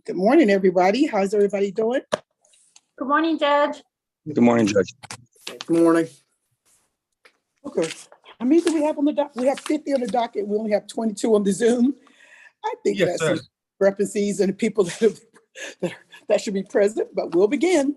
Good morning, everybody. How's everybody doing? Good morning, Judge. Good morning, Judge. Good morning. Okay. How many do we have on the docket? We have 50 on the docket. We only have 22 on the Zoom. I think Yes, that's sir. some discrepancies and people that should be present, but we'll begin.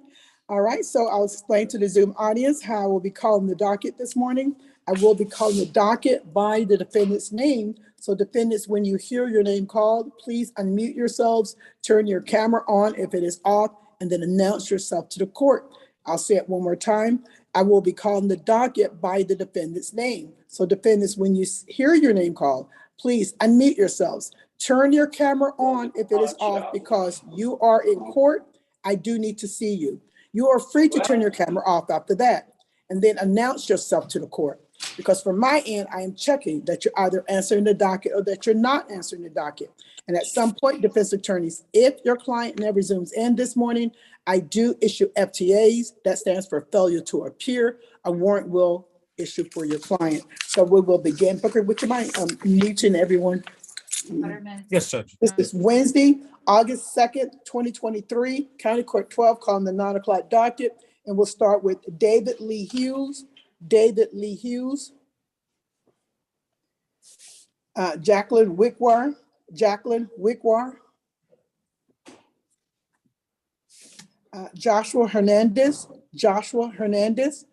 All right, so I'll explain to the Zoom audience how I will be calling the docket this morning. I will be calling the docket by the defendant's name. So defendants, when you hear your name called, please unmute yourselves, turn your camera on if it is off, and then announce yourself to the court. I'll say it one more time. I will be calling the docket by the defendant's name. So defendants, when you hear your name called, please unmute yourselves. Turn your camera on if it is off because you are in court. I do need to see you. You are free to turn your camera off after that and then announce yourself to the court. Because from my end, I am checking that you're either answering the docket or that you're not answering the docket. And at some point, defense attorneys, if your client never zooms in this morning, I do issue FTAs. That stands for failure to appear. A warrant will issue for your client. So we will begin. Booker, would you mind muting everyone? Yes, Judge. This is Wednesday, August 2nd, 2023, County Court 12, calling the 9 o'clock docket. And we'll start with David Lee Hughes. David Lee Hughes. Jacqueline Wickwar. Jacqueline Wickwar. Joshua Hernandez. Joshua Hernandez.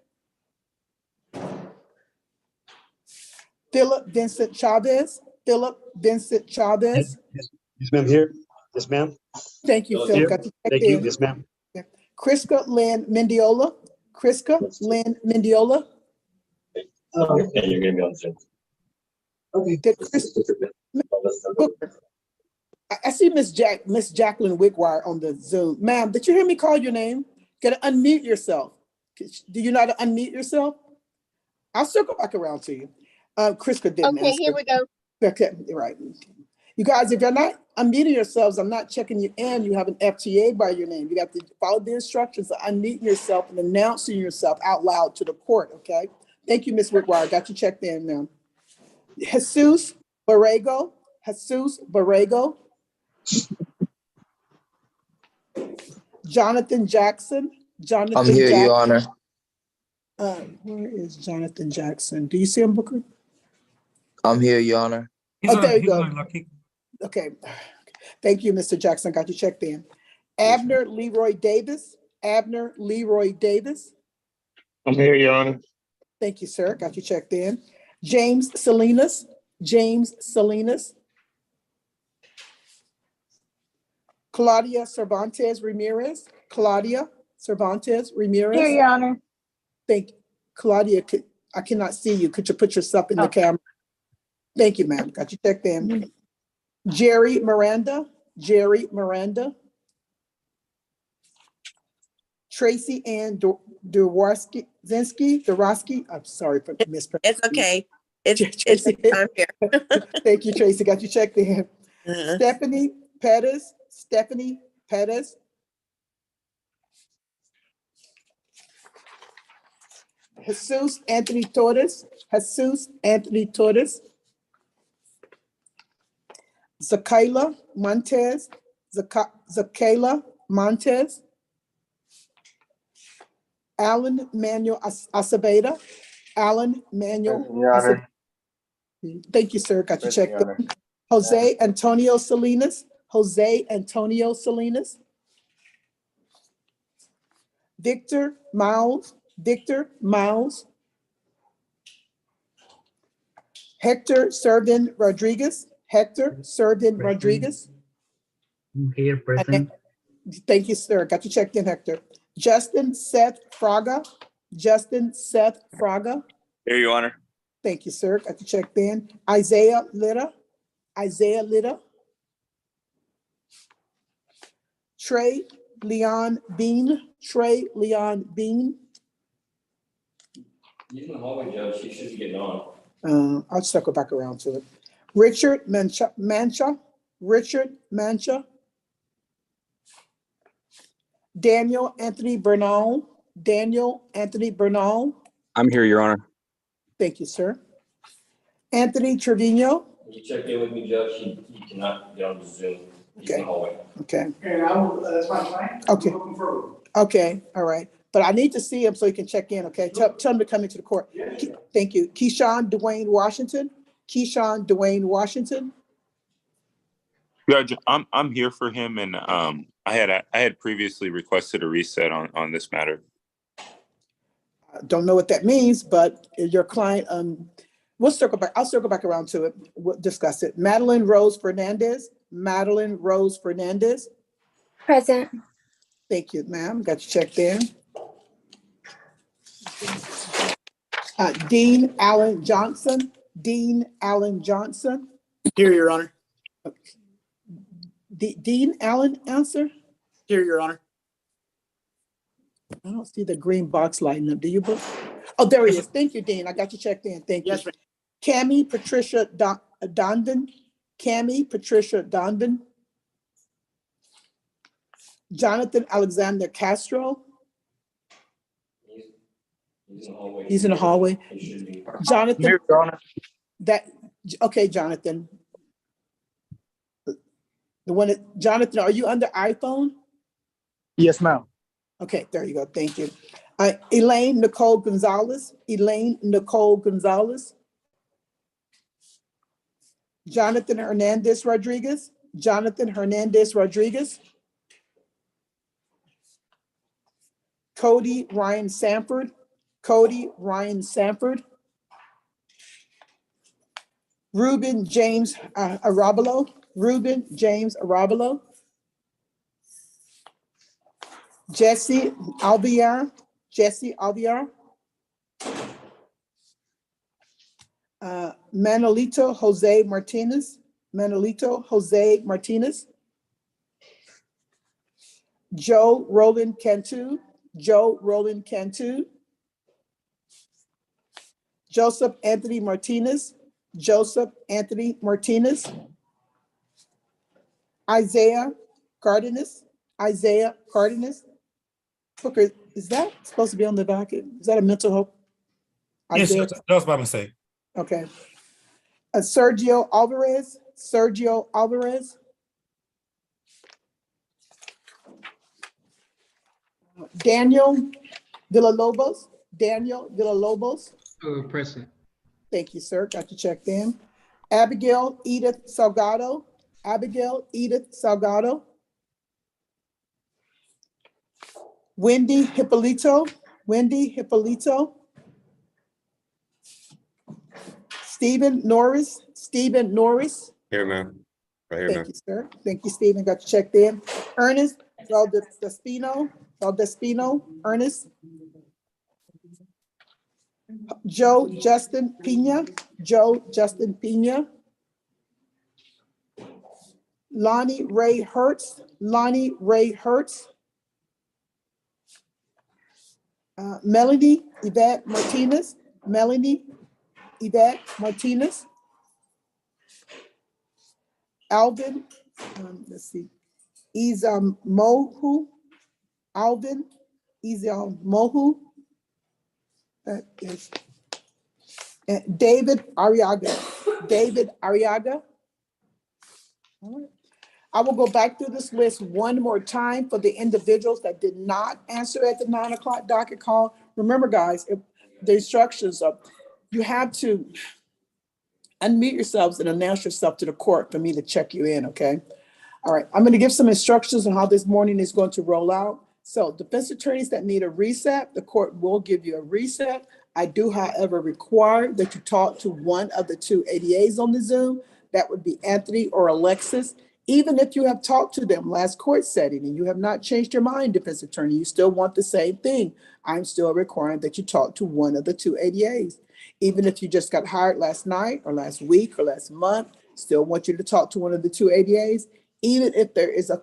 Philip Vincent Chavez. Philip Vincent Chavez. Yes, ma'am, here. Yes, ma'am. Thank you, Phil. Here. Got to check Thank you. in. Yes, ma'am. Criska Lynn Mendiola. Criska Lynn Mendiola. Okay, you're gonna be on Zoom. Okay. Did I see Miss Jacqueline Wickwire on the Zoom. Ma'am, did you hear me call your name? Gotta unmute yourself. Do you know how to unmute yourself? I'll circle back around to you. Criska didn't Okay, answer. here we go. Okay, right. You guys, if you're not unmuting yourselves, I'm not checking you in. You have an FTA by your name. You have to follow the instructions of unmuting yourself and announcing yourself out loud to the court, okay? Thank you, Ms. Wickwire. Got you checked in now. Jesus Borrego. Jesus Borrego. Jonathan Jackson. Jonathan I'm here, Jackson. Your Honor. Where is Jonathan Jackson? Do you see him, Booker? I'm here, Your Honor. Oh, there you go. Okay. Thank you, Mr. Jackson. Got you checked in. Abner Leroy Davis. Abner Leroy Davis. I'm here, Your Honor. Thank you, sir. Got you checked in. James Salinas. James Salinas. Claudia Cervantes Ramirez. Claudia Cervantes Ramirez. Here, Your Honor. Thank you. Claudia, I cannot see you. Could you put yourself in the camera? Thank you, ma'am. Got you checked in. Jerry Miranda. Jerry Miranda. Tracy Ann Dworski. I'm sorry for mispronouncing. It's okay. Tracy. I'm here. Thank you, Tracy. Got you checked in. Stephanie Pettis. Stephanie Pettis. Jesus Anthony Torres. Jesus Anthony Torres. Zakayla Montez. Zakayla Montez. Alan Manuel Acevedo. Alan Manuel. Thank you, sir. Got you checked in. Jose Antonio Salinas. Jose Antonio Salinas. Victor Miles. Victor Miles. Hector Servin Rodriguez. Hector Servin Rodriguez. Here, present. Thank you, sir. Got you checked in, Hector. Justin Seth Fraga. Justin Seth Fraga. Here, Your Honor. Thank you, sir. Got you checked in. Isaiah Litta. Isaiah Litta. Trey Leon Bean. Trey Leon Bean. He's in the hallway, Judge. He should be getting on. I'll circle back around to it. Richard Mancha. Richard Mancha. Daniel Anthony Bernal. Daniel Anthony Bernal. I'm here, Your Honor. Thank you, sir. Anthony Trevino. You checked in with me, Judge. He cannot get on the Zoom. He's in the hallway. Okay, And I will, that's my plan. Okay. I'm looking forward. okay, all right. But I need to see him so he can check in, okay? Tell him to come into the court. Thank you. Keyshawn Dwayne Washington. Keyshawn Dwayne Washington. Judge, I'm here for him, and I had previously requested a reset on this matter. Don't know what that means, but your client, we'll circle back. I'll circle back around to it. We'll discuss it. Madeline Rose Fernandez. Madeline Rose Fernandez. Present. Thank you, ma'am. Got you checked in. Dean Allen Johnson. Dean Allen Johnson. Here, Your Honor. Dean Allen, answer? Here, Your Honor. I don't see the green box lighting up. Do you? Oh, there he is. Thank you, Dean. I got you checked in. Thank you. Yes, ma'am. Cammie Patricia Dondon. Cammie Patricia Dondon. Jonathan Alexander Castro. He's in the hallway. He's in the hallway. He should be. Jonathan, Here, Your Honor. okay, Jonathan. The one that, Jonathan, are you under iPhone? Yes, ma'am. Okay, there you go. Thank you. Elaine Nicole Gonzalez. Elaine Nicole Gonzalez. Jonathan Hernandez Rodriguez. Jonathan Hernandez Rodriguez. Cody Ryan Sanford. Cody Ryan Sanford. Ruben James Arabalo. Ruben James Arabalo. Jesse Albiar. Jesse Albiar. Manolito Jose Martinez. Manolito Jose Martinez. Joe Roland Cantu. Joe Roland Cantu. Joseph Anthony Martinez. Joseph Anthony Martinez. Isaiah Cardenas. Isaiah Cardenas. Booker, is that supposed to be on the docket? Is that a mental health? Yes, Isaiah? that was my mistake. Okay. Sergio Alvarez. Sergio Alvarez. Daniel Villalobos. Daniel Villalobos. Present. Thank you, sir. Got you checked in. Abigail Edith Salgado. Abigail Edith Salgado. Wendy Hippolito. Wendy Hippolito. Stephen Norris. Stephen Norris. Here, ma'am. Right here, Thank ma'am. you, sir. Thank you, Stephen. Got you checked in. Ernest Valdespino. Valdespino. Ernest. Joe Justin Pena. Joe Justin Pena. Lonnie Ray Hertz. Lonnie Ray Hertz. Melanie Yvette Martinez. Melanie Yvette Martinez. Alvin, let's see, Izamohu. Alvin Izamohu. That is David Arriaga. David Arriaga. All right. I will go back through this list one more time for the individuals that did not answer at the 9 o'clock docket call. Remember, guys, the instructions are you have to unmute yourselves and announce yourself to the court for me to check you in, okay? All right, I'm going to give some instructions on how this morning is going to roll out. So defense attorneys that need a reset, the court will give you a reset. I do, however, require that you talk to one of the two ADAs on the Zoom. That would be Anthony or Alexis. Even if you have talked to them last court setting and you have not changed your mind, defense attorney, you still want the same thing. I'm still requiring that you talk to one of the two ADAs. Even if you just got hired last night or last week or last month, still want you to talk to one of the two ADAs. Even if there is a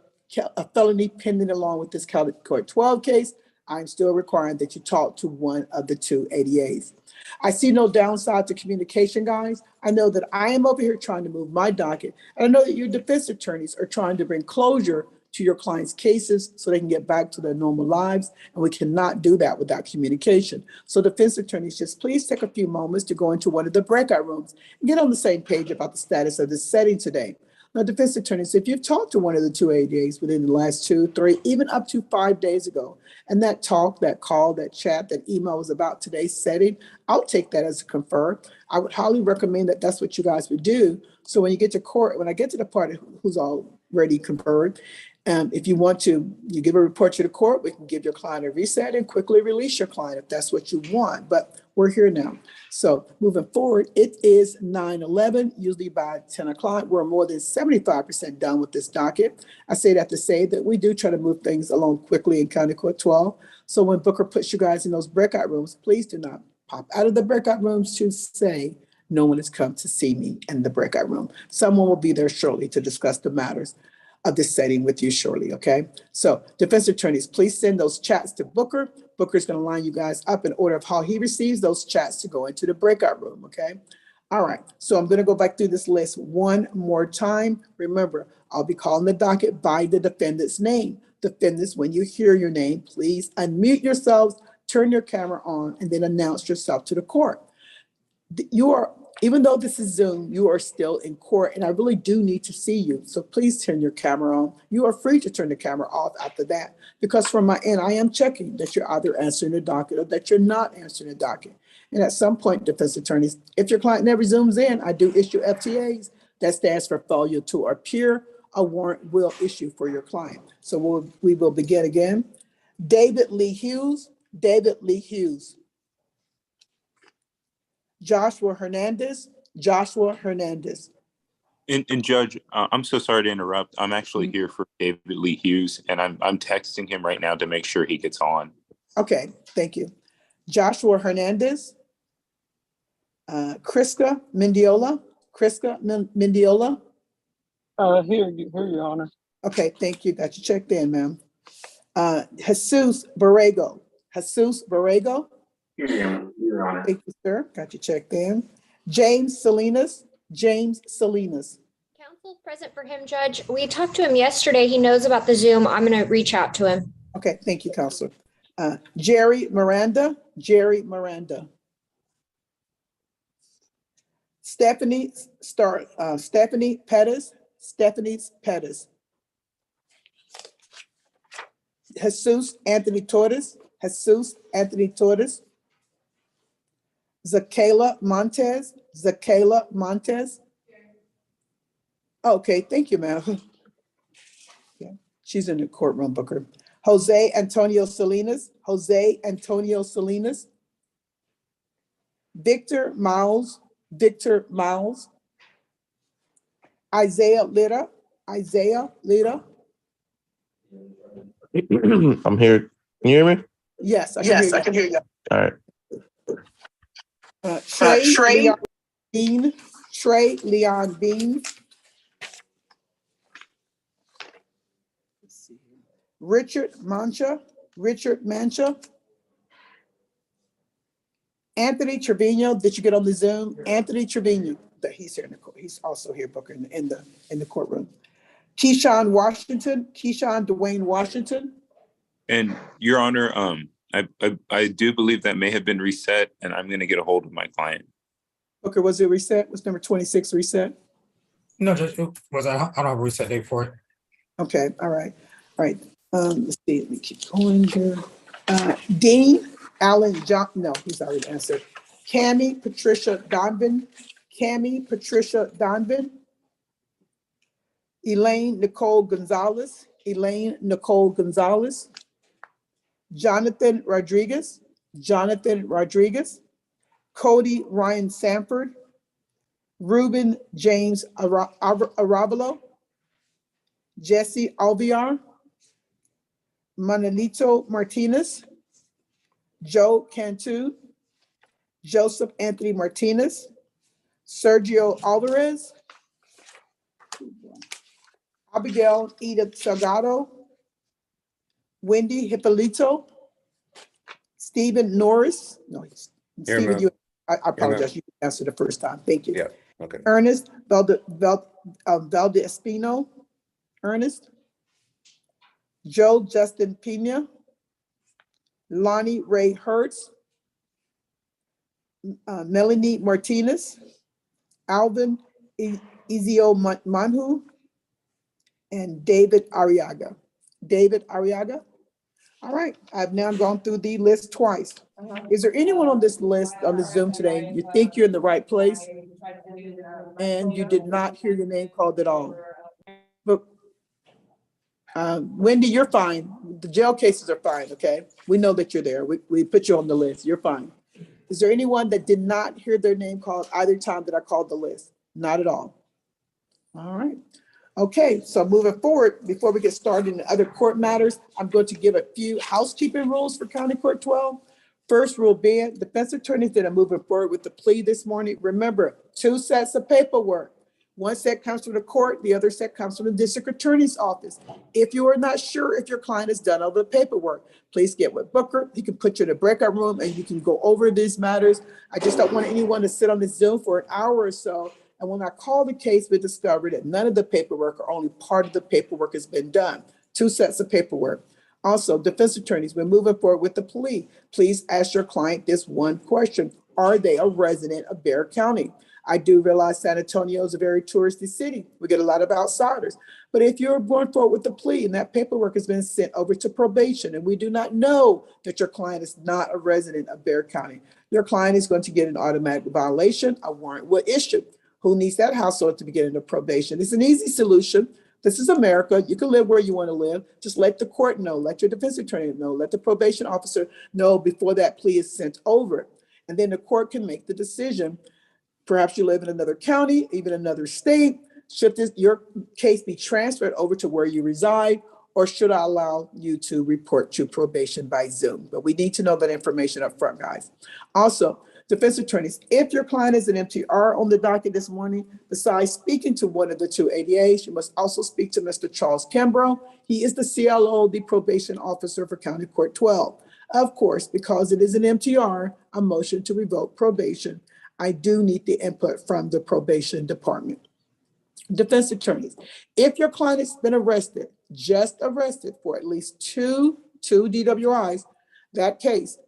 felony pending along with this Court 12 case, I'm still requiring that you talk to one of the two ADAs. I see no downside to communication, guys. I know that I am over here trying to move my docket. And I know that your defense attorneys are trying to bring closure to your clients' cases so they can get back to their normal lives. And we cannot do that without communication. So defense attorneys, just please take a few moments to go into one of the breakout rooms and get on the same page about the status of this setting today. Now, defense attorneys, if you've talked to one of the two ADAs within the last 2, 3, even up to 5 days ago, and that talk, that call, that chat, that email was about today's setting, I'll take that as a confer. I would highly recommend that that's what you guys would do. So when you get to court, when I get to the part who's already conferred, if you want to, you give a report to the court, we can give your client a reset and quickly release your client if that's what you want. But we're here now. So moving forward, it is 9:11, usually by 10 o'clock. We're more than 75% done with this docket. I say that to say that we do try to move things along quickly in County Court 12. So when Booker puts you guys in those breakout rooms, please do not pop out of the breakout rooms to say, no one has come to see me in the breakout room. Someone will be there shortly to discuss the matters of this setting with you shortly, okay? So defense attorneys, please send those chats to Booker. Booker's gonna line you guys up in order of how he receives those chats to go into the breakout room, okay? All right, so I'm gonna go back through this list one more time. Remember, I'll be calling the docket by the defendant's name. Defendants, when you hear your name, please unmute yourselves, turn your camera on, and then announce yourself to the court. You are, even though this is Zoom, you are still in court, and I really do need to see you. So please turn your camera on. You are free to turn the camera off after that, because from my end, I am checking that you're either answering the docket or that you're not answering the docket. And at some point, defense attorneys, if your client never zooms in, I do issue FTAs. That stands for failure to appear. A warrant will issue for your client. So we will begin again. David Lee Hughes. David Lee Hughes. Joshua Hernandez. Joshua Hernandez. And Judge, I'm so sorry to interrupt. I'm actually here for David Lee Hughes, and I'm texting him right now to make sure he gets on. Okay, thank you. Joshua Hernandez. Kriska Mendiola. Kriska Mendiola. Here, Your Honor. Okay, thank you. Got you checked in, ma'am. Jesus Borrego. Jesus Borrego. Here, Your Honor. Thank you, sir. Got you checked in. James Salinas. James Salinas. Counsel present for him, Judge. We talked to him yesterday. He knows about the Zoom. I'm going to reach out to him. Okay, thank you, Counselor. Jerry Miranda. Jerry Miranda. Stephanie Pettis. Stephanie Pettis. Jesus Anthony Torres. Jesus Anthony Torres. Zakayla Montez. Zakayla Montez. Okay, thank you, ma'am. Yeah, she's in the courtroom, Booker. Jose Antonio Salinas. Jose Antonio Salinas. Victor Miles. Victor Miles. Isaiah Lira. Isaiah Lira. I'm here. Can you hear me? Yes, I can hear you. All right. Trey Leon Bean. Trey Leon Bean. Richard Mancha. Richard Mancha. Anthony Trevino. Did you get on the Zoom? Anthony Trevino. He's here in the court. He's also here, Booker, in the courtroom. Keyshawn Washington. Keyshawn Dwayne Washington. And Your Honor, I do believe that may have been reset, and I'm going to get a hold of my client. Booker, was it reset? Was number 26 reset? No, Judge, it was, I don't have a reset date for it. Okay, all right. All right. Let's see. Let me keep going here. Dean Allen John. No, he's already answered. Cammie Patricia Donvan. Cammie Patricia Donvan. Elaine Nicole Gonzalez. Elaine Nicole Gonzalez. Jonathan Rodriguez. Jonathan Rodriguez. Cody Ryan Sanford. Ruben James Arabalo. Jesse Alviar. Manolito Martinez. Joe Cantu. Joseph Anthony Martinez. Sergio Alvarez. Abigail Edith Salgado. Wendy Hippolito. Stephen Norris. No, Stephen, ma'am. I apologize. You answered the first time. Thank you. Yeah, okay. Ernest Valdespino. Ernest. Joe Justin Pena. Lonnie Ray Hertz. Melanie Martinez. Alvin Ezio Manhu. and David Arriaga. David Arriaga? All right, I've now gone through the list twice. Is there anyone on this list on the Zoom today, you think you're in the right place and you did not hear your name called at all? But Wendy, you're fine. The jail cases are fine, okay? We know that you're there. We put you on the list. You're fine. Is there anyone that did not hear their name called either time that I called the list? Not at all. All right. Okay, so moving forward, before we get started in other court matters, I'm going to give a few housekeeping rules for County Court 12. First rule being, defense attorneys that are moving forward with the plea this morning, remember, 2 sets of paperwork. 1 set comes from the court, the other set comes from the district attorney's office. If you are not sure if your client has done all the paperwork, please get with Booker. He can put you in a breakout room and you can go over these matters. I just don't want anyone to sit on this Zoom for an hour or so. And when I call the case, we discover that none of the paperwork or only part of the paperwork has been done. 2 sets of paperwork. Also, defense attorneys, we're moving forward with the plea. Please ask your client this one question. Are they a resident of Bexar County? I do realize San Antonio is a very touristy city. We get a lot of outsiders. But if you're going forward with the plea and that paperwork has been sent over to probation and we do not know that your client is not a resident of Bexar County, your client is going to get an automatic violation. A warrant will issue. Who needs that household to be getting a probation? It's an easy solution. This is America. You can live where you want to live. Just let the court know, let your defense attorney know, let the probation officer know before that plea is sent over. And then the court can make the decision. Perhaps you live in another county, even another state. Should your case be transferred over to where you reside, or should I allow you to report to probation by Zoom? But we need to know that information up front, guys. Also, defense attorneys, if your client is an MTR on the docket this morning, besides speaking to one of the 2 ADAs, you must also speak to Mr. Charles Kimbrough. He is the CLO, the probation officer for County Court 12. Of course, because it is an MTR, a motion to revoke probation, I do need the input from the probation department. Defense attorneys, if your client has been arrested, just arrested for at least two DWIs, that case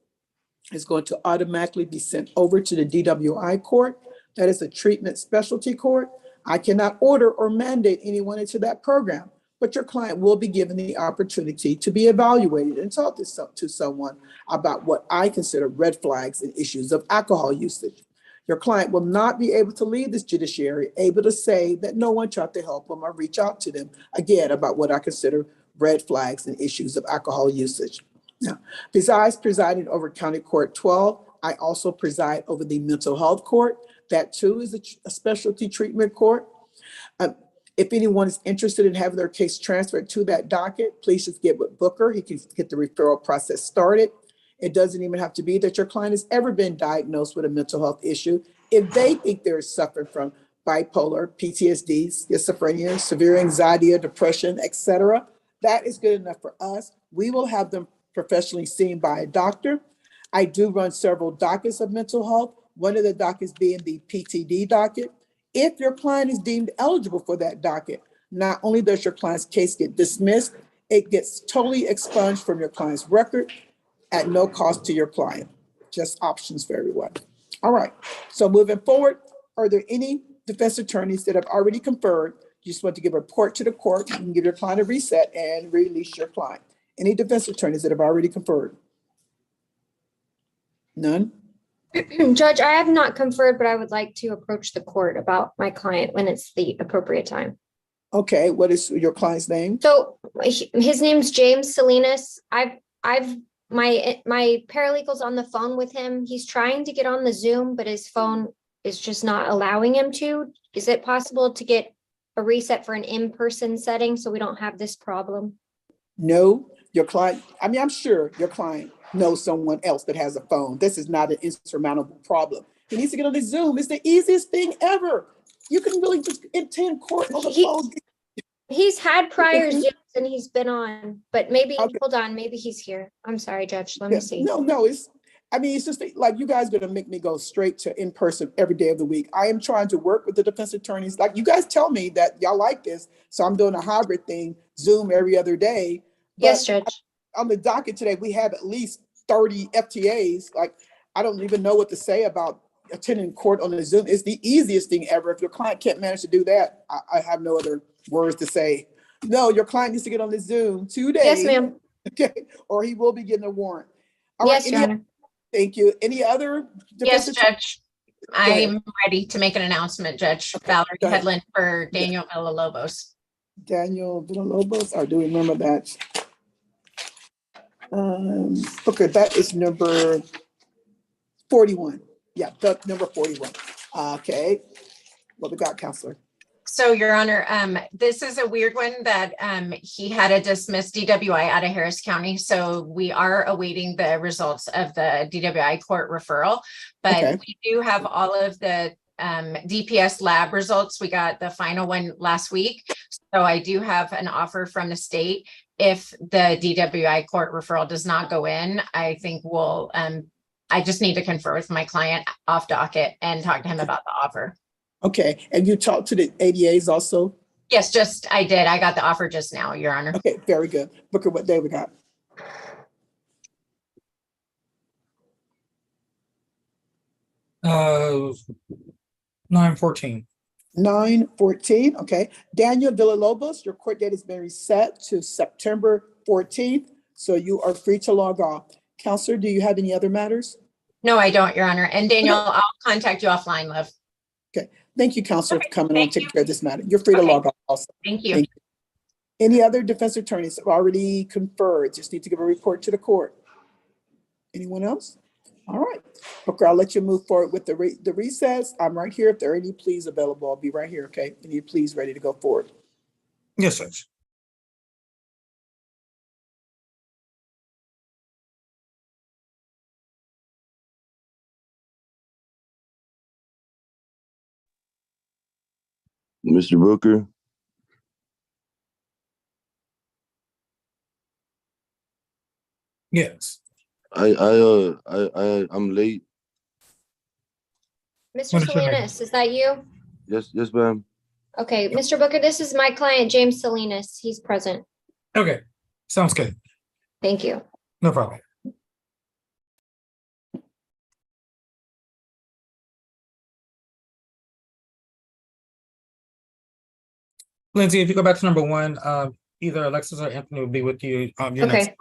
is going to automatically be sent over to the DWI court. That is a treatment specialty court. I cannot order or mandate anyone into that program, but your client will be given the opportunity to be evaluated and talk to someone about what I consider red flags and issues of alcohol usage. Your client will not be able to leave this judiciary able to say that no one tried to help them or reach out to them, again, about what I consider red flags and issues of alcohol usage. Now, besides presiding over County Court 12, I also preside over the mental health court. That too is a specialty treatment court. If anyone is interested in having their case transferred to that docket, please just get with Booker. He can get the referral process started. It doesn't even have to be that your client has ever been diagnosed with a mental health issue. If they think they're suffering from bipolar, PTSD, schizophrenia, severe anxiety or depression, etc., that is good enough for us. We will have them professionally seen by a doctor. I do run several dockets of mental health, one of the dockets being the PTD docket. If your client is deemed eligible for that docket, not only does your client's case get dismissed, it gets totally expunged from your client's record at no cost to your client. Just options for everyone. All right, so moving forward, are there any defense attorneys that have already conferred? You just want to give a report to the court, you can give your client a reset and release your client. Any defense attorneys that have already conferred? None? Judge, I have not conferred, but I would like to approach the court about my client when it's the appropriate time. Okay, what is your client's name? So his name's James Salinas. My paralegal's on the phone with him. He's trying to get on the Zoom, but his phone is just not allowing him to. Is it possible to get a reset for an in-person setting so we don't have this problem? No, your client, I'm sure your client knows someone else that has a phone. This is not an insurmountable problem. He needs to get on the Zoom. It's the easiest thing ever. You can really just attend court on the phone. He's had prior Zooms and he's been on, but maybe, Okay. hold on, maybe he's here. I'm sorry, Judge, let me see. No, it's just like you guys are gonna make me go straight to in-person every day of the week. I am trying to work with the defense attorneys. Like you guys tell me that y'all like this, so I'm doing a hybrid thing, Zoom every other day. But Yes, Judge. on the docket today, we have at least 30 FTAs. Like, I don't even know what to say about attending court on the Zoom. It's the easiest thing ever. If your client can't manage to do that, I have no other words to say. No, your client needs to get on the Zoom today. Yes, ma'am. Okay, or he will be getting a warrant. All right, Yes, Your Honor. thank you. Any other? Yes, defense Judge. ahead. I'm ready to make an announcement, Judge. Okay, Valerie go ahead. Headland for Daniel Villalobos. Daniel Villalobos, I do remember that. Okay, that is number 41. Yeah, the number 41. Okay, what we got, Counselor? So, Your Honor, this is a weird one that he had a dismissed DWI out of Harris County. So we are awaiting the results of the DWI court referral. But Okay. we do have all of the DPS lab results. We got the final one last week. So I do have an offer from the state. If the DWI court referral does not go in, I think we'll, I just need to confer with my client off docket and talk to him about the offer. Okay, and you talked to the ADAs also? Yes, I did. I got the offer just now, Your Honor. Okay, very good. Booker, what day we got? Uh, 9/14. 9/14, okay. Daniel Villalobos, your court date has been reset to September 14th, so you are free to log off. Counselor, do you have any other matters? No, I don't, Your Honor. And Daniel, I'll contact you offline, love. Okay, thank you, Counselor, for coming on and thank taking you. care of this matter. You're free to Okay. log off also. Thank you. Thank you. Any other defense attorneys have already conferred? Just need to give a report to the court. Anyone else? All right, Booker, I'll let you move forward with the recess. I'm right here. If there are any pleas available, I'll be right here, okay? Any pleas ready to go forward? Yes, Judge. Mr. Booker. Yes. I'm late. Mr. What is your name? Salinas, is that you? Yes, ma'am. Okay, Mr. Booker, this is my client, James Salinas. He's present. Okay, sounds good. Thank you. No problem. Lindsay, if you go back to number 1, either Alexis or Anthony will be with you. Your next. Okay,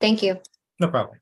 thank you. No problem.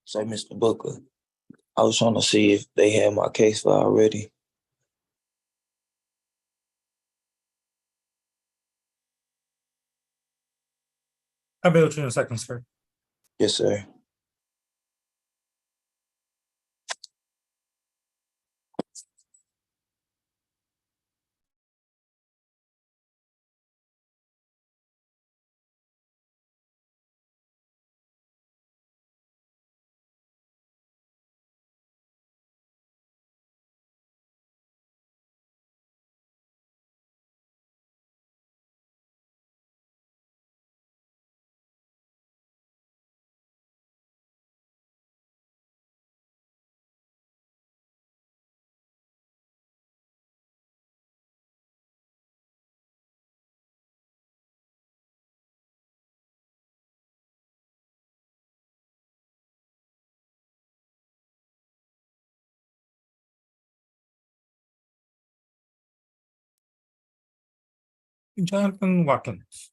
Say, Mr. Booker, I was trying to see if they had my case file already. I'll be with you in a second, sir. Yes, sir. Jonathan Watkins.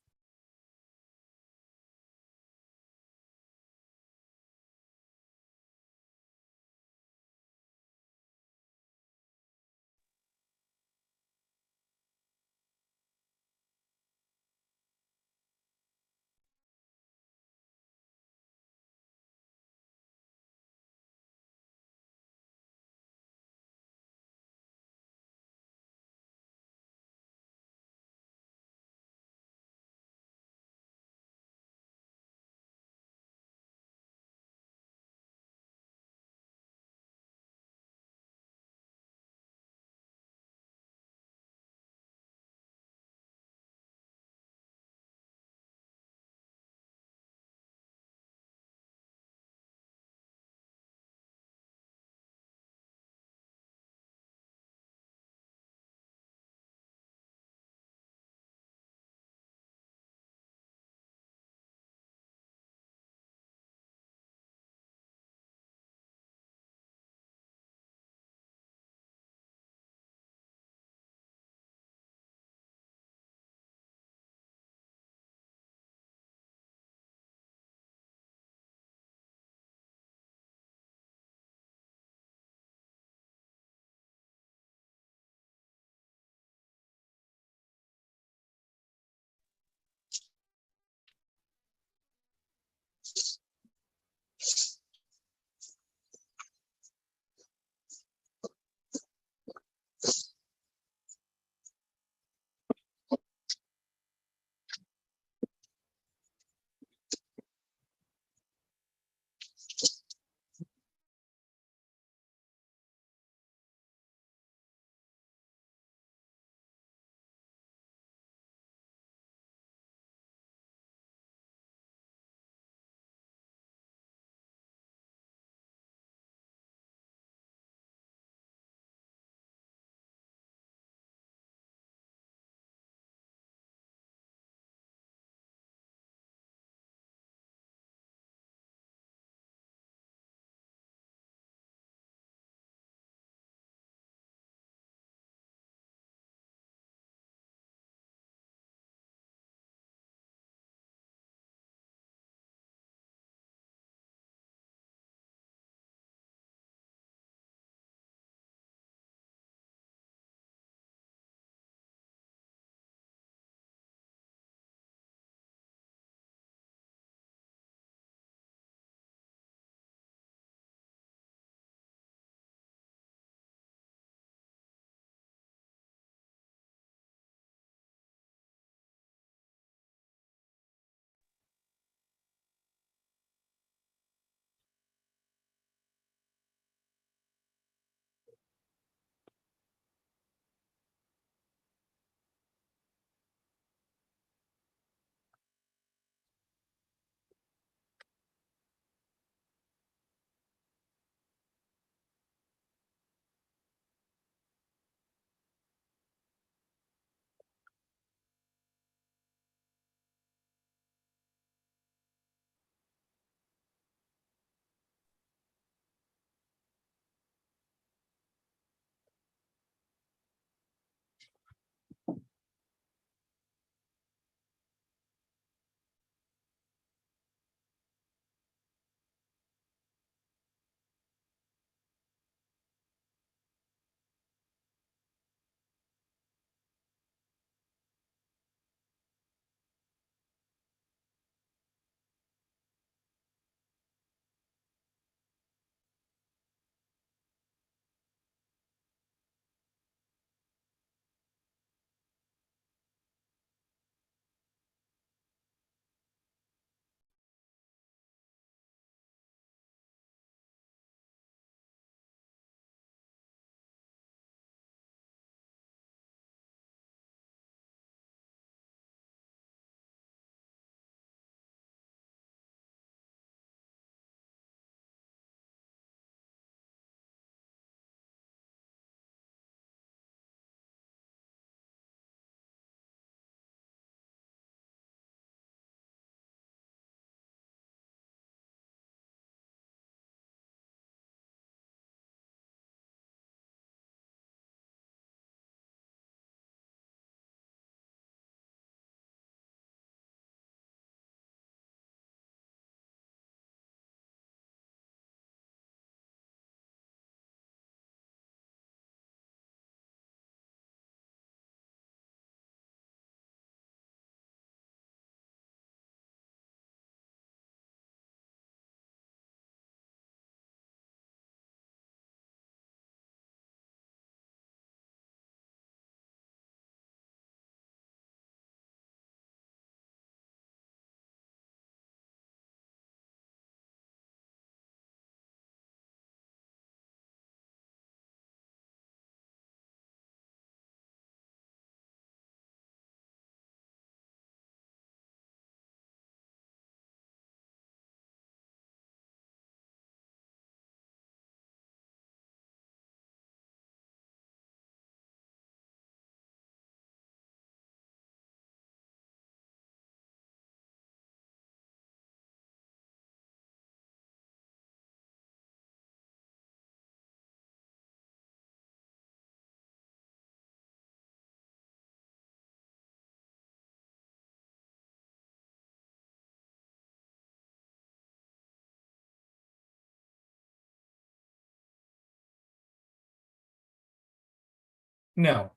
No.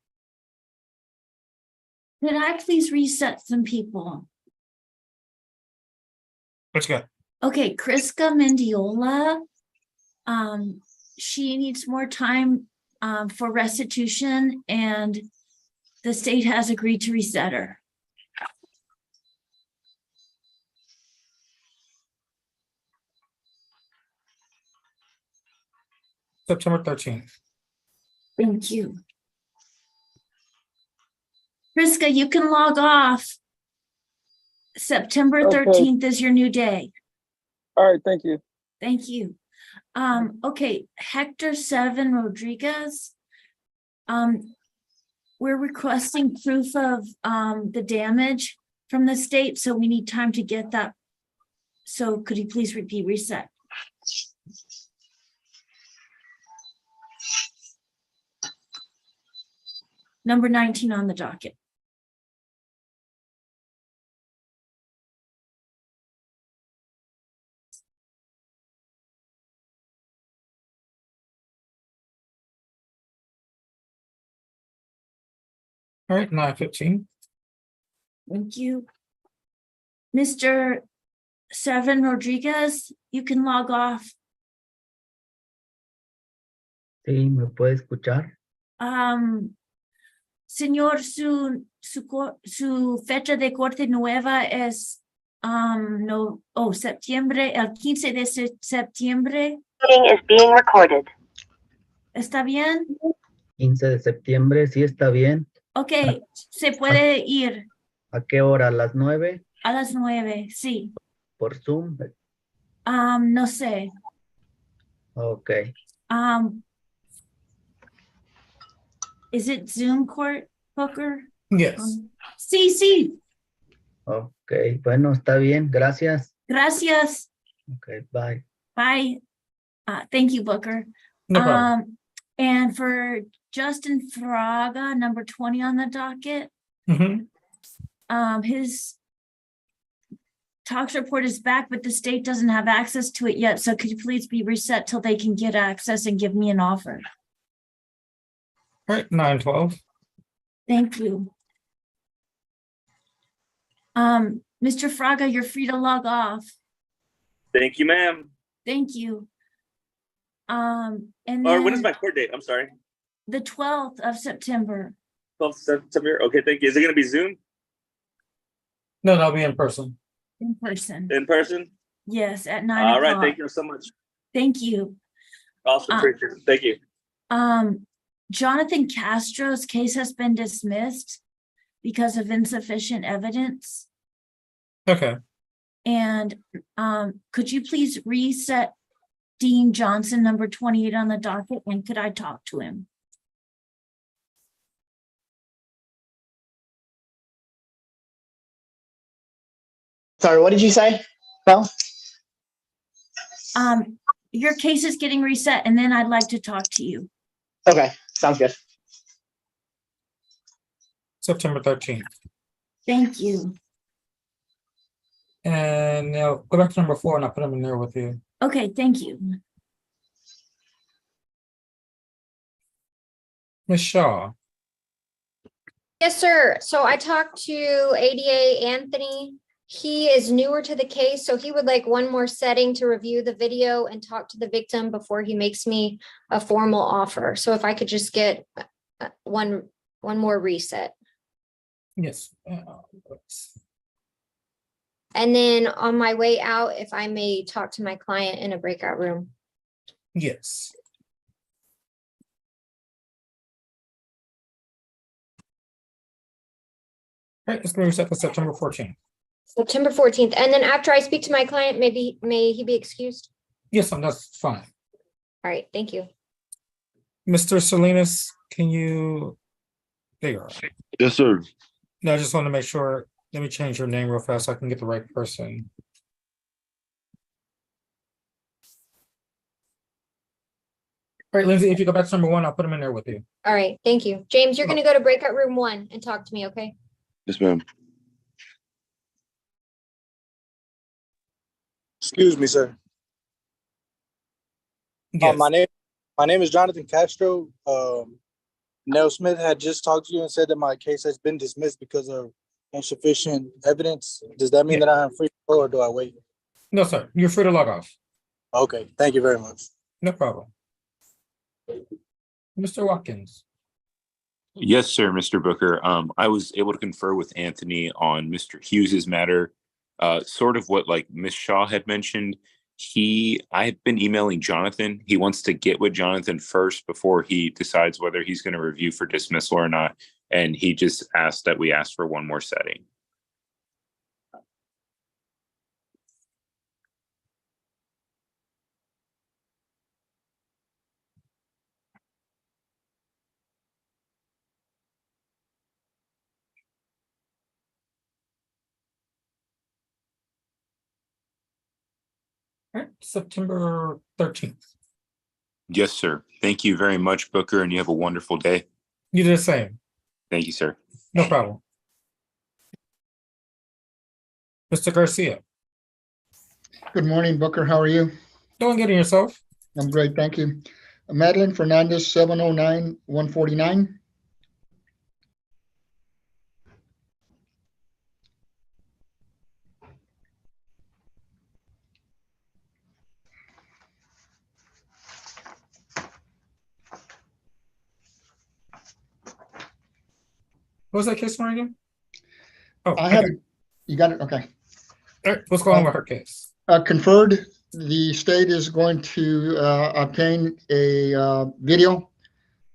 Could I please reset some people? What you got? Okay, Kriska Mendiola. She needs more time for restitution, and the state has agreed to reset her. September 13th. Thank you. Kriska, you can log off. September Okay. 13th is your new day. All right, thank you. Thank you. Okay, Hector 7 Rodriguez. We're requesting proof of the damage from the state, so we need time to get that. So could you please repeat reset? Number 19 on the docket. All right, 9:15. Thank you. Mr. 7 Rodriguez, you can log off. Sí, ¿me puede escuchar? Señor, su fecha de corte nueva es septiembre, el 15 de septiembre. Is being recorded. ¿Está bien? 15 de septiembre, sí está bien. Ok, se puede ir ¿A qué hora? ¿A las 9? a las 9, sí. ¿Por Zoom? No sé. Ok. Is it Zoom court, Booker? Yes. Sí, sí. Ok, bueno, está bien, gracias. Gracias. Ok, bye. Bye. Thank you, Booker. No problem. And for Justin Fraga, number 20 on the docket, his tax report is back, but the state doesn't have access to it yet. So could you please be reset till they can get access and give me an offer? All right, 9:12. Thank you. Mr. Fraga, you're free to log off. Thank you, ma'am. Thank you. And Or when is then my court date? I'm sorry. the 12th of September. 12th September. Okay, thank you. Is it going to be Zoom? No, that'll be in person. In person. In person? Yes, at 9 All o'clock. right, thank you so much. Thank you. Awesome, appreciate it. Thank you. Jonathan Castro's case has been dismissed because of insufficient evidence. Okay. And could you please reset Dean Johnson, number 28 on the docket, and could I talk to him? Sorry, what did you say, Bell? Your case is getting reset, and then I'd like to talk to you. Okay, sounds good. September 13th. Thank you. And now go back to number 4 and I'll put them in there with you. Okay, thank you. Ms. Shaw. Yes, sir. So I talked to ADA Anthony. He is newer to the case, so he would like one more setting to review the video and talk to the victim before he makes me a formal offer. So if I could just get one more reset. Yes. And then on my way out, if I may talk to my client in a breakout room. Yes. All right, let's reset to September 14th. September 14th. And then after I speak to my client, may he be excused? Yes, that's fine. All right, thank you. Mr. Salinas, can you? There you are. Yes, sir. No, I just want to make sure. Let me change your name real fast so I can get the right person. All right, Lindsay, if you go back to number 1, I'll put them in there with you. All right, thank you. James, you're going to go to breakout room 1 and talk to me, okay? Yes, ma'am. Excuse me, sir. Yes. My name is Jonathan Castro. Nell Smith had just talked to you and said that my case has been dismissed because of insufficient evidence. Does that mean Yeah. that I am free to go, or do I wait? No, sir. You're free to log off. Okay, thank you very much. No problem. Mr. Watkins. Yes, sir, Mr. Booker. I was able to confer with Anthony on Mr. Hughes's matter. Sort of what like Ms. Shaw had mentioned. I've been emailing Jonathan. He wants to get with Jonathan first before he decides whether he's going to review for dismissal or not. And he just asked that we ask for one more setting. All right, September 13th. Yes, sir. Thank you very much, Booker, and you have a wonderful day. You do the same. Thank you, sir. No problem. Mr. Garcia. Good morning, Booker. How are you? Doing good in yourself? I'm great, thank you. Madeline Fernandez, 709-149. What was that case number again? Oh, I okay. had, you got it, okay. All right, what's going on with her case? Conferred, the state is going to obtain a video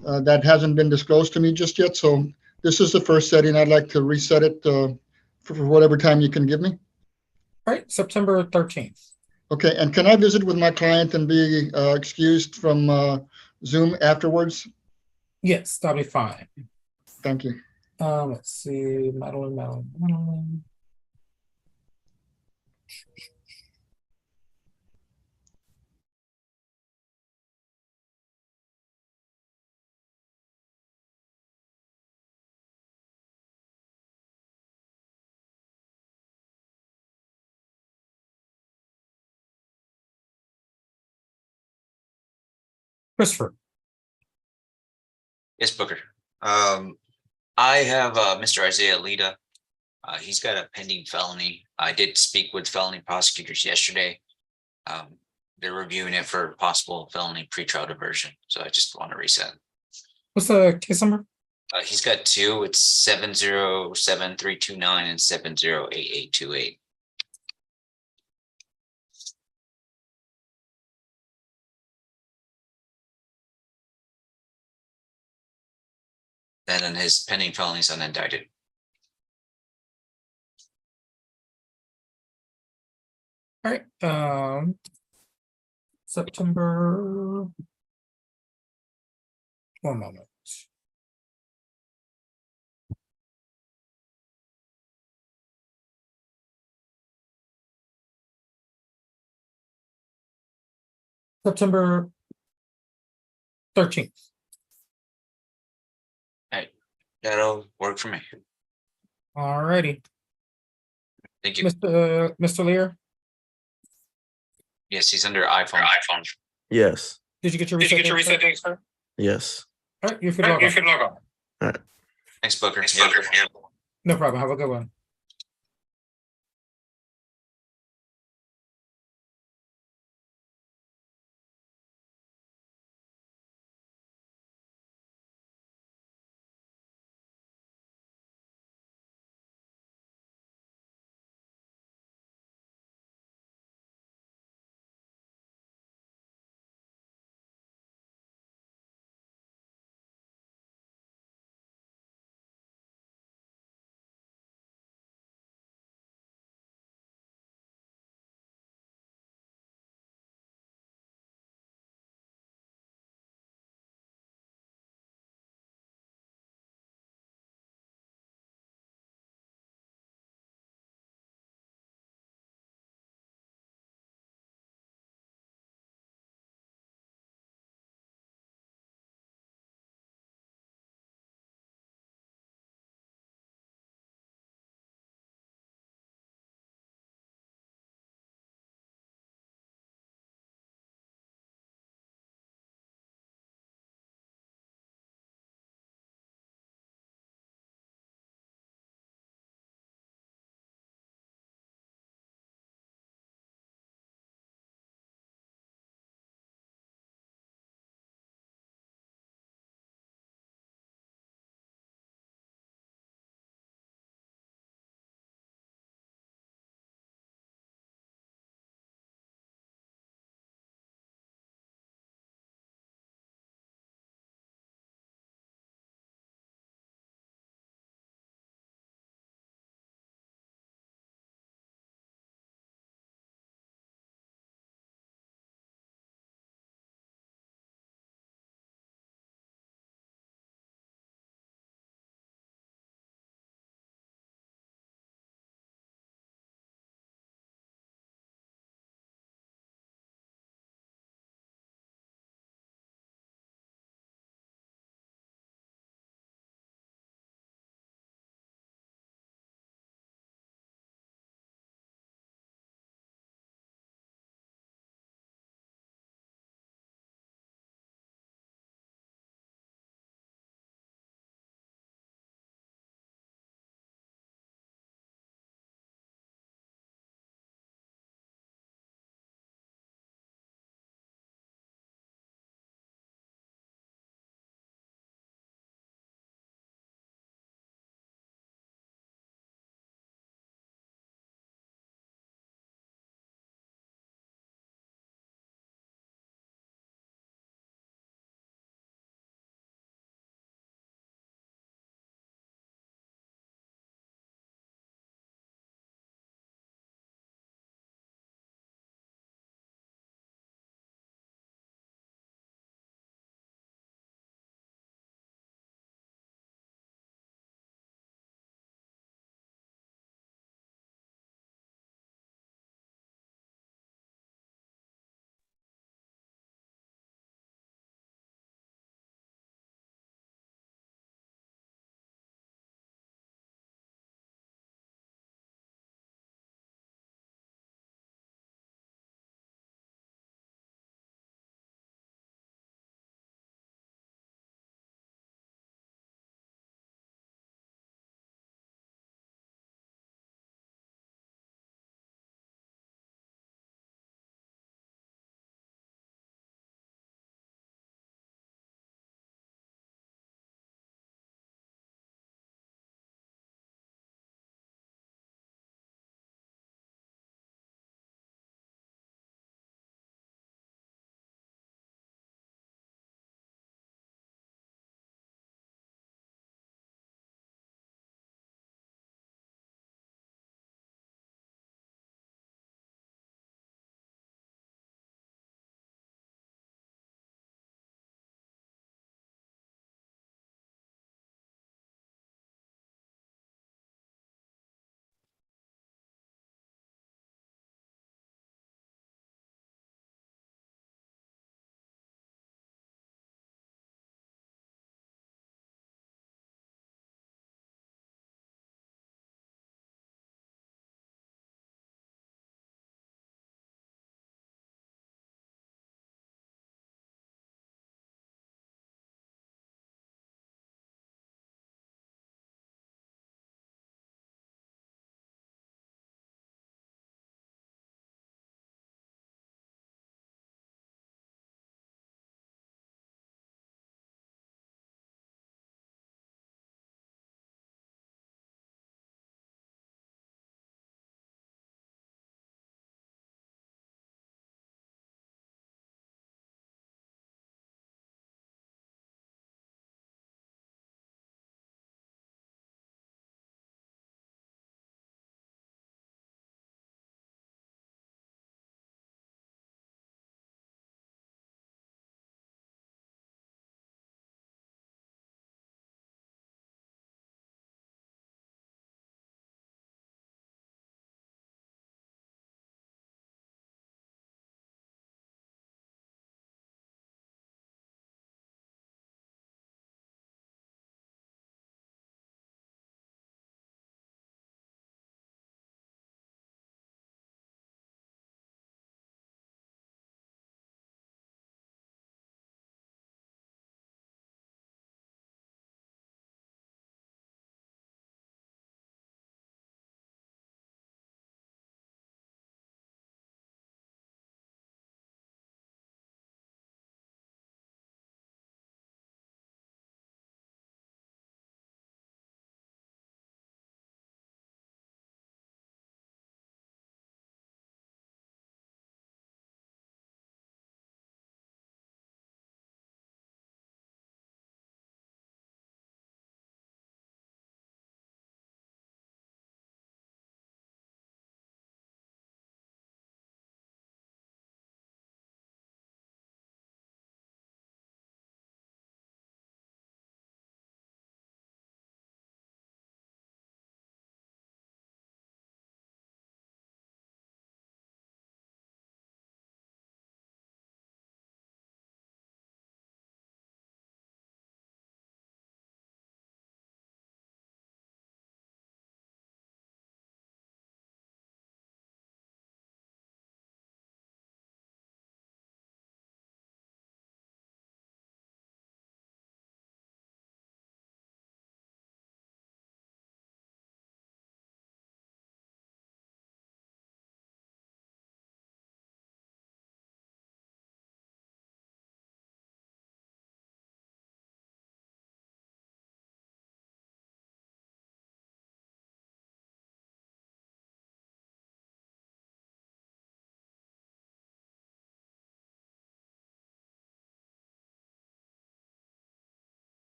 that hasn't been disclosed to me just yet. So this is the first setting. I'd like to reset it for whatever time you can give me. All right, September 13th. Okay, and can I visit with my client and be excused from Zoom afterwards? Yes, that'll be fine. Thank you. Let's see, Madeline. Christopher. Yes, Booker. I have Mr. Isaiah Lita. He's got a pending felony. I did speak with felony prosecutors yesterday. They're reviewing it for possible felony pretrial diversion. So I just want to reset. What's the case number? He's got two. It's 707-329 and 708828. And then his pending felony is unindicted. All right, September. One moment. September 13th. That'll work for me. All righty. Thank you. Mr. Lear, Yes, he's under iPhone. Yes. did you get your reset date, sir? Yes. All right, you're free to log off. All right. Thanks, Booker. No problem. Have a good one.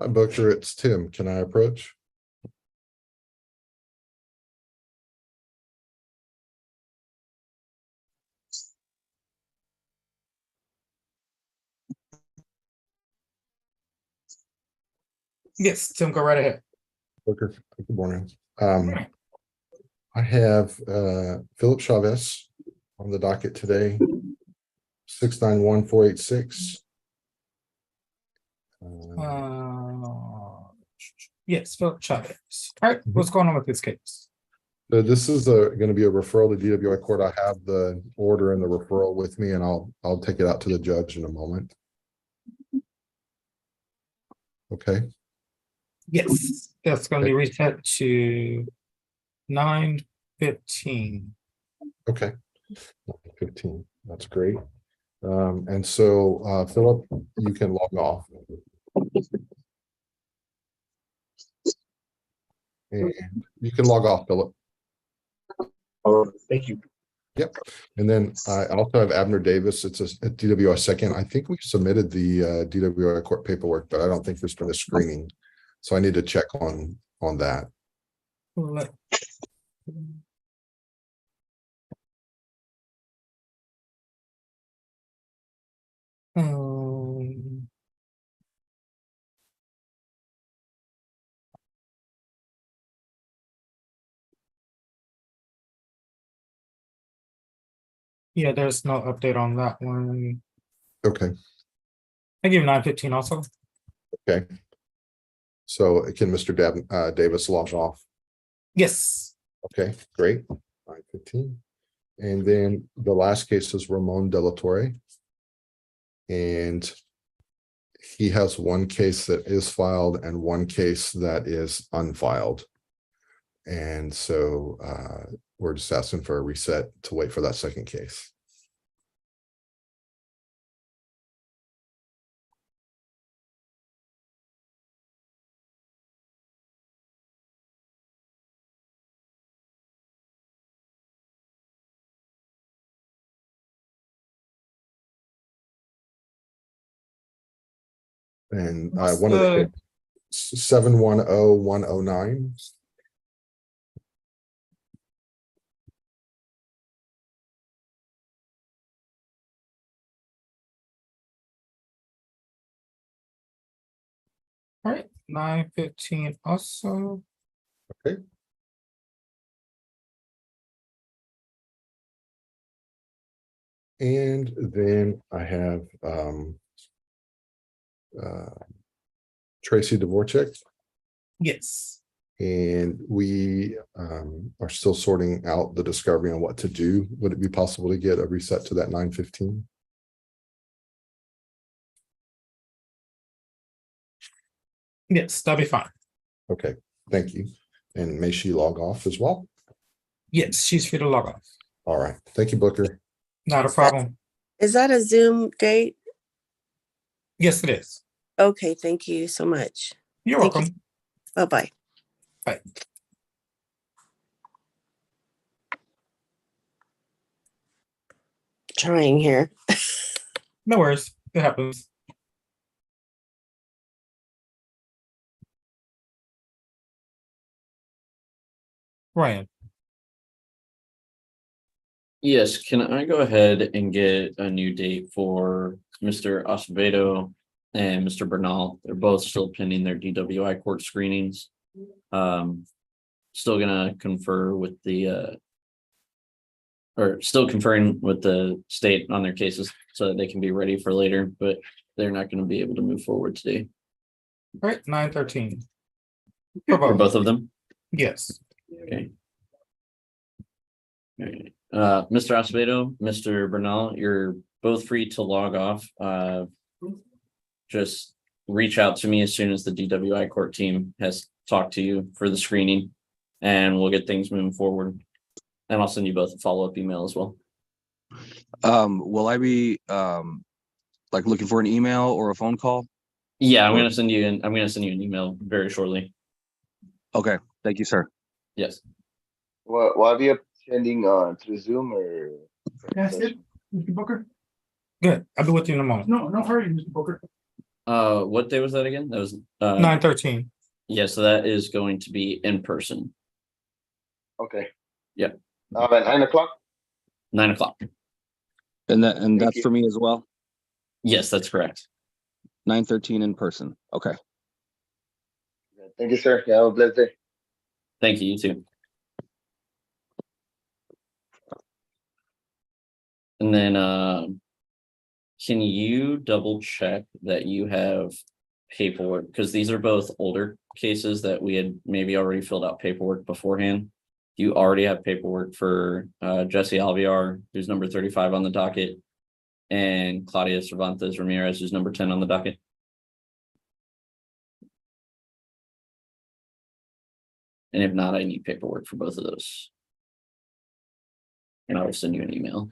Hi, Booker. It's Tim. Can I approach? Yes, Tim, go right ahead. Booker, good morning. I have Philip Chavez on the docket today, 691-486. Yes, Philip Chavez. All right, what's going on with this case? So this is going to be a referral to DWI court. I have the order and the referral with me, and I'll take it out to the judge in a moment. Okay. Yes, that's going to be reset to 9:15. Okay. 15. That's great. And so Philip, you can log off. And you can log off, Philip. Oh, thank you. Yep. And then I also have Abner Davis. It's a DWI second. I think we submitted the DWI court paperwork, but I don't think there's been a screening. So I need to check on that. Yeah, there's no update on that one. Okay. I give 9:15 also. Okay. So can Mr. Davis log off? Yes. Okay, great. 9:15. And then the last case is Ramon De La Torre. And he has one case that is filed and one case that is unfiled. And so we're just asking for a reset to wait for that second case. And I wanted to hit 710-109. All right, 9:15 also. Okay. And then I have Tracy Dvorak. Yes. And we are still sorting out the discovery on what to do. Would it be possible to get a reset to that 9:15? Yes, that'll be fine. Okay, thank you. And may she log off as well? Yes, she's free to log off. All right, thank you, Booker. Not a problem. Is that a Zoom date? Yes, it is. Okay, thank you so much. You're welcome. Bye-bye. Bye. Trying here. No worries. It happens. Ryan. Yes, can I go ahead and get a new date for Mr. Acevedo and Mr. Bernal? They're both still pending their DWI court screenings. Still gonna confer with the or still conferring with the state on their cases so that they can be ready for later, but they're not gonna be able to move forward today. All right, 9:13. For both of them? Yes. Okay. Okay. Mr. Acevedo, Mr. Bernal, you're both free to log off. Just reach out to me as soon as the DWI court team has talked to you for the screening, and we'll get things moving forward. And I'll send you both a follow-up email as well. Will I be like looking for an email or a phone call? Yeah, I'm gonna send you an email very shortly. Okay, thank you, sir. Yes. Will I be attending through Zoom or? That's it, Mr. Booker. Good. I'll be with you in a moment. No hurry, Mr. Booker. What day was that again? That was 9/13. Yeah, so that is going to be in person. Okay. Yeah. At 9 o'clock? 9 o'clock. And Thank that's you. for me as well. Yes, that's correct. 9:13 in person. Okay. Thank you, sir. Have a blessed day. Thank you, you too. And then can you double check that you have paperwork? Because these are both older cases that we had maybe already filled out paperwork beforehand. You already have paperwork for Jesse Alviar, who's number 35 on the docket, and Claudia Cervantes Ramirez, who's number 10 on the docket. And if not, I need paperwork for both of those. And I will send you an email.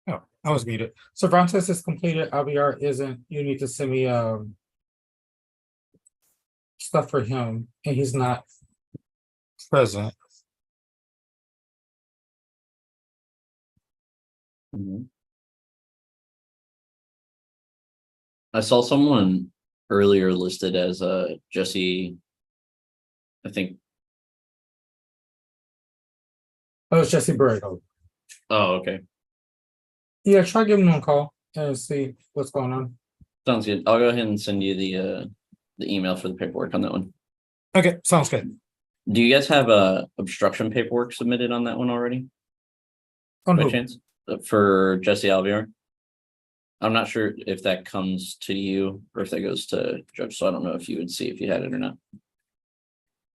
Oh, I was muted. Cervantes is completed. Alviar isn't. You need to send me stuff for him, and he's not present. I saw someone earlier listed as Jesse, I think. Oh, it's Jesse Borrego. Oh, okay. Yeah, try giving him a call and see what's going on. Sounds good. I'll go ahead and send you the email for the paperwork on that one. Okay, sounds good. Do you guys have obstruction paperwork submitted on that one already? On By who? chance? For Jesse Alviar? I'm not sure if that comes to you or if that goes to Judge, so I don't know if you would see if you had it or not.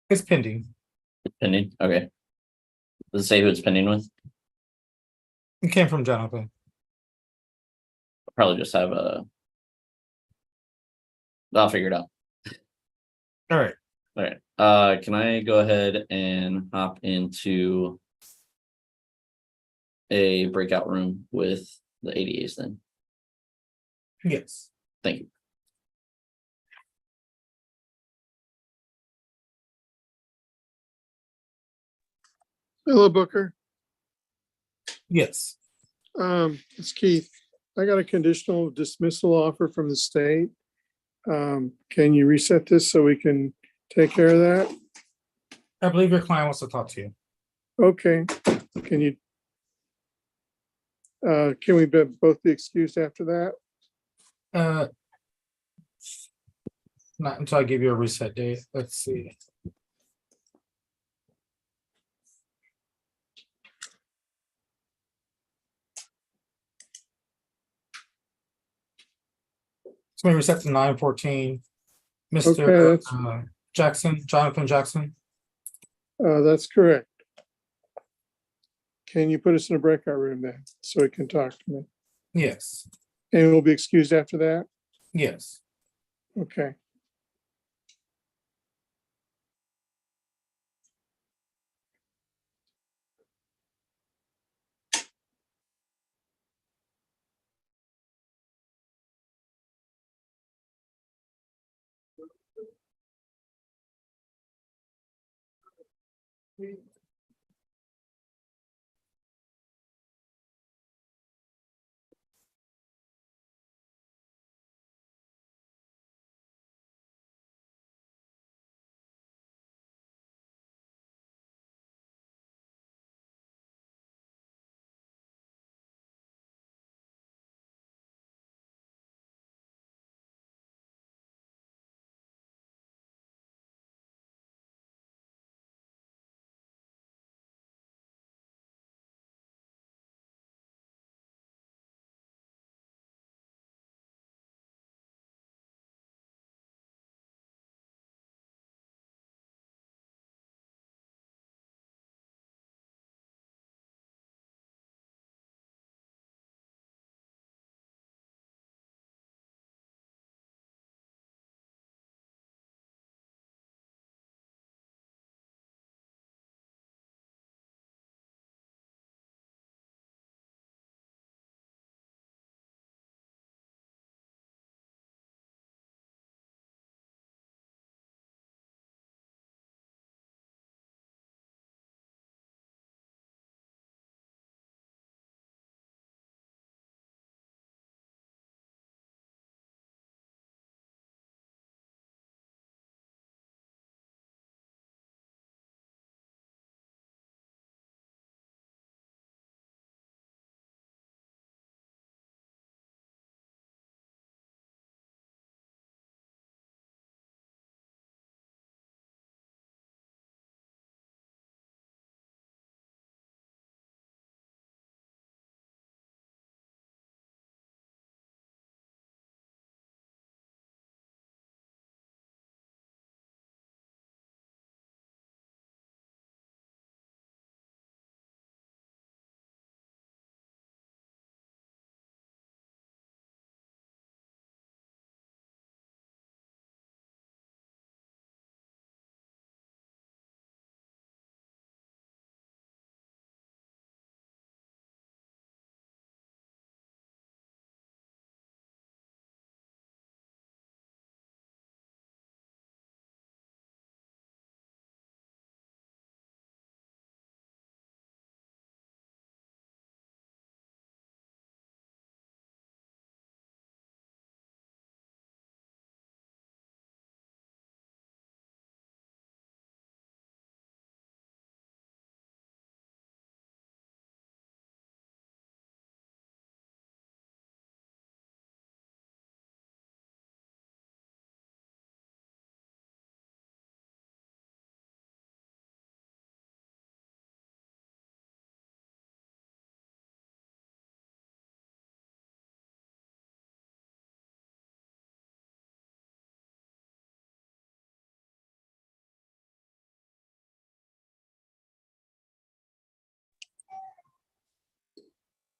It's pending. Pending? Okay. Does it say who it's pending with? It came from Jonathan. Probably just have I'll figure it out. All right. All right. Can I go ahead and hop into a breakout room with the ADAs then? Yes. Thank you. Hello, Booker. Yes. It's Keith. I got a conditional dismissal offer from the state. Can you reset this so we can take care of that? I believe your client wants to talk to you. Okay. Can you? Can we both be excused after that? Not until I give you a reset date. Let's see. So we reset to 9/14. Okay, Mr. that's- Jackson, Jonathan Jackson. That's correct. Can you put us in a breakout room then, so he can talk to me? Yes. And we'll be excused after that? Yes. Okay.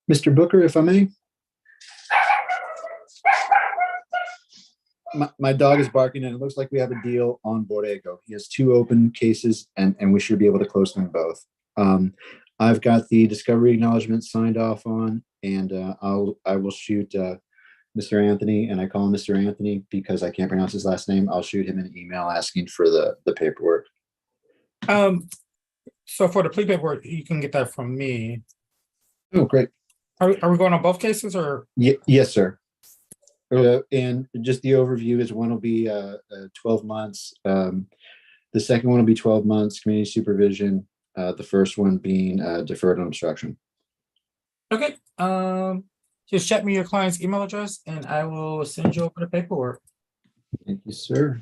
Mr. Booker, if I may. My dog is barking and it looks like we have a deal on Borrego. He has 2 open cases and we should be able to close them both. I've got the discovery acknowledgement signed off on and I will shoot Mr. Anthony, and I call him Mr. Anthony because I can't pronounce his last name. I'll shoot him an email asking for the paperwork. So for the plea paperwork, you can get that from me. Oh, great. Are we going on both cases or? Yes, sir. And just the overview is one will be 12 months. The second one will be 12 months community supervision. The first one being deferred on obstruction. Okay. Just check me your client's email address and I will send you over the paperwork. Thank you, sir.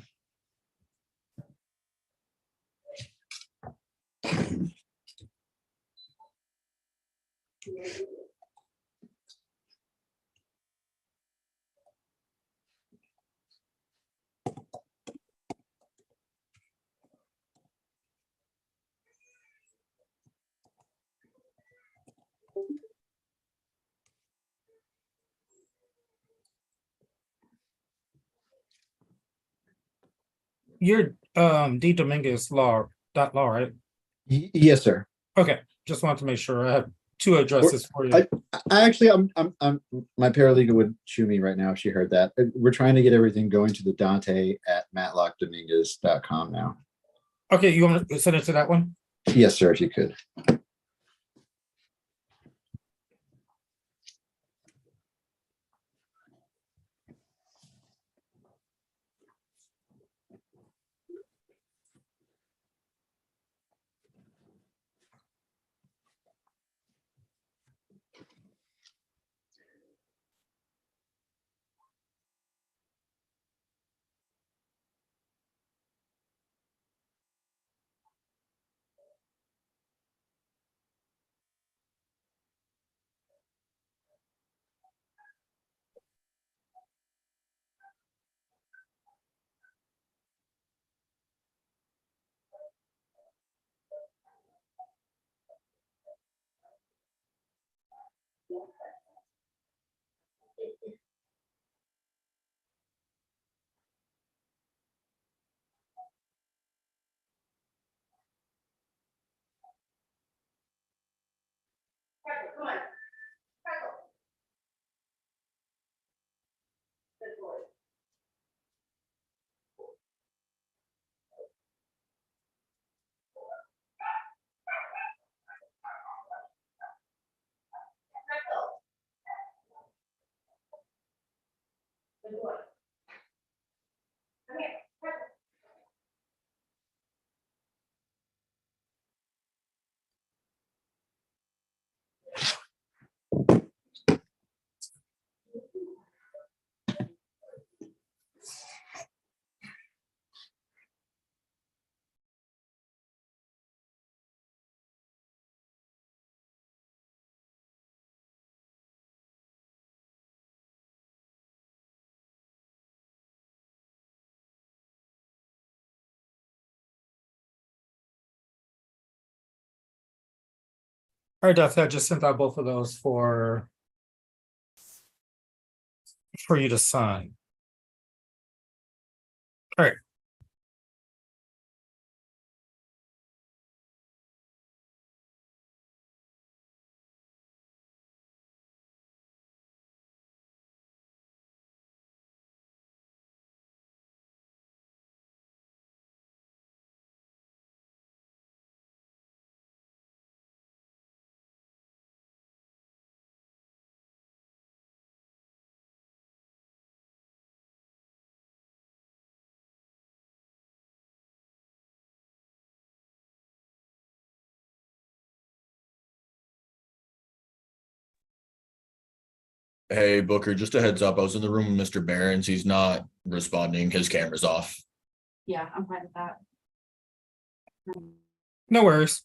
You're D Dominguez law, right? Yes, sir. Okay, just wanted to make sure I have 2 addresses for you. I actually, my paralegal would chew me right now if she heard that. We're trying to get everything going to the Dante at matlockdominguez.com now. Okay, you want to send it to that one? Yes, sir, if you could. All right, Dusty, I just sent out both of those for you to sign. All right. Hey, Booker, just a heads up. I was in the room with Mr. Barons. He's not responding. His camera's off. Yeah, I'm fine with that. No worries.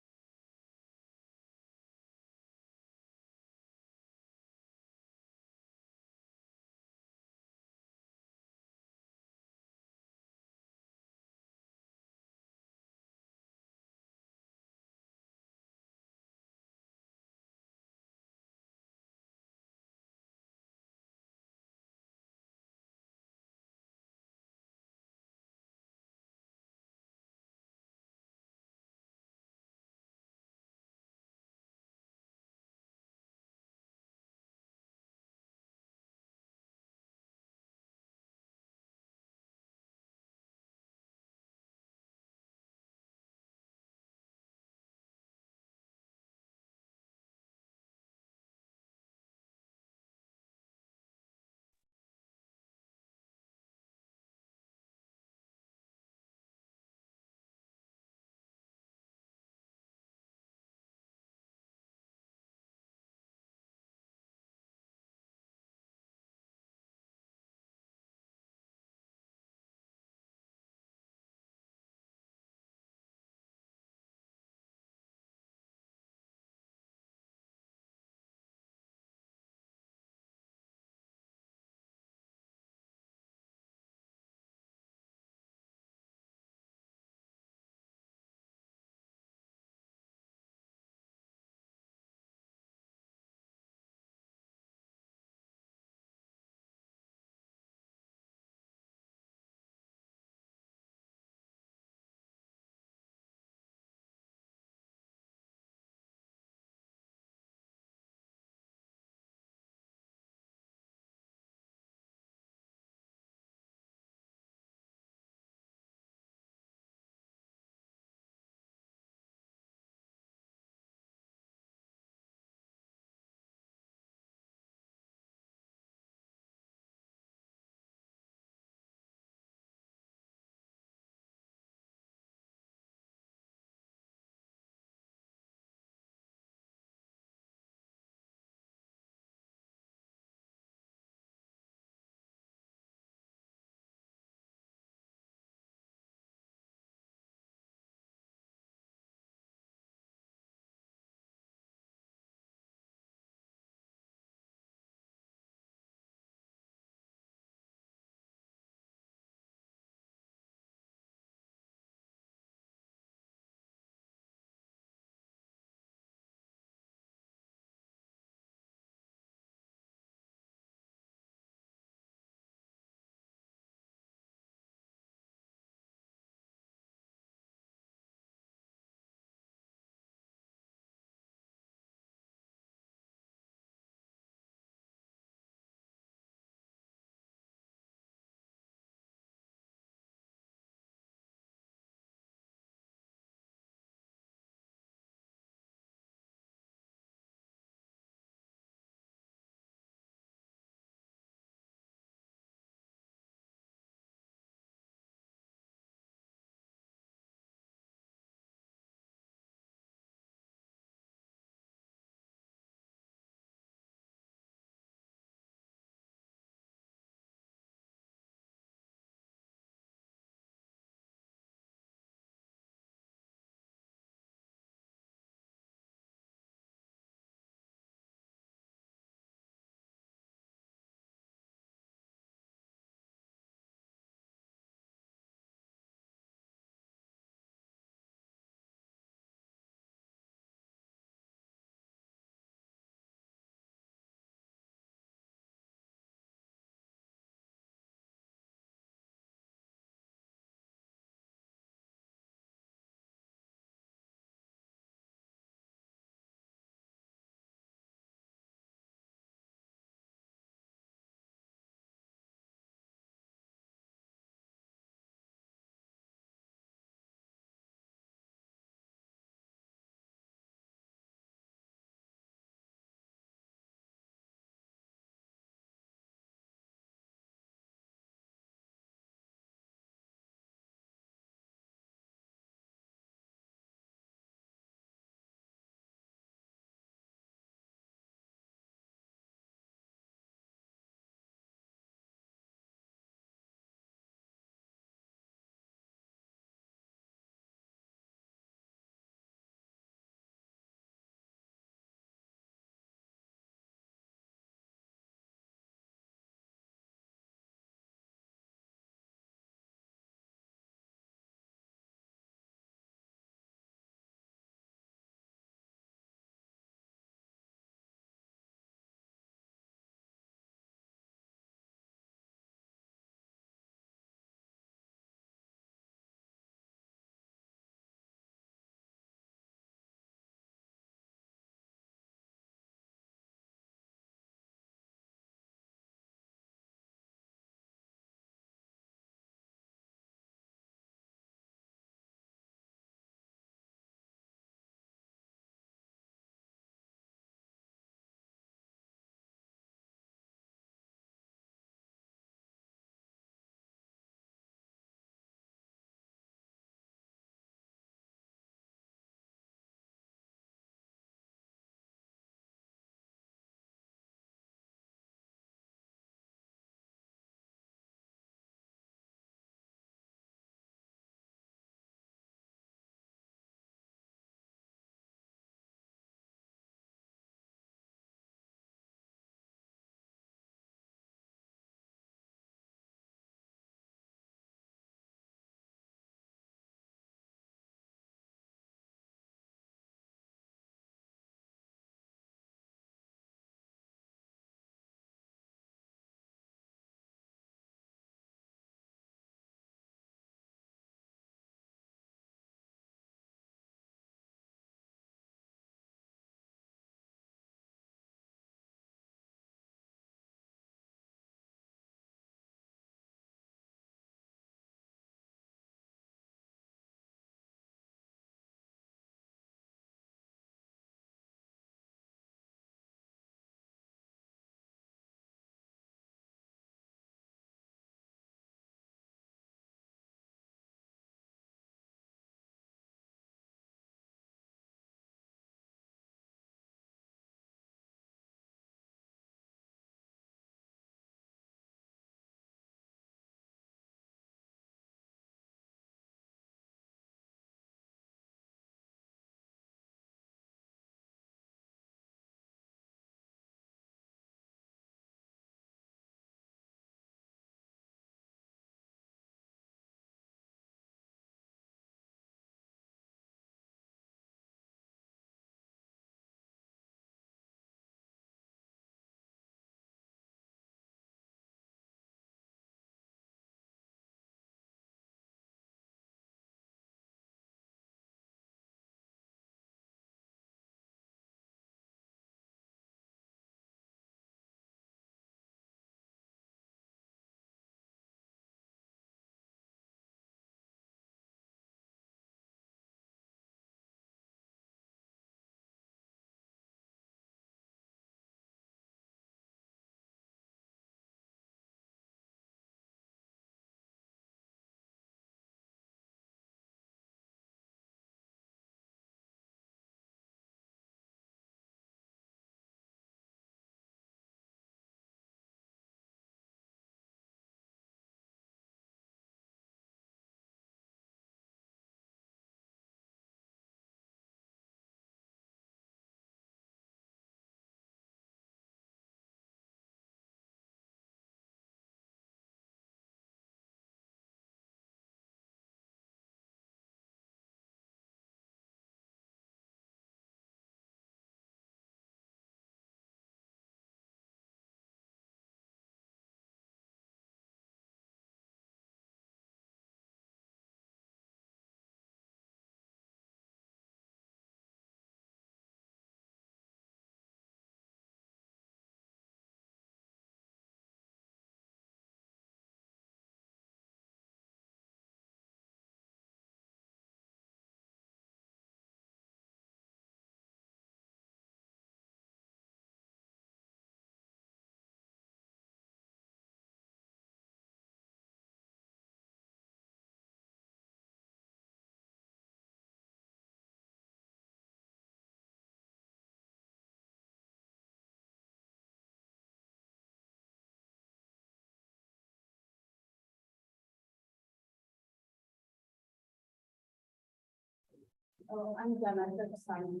Oh, I'm done. I took a sign.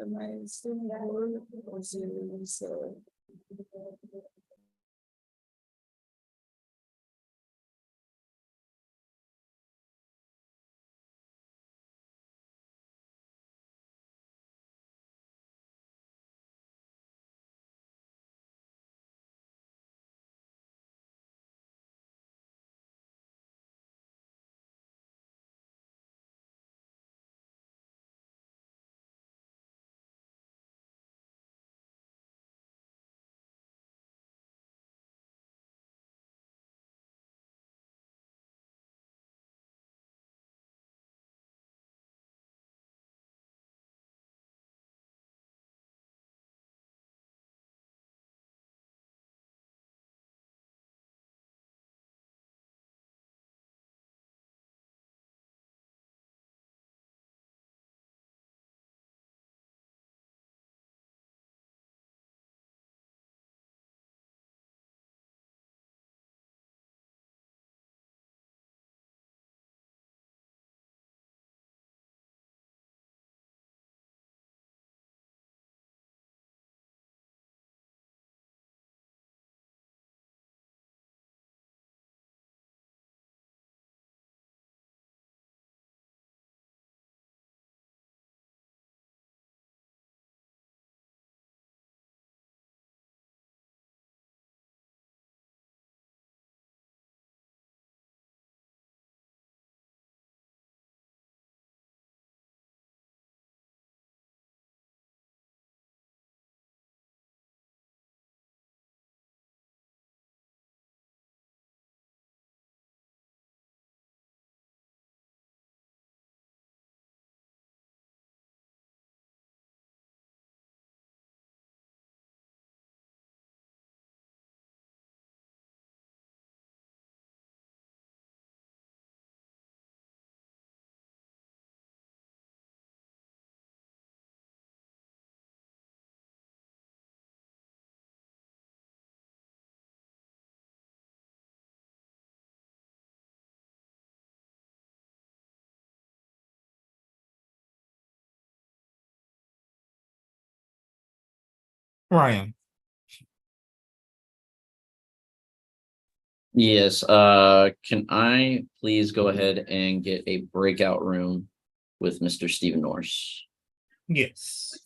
Am I still board or Zoom? So. Ryan. Yes, can I please go ahead and get a breakout room with Mr. Stephen Norris? Yes.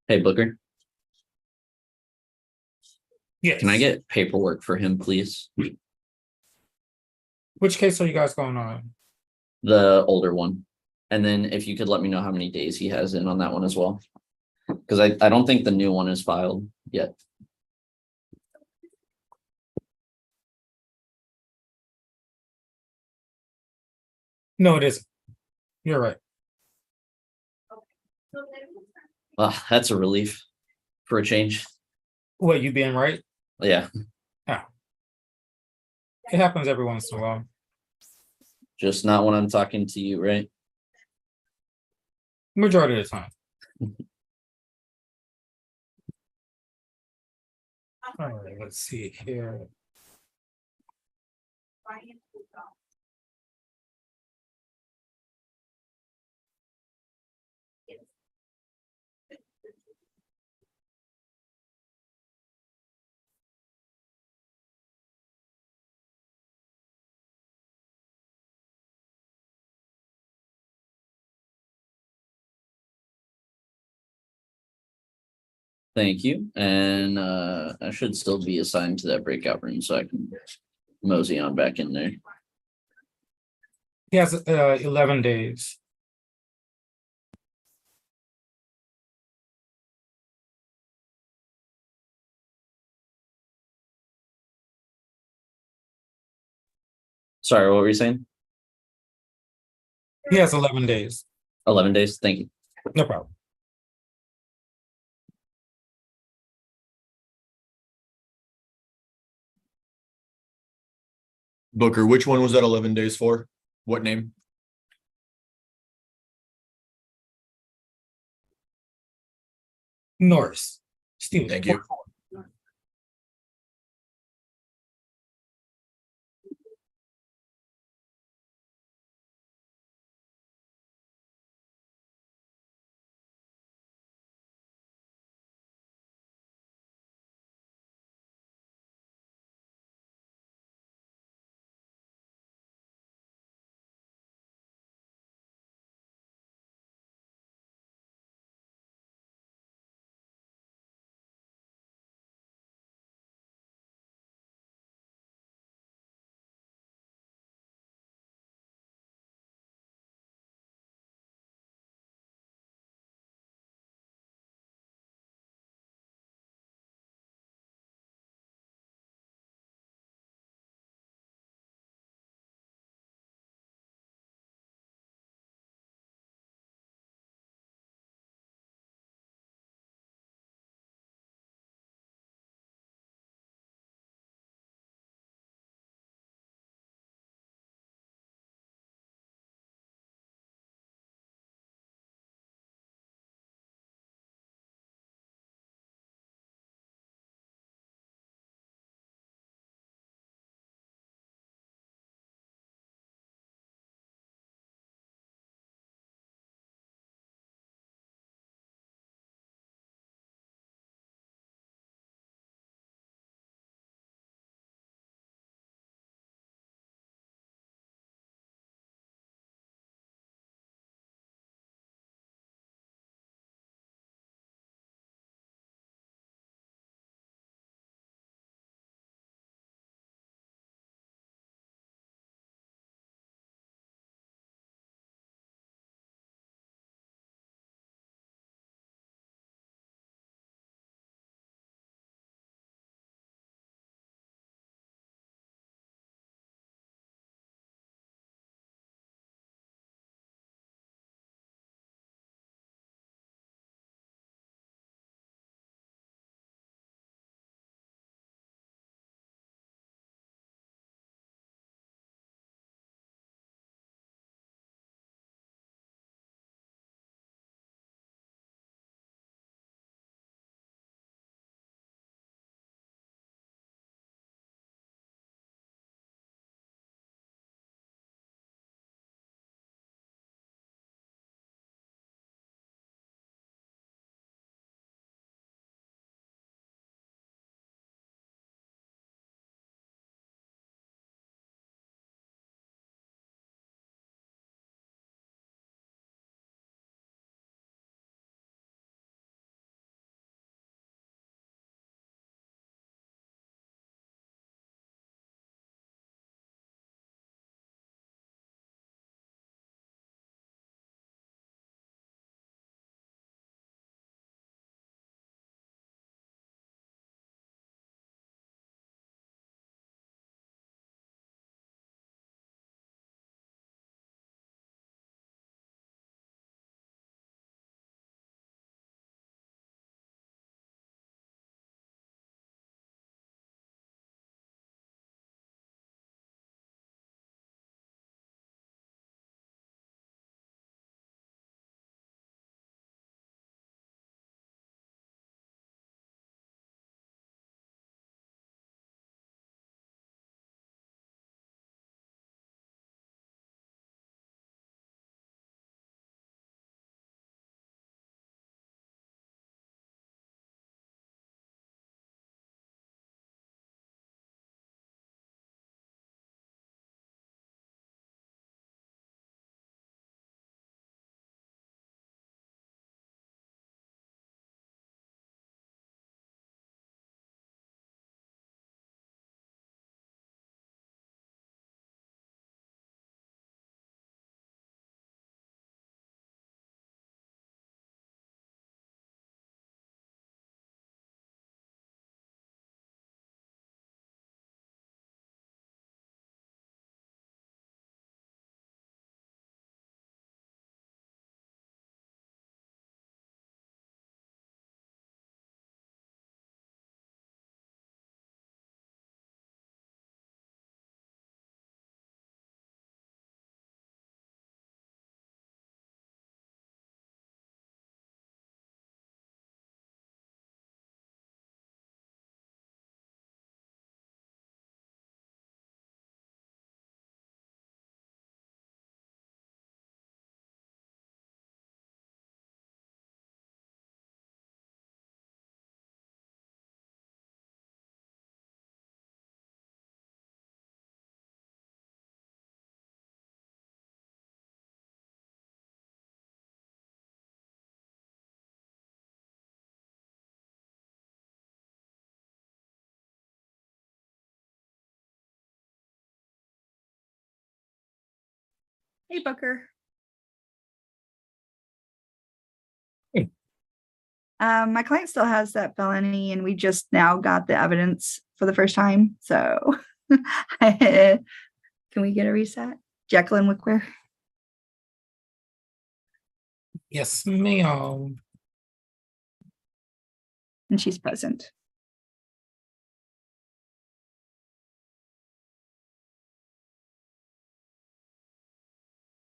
Hey, Booker, Yes. can I get paperwork for him, please? Which case are you guys going on? The older one. And then if you could let me know how many days he has in on that one as well. Because I don't think the new one is filed yet. No, it isn't. You're right. That's a relief for a change. What, you being right? Yeah. Oh. It happens every once in a while. Just not when I'm talking to you, right? Majority of the time. All right, let's see here. Thank you. And I should still be assigned to that breakout room so I can mosey on back in there. He has 11 days. Sorry, what were you saying? He has 11 days. 11 days. Thank you. No problem. Booker, which one was that 11 days for? What name? Norris. Steve. Thank you. Hey, Booker. Hey. My client still has that felony and we just now got the evidence for the first time. So can we get a reset? Jacqueline Wickwer. Yes, ma'am. And she's present.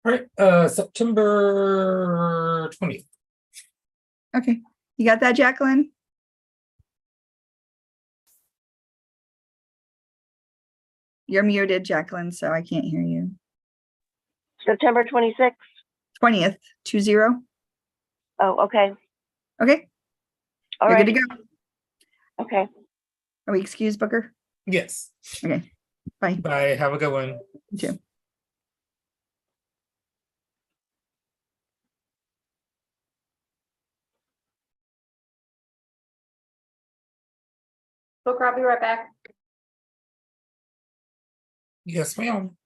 All right, September 20th. Okay. You got that, Jacqueline? You're muted, Jacqueline, so I can't hear you. September 26th. 20th, 20. Oh, okay. Okay. All You're right. good to go. Okay. Are we excused, Booker? Yes. Okay. Bye. Bye. Have a good one. You too. Booker, I'll be right back. Yes, ma'am.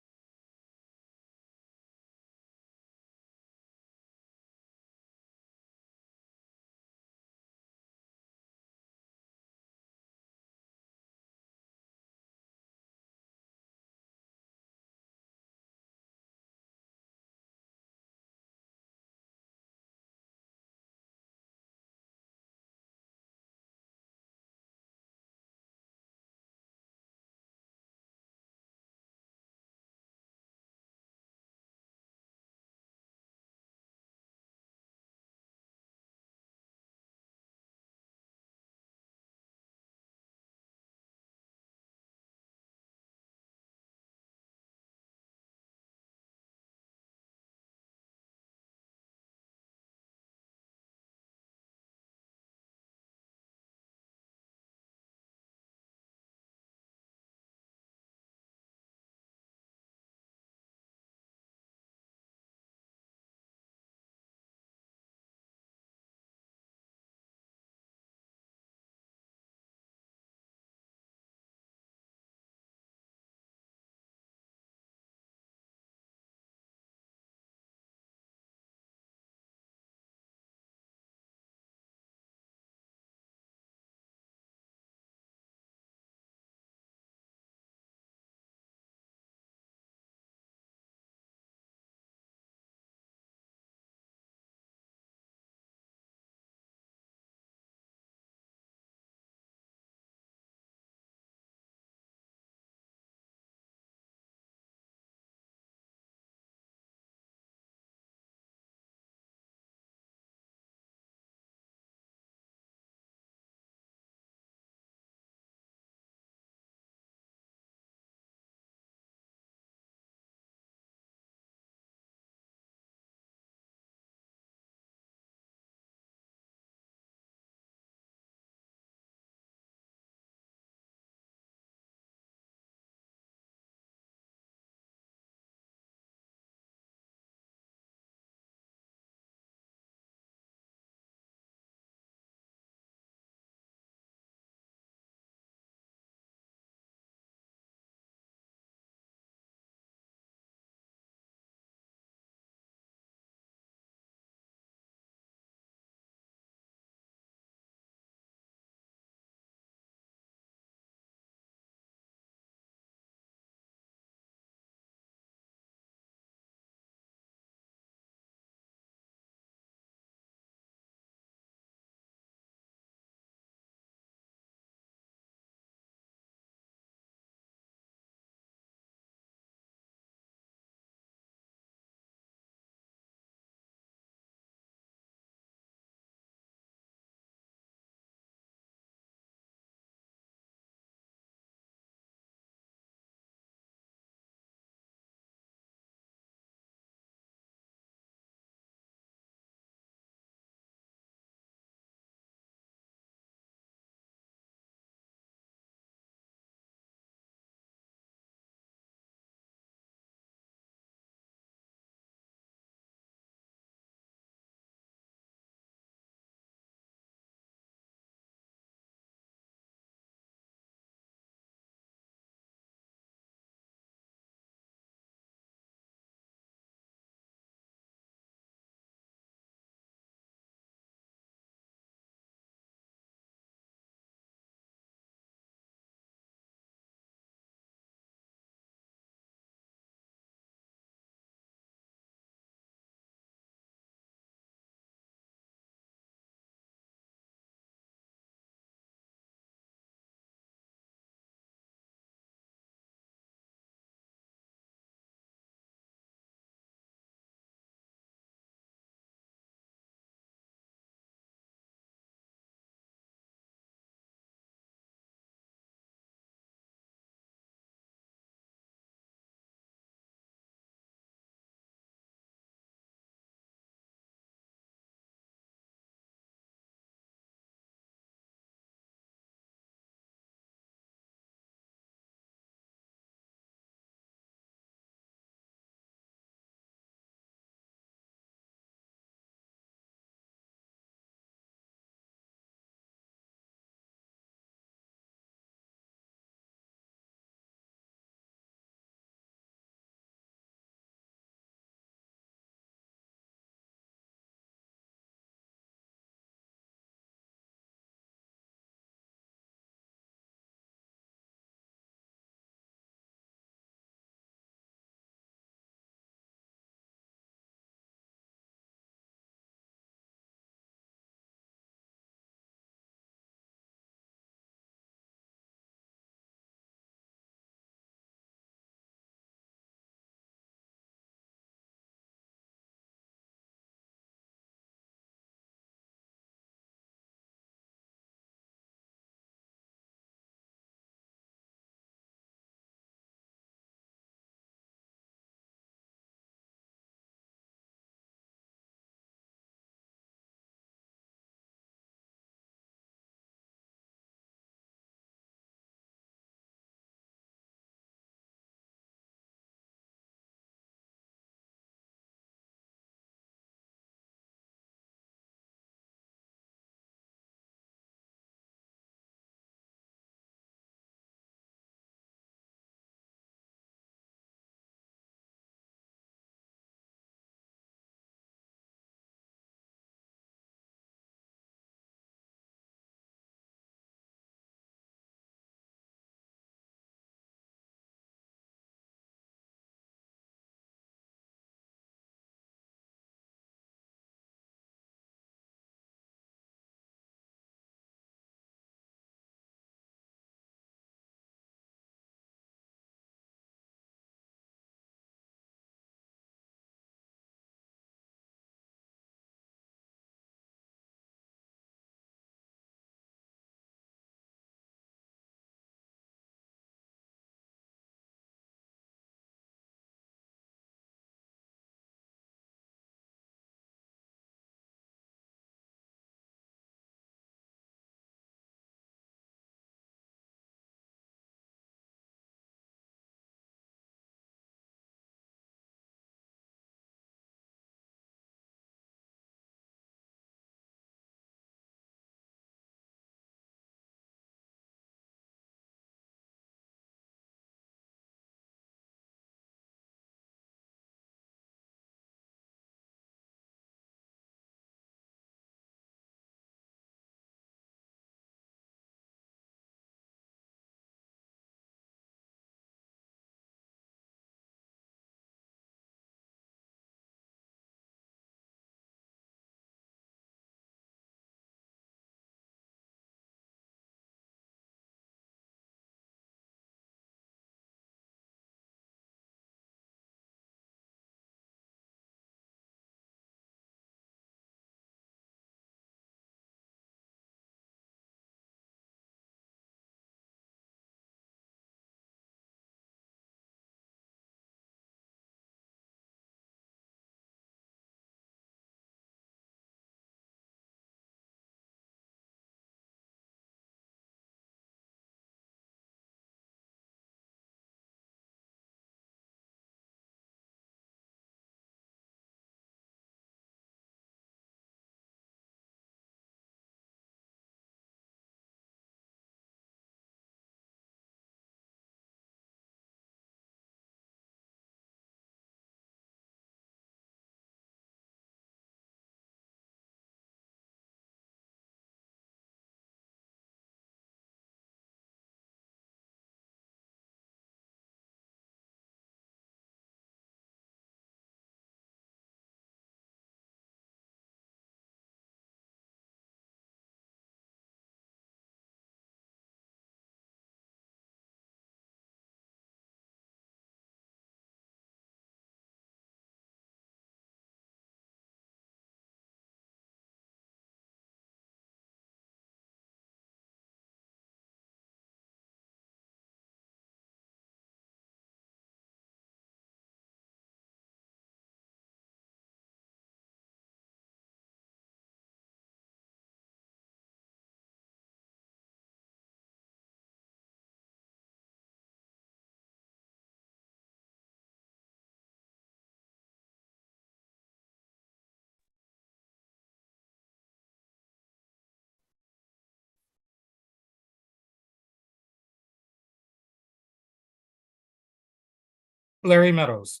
Larry Meadows.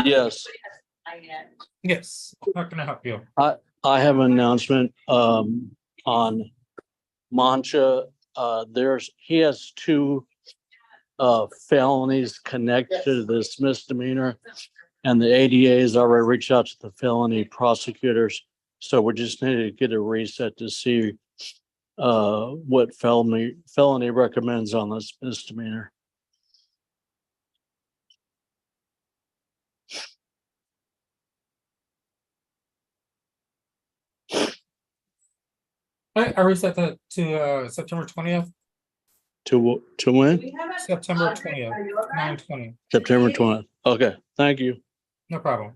Yes, Yes, how can I help you? I have an announcement on Mancha. He has two felonies connected to this misdemeanor. And the ADA has already reached out to the felony prosecutors. So we just need to get a reset to see what felony recommends on this misdemeanor. All right, I reset that to September 20th. To when? September 20th, 9/20. September 20th. Okay, thank you. No problem.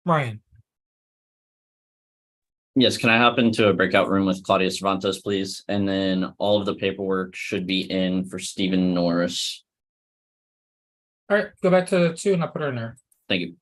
Ryan. Yes, can I hop into a breakout room with Claudia Cervantes, please? And then all of the paperwork should be in for Stephen Norris. All right, go back to 2 and I'll put her in there. Thank you.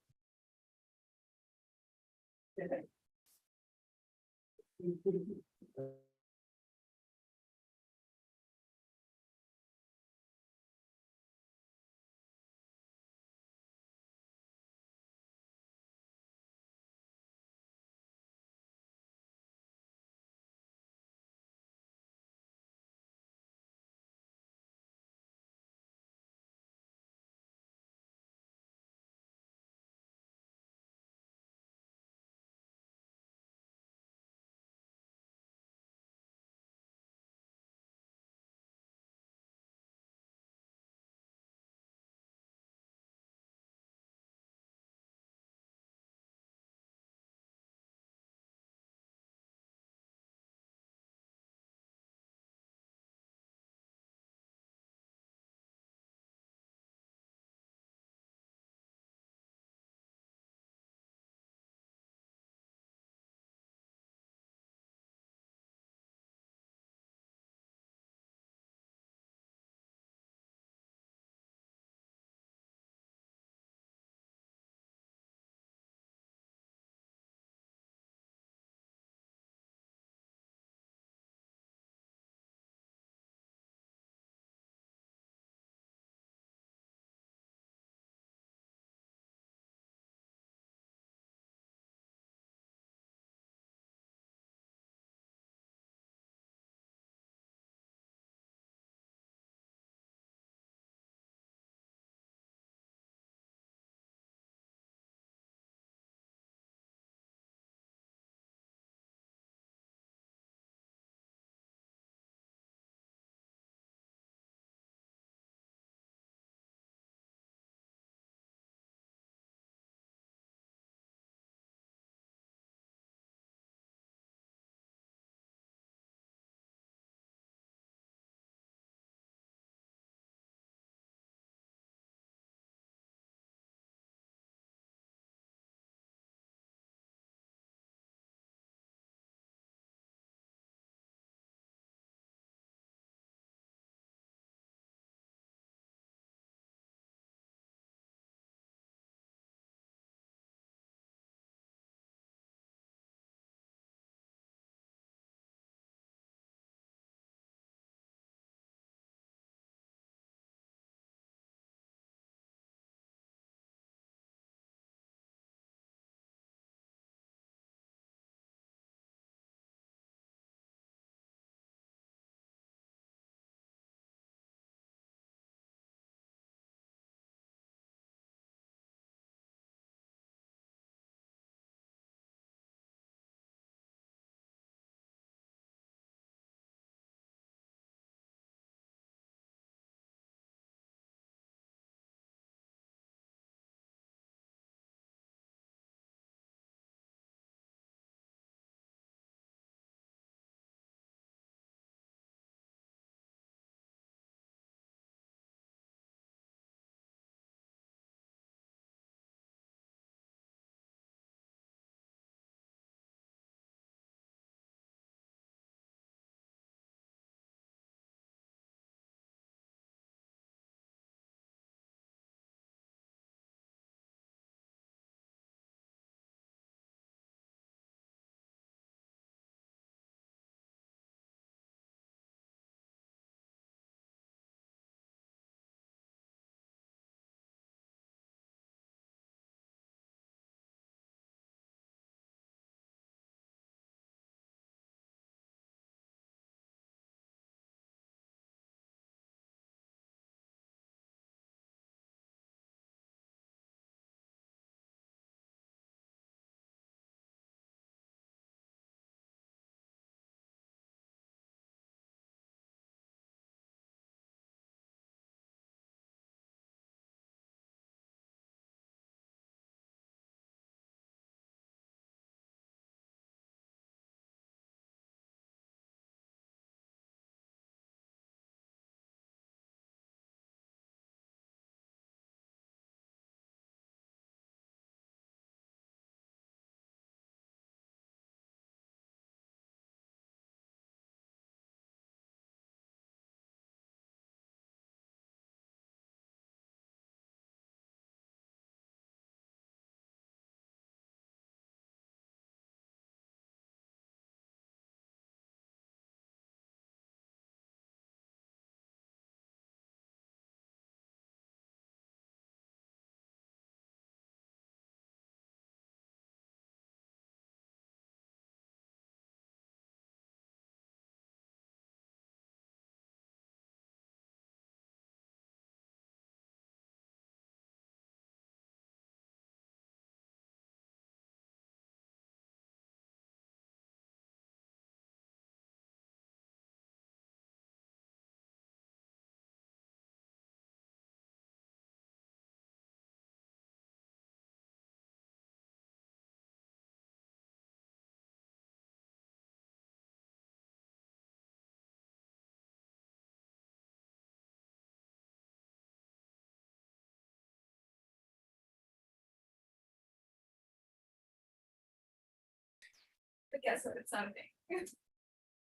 guess it's something.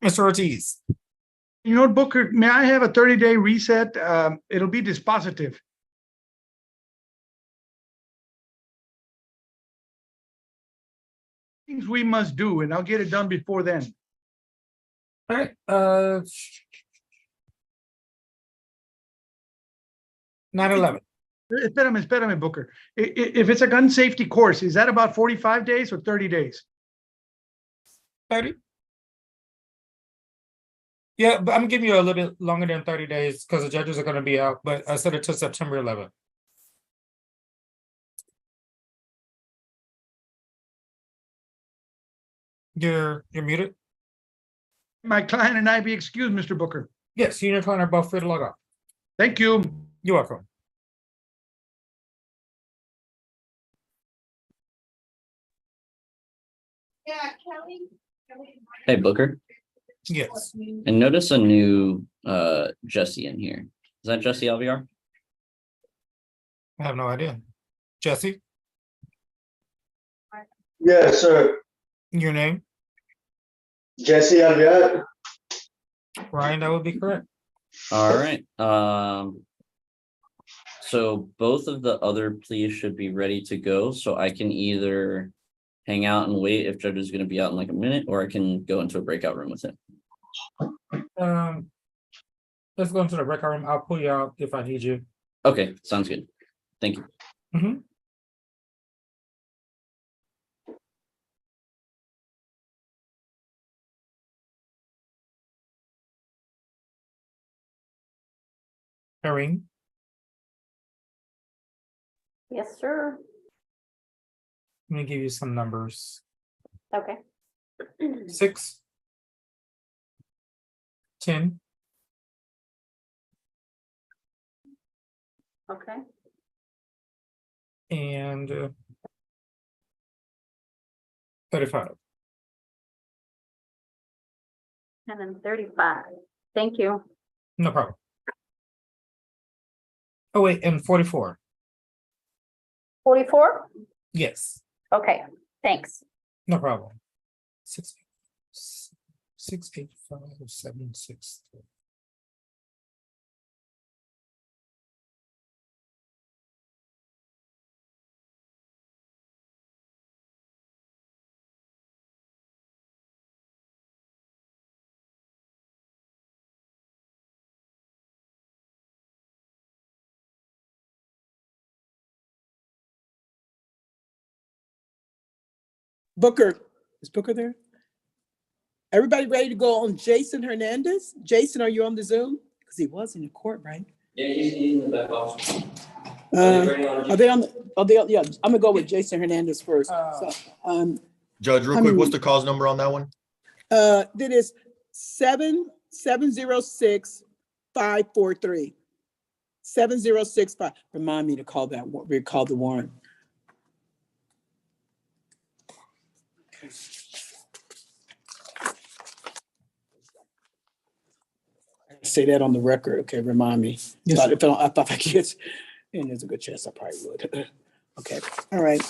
Mr. Ortiz. You know, Booker, may I have a 30-day reset? It'll be dispositive. Things we must do, and I'll get it done before then. All right, 9/11. Espérame, Booker. If it's a gun safety course, is that about 45 days or 30 days? 30. Yeah, but I'm giving you a little bit longer than 30 days because the judges are going to be out, but I set it to September 11th. You're muted. My client and I be excused, Mr. Booker. Yes, you and your client are both free to log off. Thank you. You're welcome. Yeah, Kelly. Hey, Booker. Yes. And notice a new Jesse in here. Is that Jesse LVR? I have no idea. Jesse, Yes, sir. your name? Jesse Alvear. Ryan, that would be correct. All right. So both of the other pleas should be ready to go. So I can either hang out and wait if Judge is going to be out in like a minute, or I can go into a breakout room with him. Let's go into the record room. I'll pull you out if I need you. Okay, sounds good. Thank you. Mm-hmm. Irene, Yes, sir. let me give you some numbers. Okay. 6, 10, Okay. and 35. And then 35. Thank you. No problem. Oh, wait, and 44. 44? Yes, Okay, thanks. no problem. 6, 8, 5, 7, 6, 3. Booker, is Booker there? Everybody ready to go on Jason Hernandez? Jason, are you on the Zoom? Because he was in the court, right? Yeah, he's in the back office. Are they on? Yeah, I'm gonna go with Jason Hernandez first. Judge, real quick, what's the cause number on that one? That is 706-543. 7065. Remind me to call that. Recall the warrant. Say that on the record. Okay, remind me. Yes, But if I forget, and there's a good chance I probably would. Okay, all right.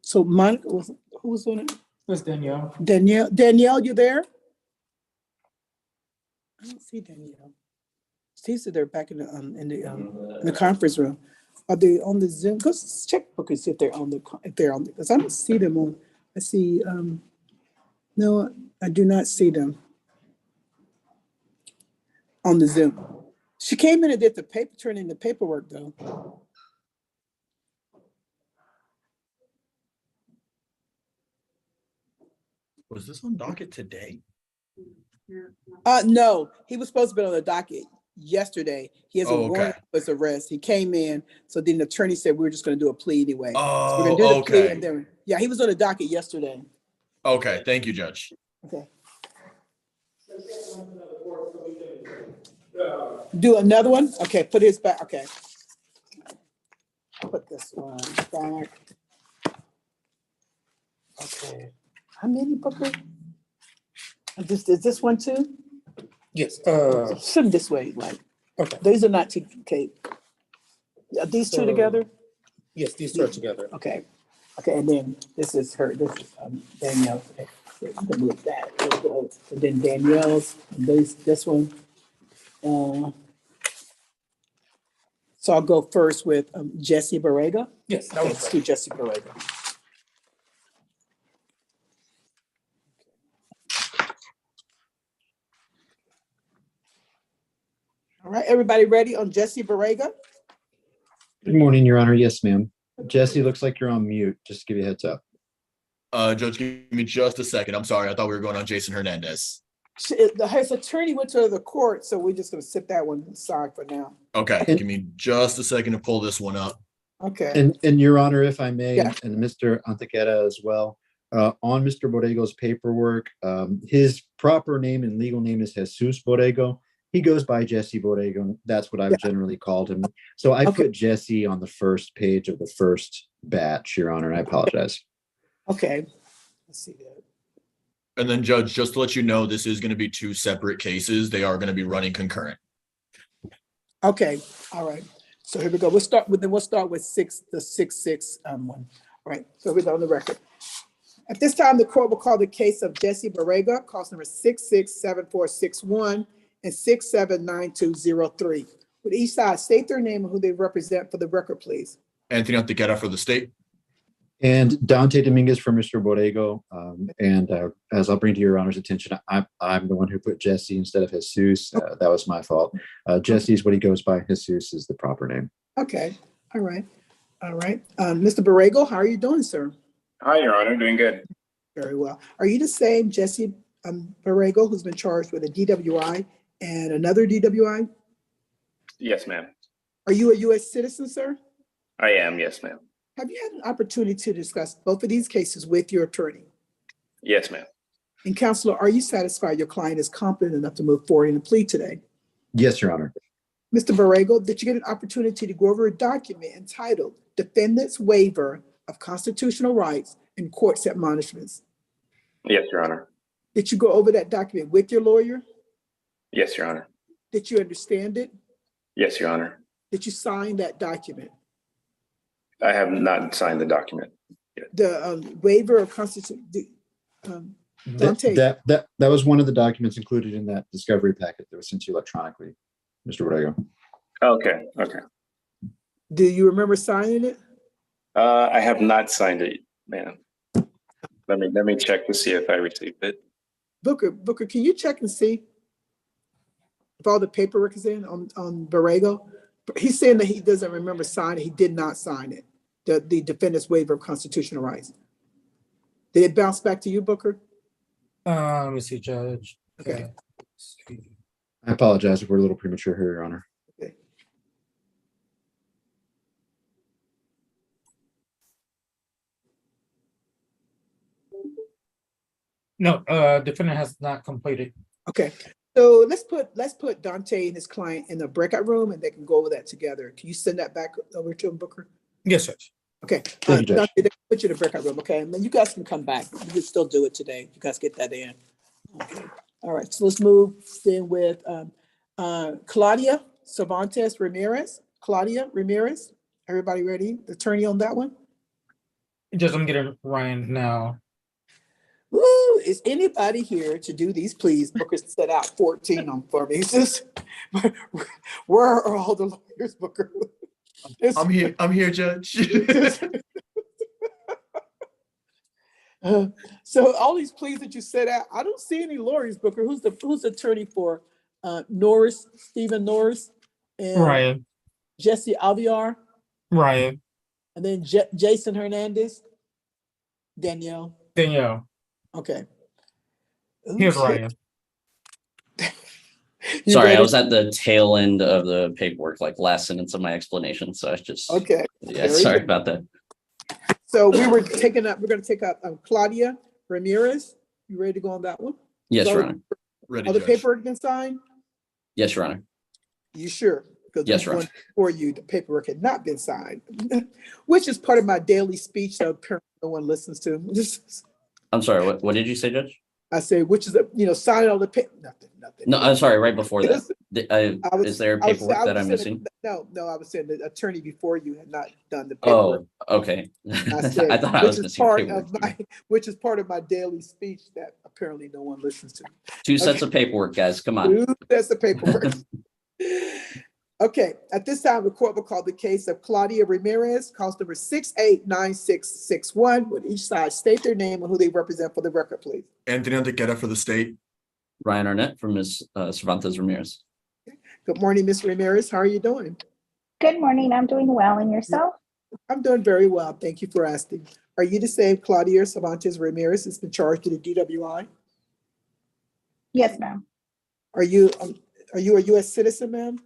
So Monica, who was on it? That's Danielle. Danielle, you there? I don't see Danielle. Steve said they're back in the conference room. Are they on the Zoom? Go check Book and see if they're on because I don't see them on. I see. No, I do not see them on the Zoom. She came in and did turn in the paperwork though. Was this on docket today? No, he was supposed to be on the docket yesterday. He has a warrant for his arrest. He came in, so then the attorney said we were just going to do a plea anyway. So we're going to do the plea and then, yeah, he was on the docket yesterday. Okay, thank you, Judge. Okay. Do another one? Okay, put his back. Okay. Put this one back. Okay. How many, Booker? Is this one too? Yes. Send this way, like. Okay. These are not TK. Are these two together? Yes, these two are together. Okay. Okay, and then this is her. This is Danielle. Okay. So I'm gonna move that. There we go. And then Danielle's, and this one. So I'll go first with Jesse Borrega. Yes, that was Let's do Jesse Borrega. All right, everybody ready on Jesse Borrega? Good morning, Your Honor. Yes, ma'am. Jesse, looks like you're on mute. Just to give you a heads up. Judge, give me just a second. I'm sorry. I thought we were going on Jason Hernandez. His attorney went to the court, so we're just gonna sit that one aside for now. Okay, give me just a second to pull this one up. Okay. And Your Honor, if I may, Yeah. and Mr. Antequera as well, on Mr. Borrego's paperwork, his proper name and legal name is Jesus Borrego. He goes by Jesse Borrego, and that's what I've generally called him. So I put Jesse on the first page of the first batch, Your Honor, and I apologize. Okay. Let's see that. And then, Judge, just to let you know, this is going to be two separate cases. They are going to be running concurrent. Okay, all right. So here we go. We'll start with the 6-6 one. All right, so we're on the record. At this time, the court will call the case of Jesse Borrega, cause number 667461 and 679203. Would each side state their name and who they represent for the record, please? Anthony Antequera for the state. And Dante Dominguez for Mr. Borrego. As I'll bring to Your Honor's attention, I'm the one who put Jesse instead of Jesus. That was my fault. Jesse is what he goes by. Jesus is the proper name. Okay, all right, all right. Mr. Borrego, how are you doing, sir? Hi, Your Honor, doing good. Very well. Are you the same Jesse Borrego who's been charged with a DWI and another DWI? Yes, ma'am. Are you a U.S. citizen, sir? I am, yes, ma'am. Have you had an opportunity to discuss both of these cases with your attorney? Yes, ma'am. And Counselor, are you satisfied your client is competent enough to move forward in a plea today? Yes, Your Honor. Mr. Borrego, did you get an opportunity to go over a document entitled Defendant's Waiver of Constitutional Rights and Court's Admonishments? Yes, Your Honor. Did you go over that document with your lawyer? Yes, Your Honor. Did you understand it? Yes, Your Honor. Did you sign that document? I have not signed the document. The waiver of constitution. Dante. That was one of the documents included in that discovery packet that was sent to you electronically, Mr. Borrego. Okay, okay. Do you remember signing it? I have not signed it, ma'am. Let me check to see if I received it. Booker, can you check and see if all the paperwork is in on Borrego? He's saying that he doesn't remember signing. He did not sign it. The defendant's waiver of constitutional rights. Did it bounce back to you, Booker? Let me see, Judge. Okay. I apologize if we're a little premature here, Your Honor. Okay. No, defendant has not completed. Okay. So let's put Dante and his client in the breakout room and they can go over that together. Can you send that back over to him, Booker? Yes, Judge. Okay. Thank you, Judge. Dante, they put you in the breakout room, okay? And then you guys can come back. You can still do it today. You guys get that in. Okay. All right. So let's move then with Claudia Cervantes Ramirez. Claudia Ramirez. Everybody ready? The attorney on that one? Just I'm getting Ryan now. Woo, is anybody here to do these, please? Booker set out 14 on for me. It's just, where are all the lawyers, Booker? I'm here, Judge. So all these pleas that you set out, I don't see any lawyers, Booker. Who's the attorney for Norris, Stephen Norris, and Ryan. Jesse Alviar, Ryan. and then Jason Hernandez, Danielle. Okay. Here's Ryan. Sorry, I was at the tail end of the paperwork, like last sentence of my explanation. So I just Okay. Yeah, Very sorry good. about that. So we're going to take up Claudia Ramirez. You ready to go on that one? Yes, Is Your all Honor. Ready, All the Judge. paperwork been signed? Yes, Your Honor. You sure? Because Yes, Your Honor. for you, the paperwork had not been signed, which is part of my daily speech that apparently no one listens to. I'm sorry. What did you say, Judge? I say, which is, signing all the paper. Nothing. No, I'm sorry. Right before that, Is there paperwork that I'm missing? No, I was saying the attorney before you had not done the paperwork. Oh, okay. I said, I thought I was missing paperwork. which is part of my daily speech that apparently no one listens to. Two sets of paperwork, guys. Come on. 2 sets of paperwork. Okay, at this time, the court will call the case of Claudia Ramirez, cause number 689661. Would each side state their name and who they represent for the record, please? Anthony Antequera for the state. Ryan Arnett from Ms. Cervantes Ramirez. Good morning, Ms. Ramirez. How are you doing? Good morning. I'm doing well. And yourself? I'm doing very well. Thank you for asking. Are you the same Claudia Cervantes Ramirez has been charged with the DWI? Yes, ma'am. Are you a U.S. citizen, ma'am?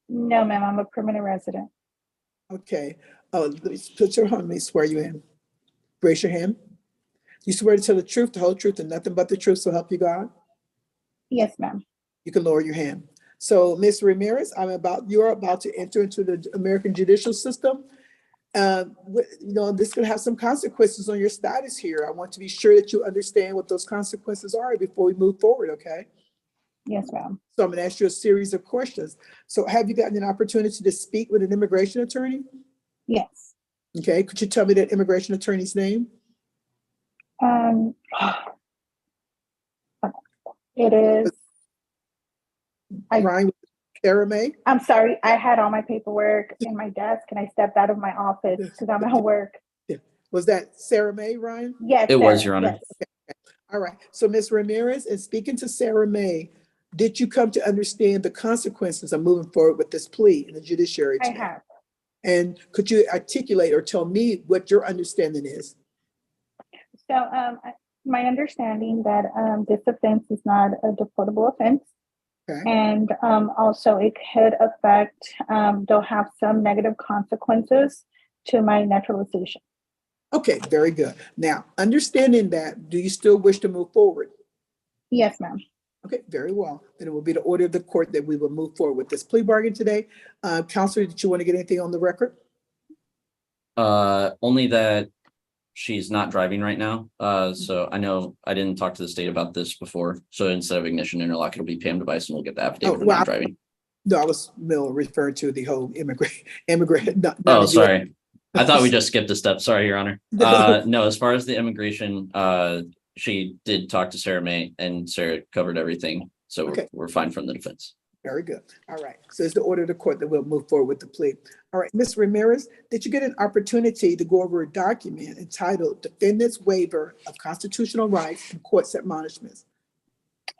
No, ma'am. I'm a permanent resident. Okay. Oh, let me put your hand. Let me swear you in. Raise your hand. You swear to tell the truth, the whole truth, and nothing but the truth, so help you God? Yes, ma'am. You can lower your hand. So, Ms. Ramirez, you're about to enter into the American judicial system. This could have some consequences on your status here. I want to be sure that you understand what those consequences are before we move forward, okay? Yes, ma'am. So I'm going to ask you a series of questions. So have you gotten an opportunity to speak with an immigration attorney? Yes. Okay, could you tell me that immigration attorney's name? It is. Ryan, Sarah May? I'm sorry. I had all my paperwork in my desk and I stepped out of my office because I'm at work. Yeah. Was that Sarah May, Ryan? Yes. It was, Your Honor. Yes. Okay. All right. So Ms. Ramirez, and speaking to Sarah May, did you come to understand the consequences of moving forward with this plea in the judiciary today? I have. And could you articulate or tell me what your understanding is? So my understanding that this offense is not a deportable offense. Okay. And also it could affect, they'll have some negative consequences to my naturalization. Okay, very good. Now, understanding that, do you still wish to move forward? Yes, ma'am. Okay, very well. Then it will be the order of the court that we will move forward with this plea bargain today. Counselor, did you want to get anything on the record? Only that she's not driving right now. So I know I didn't talk to the state about this before. So instead of ignition interlock, it'll be PAM device and we'll get the affidavit of non-driving. No, I was referring to the whole immigrant. Oh, sorry. I thought we just skipped a step. Sorry, Your Honor. No, as far as the immigration, she did talk to Sarah May and Sarah covered everything. So Okay. we're fine from the defense. Very good. All right. So it's the order of the court that we'll move forward with the plea. All right. Ms. Ramirez, did you get an opportunity to go over a document entitled Defendant's Waiver of Constitutional Rights and Court's Admonishments?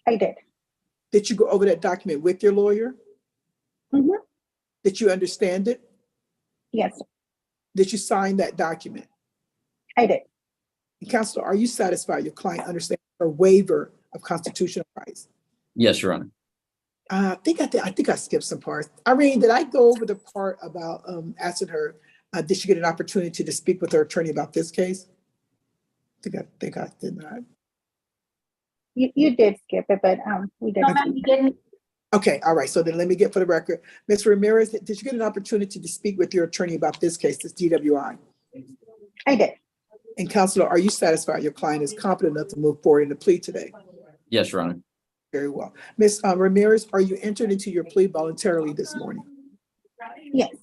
I did. Did you go over that document with your lawyer? Mm-hmm. Did you understand it? Yes. Did you sign that document? I did. Counselor, are you satisfied your client understands her waiver of constitutional rights? Yes, Your Honor. I think I did. I think I skipped some parts. Irene, did I go over the part about asking her, did she get an opportunity to speak with her attorney about this case? I think I did not. You did skip it, but we didn't. No, ma'am, you didn't. Okay, all right. So then let me get for the record. Ms. Ramirez, did you get an opportunity to speak with your attorney about this case, this DWI? I did. And Counselor, are you satisfied your client is competent enough to move forward in the plea today? Yes, Your Honor. Very well. Ms. Ramirez, are you entered into your plea voluntarily this morning? Yes.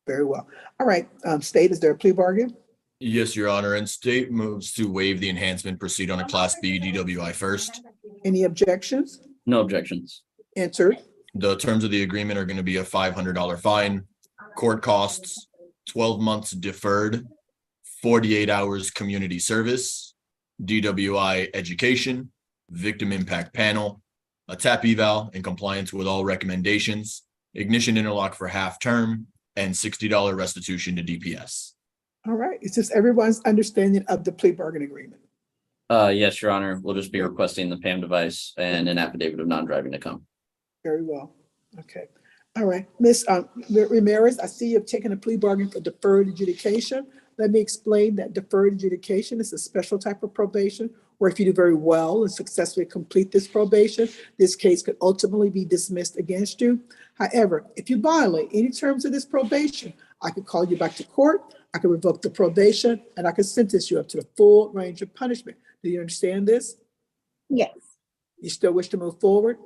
Very well. All right. State, is there a plea bargain? Yes, Your Honor. And state moves to waive the enhancement, proceed on a Class B DWI first. Any objections? No objections. Entered. The terms of the agreement are going to be a $500 fine, court costs, 12 months deferred, 48 hours community service, DWI education, victim impact panel, a TAP eval in compliance with all recommendations, ignition interlock for half term, and $60 restitution to DPS. All right. It's just everyone's understanding of the plea bargain agreement. Yes, Your Honor. We'll just be requesting the PAM device and an affidavit of non-driving to come. Very well. Okay. All right. Ms. Ramirez, I see you've taken a plea bargain for deferred adjudication. Let me explain that deferred adjudication is a special type of probation where if you do very well and successfully complete this probation, this case could ultimately be dismissed against you. However, if you violate any terms of this probation, I could call you back to court, I could revoke the probation, and I could sentence you up to the full range of punishment. Do you understand this? Yes. You still wish to move forward?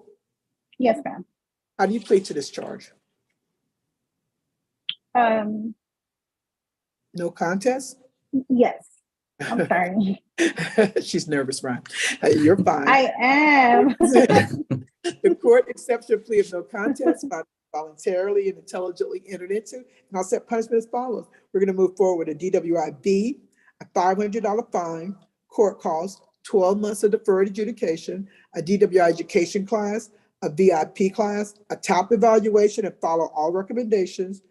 Yes, ma'am. How do you plead to this charge? Um, No contest? yes, I'm sorry. She's nervous, Ryan. You're fine. I am. The court accepts your plea of no contest, voluntarily and intelligently entered into, and I'll set punishment as follows. We're going to move forward with a DWI-B, a $500 fine, court costs, 12 months of deferred adjudication, a DWI education class, a VIP class, a top evaluation and follow all recommendations,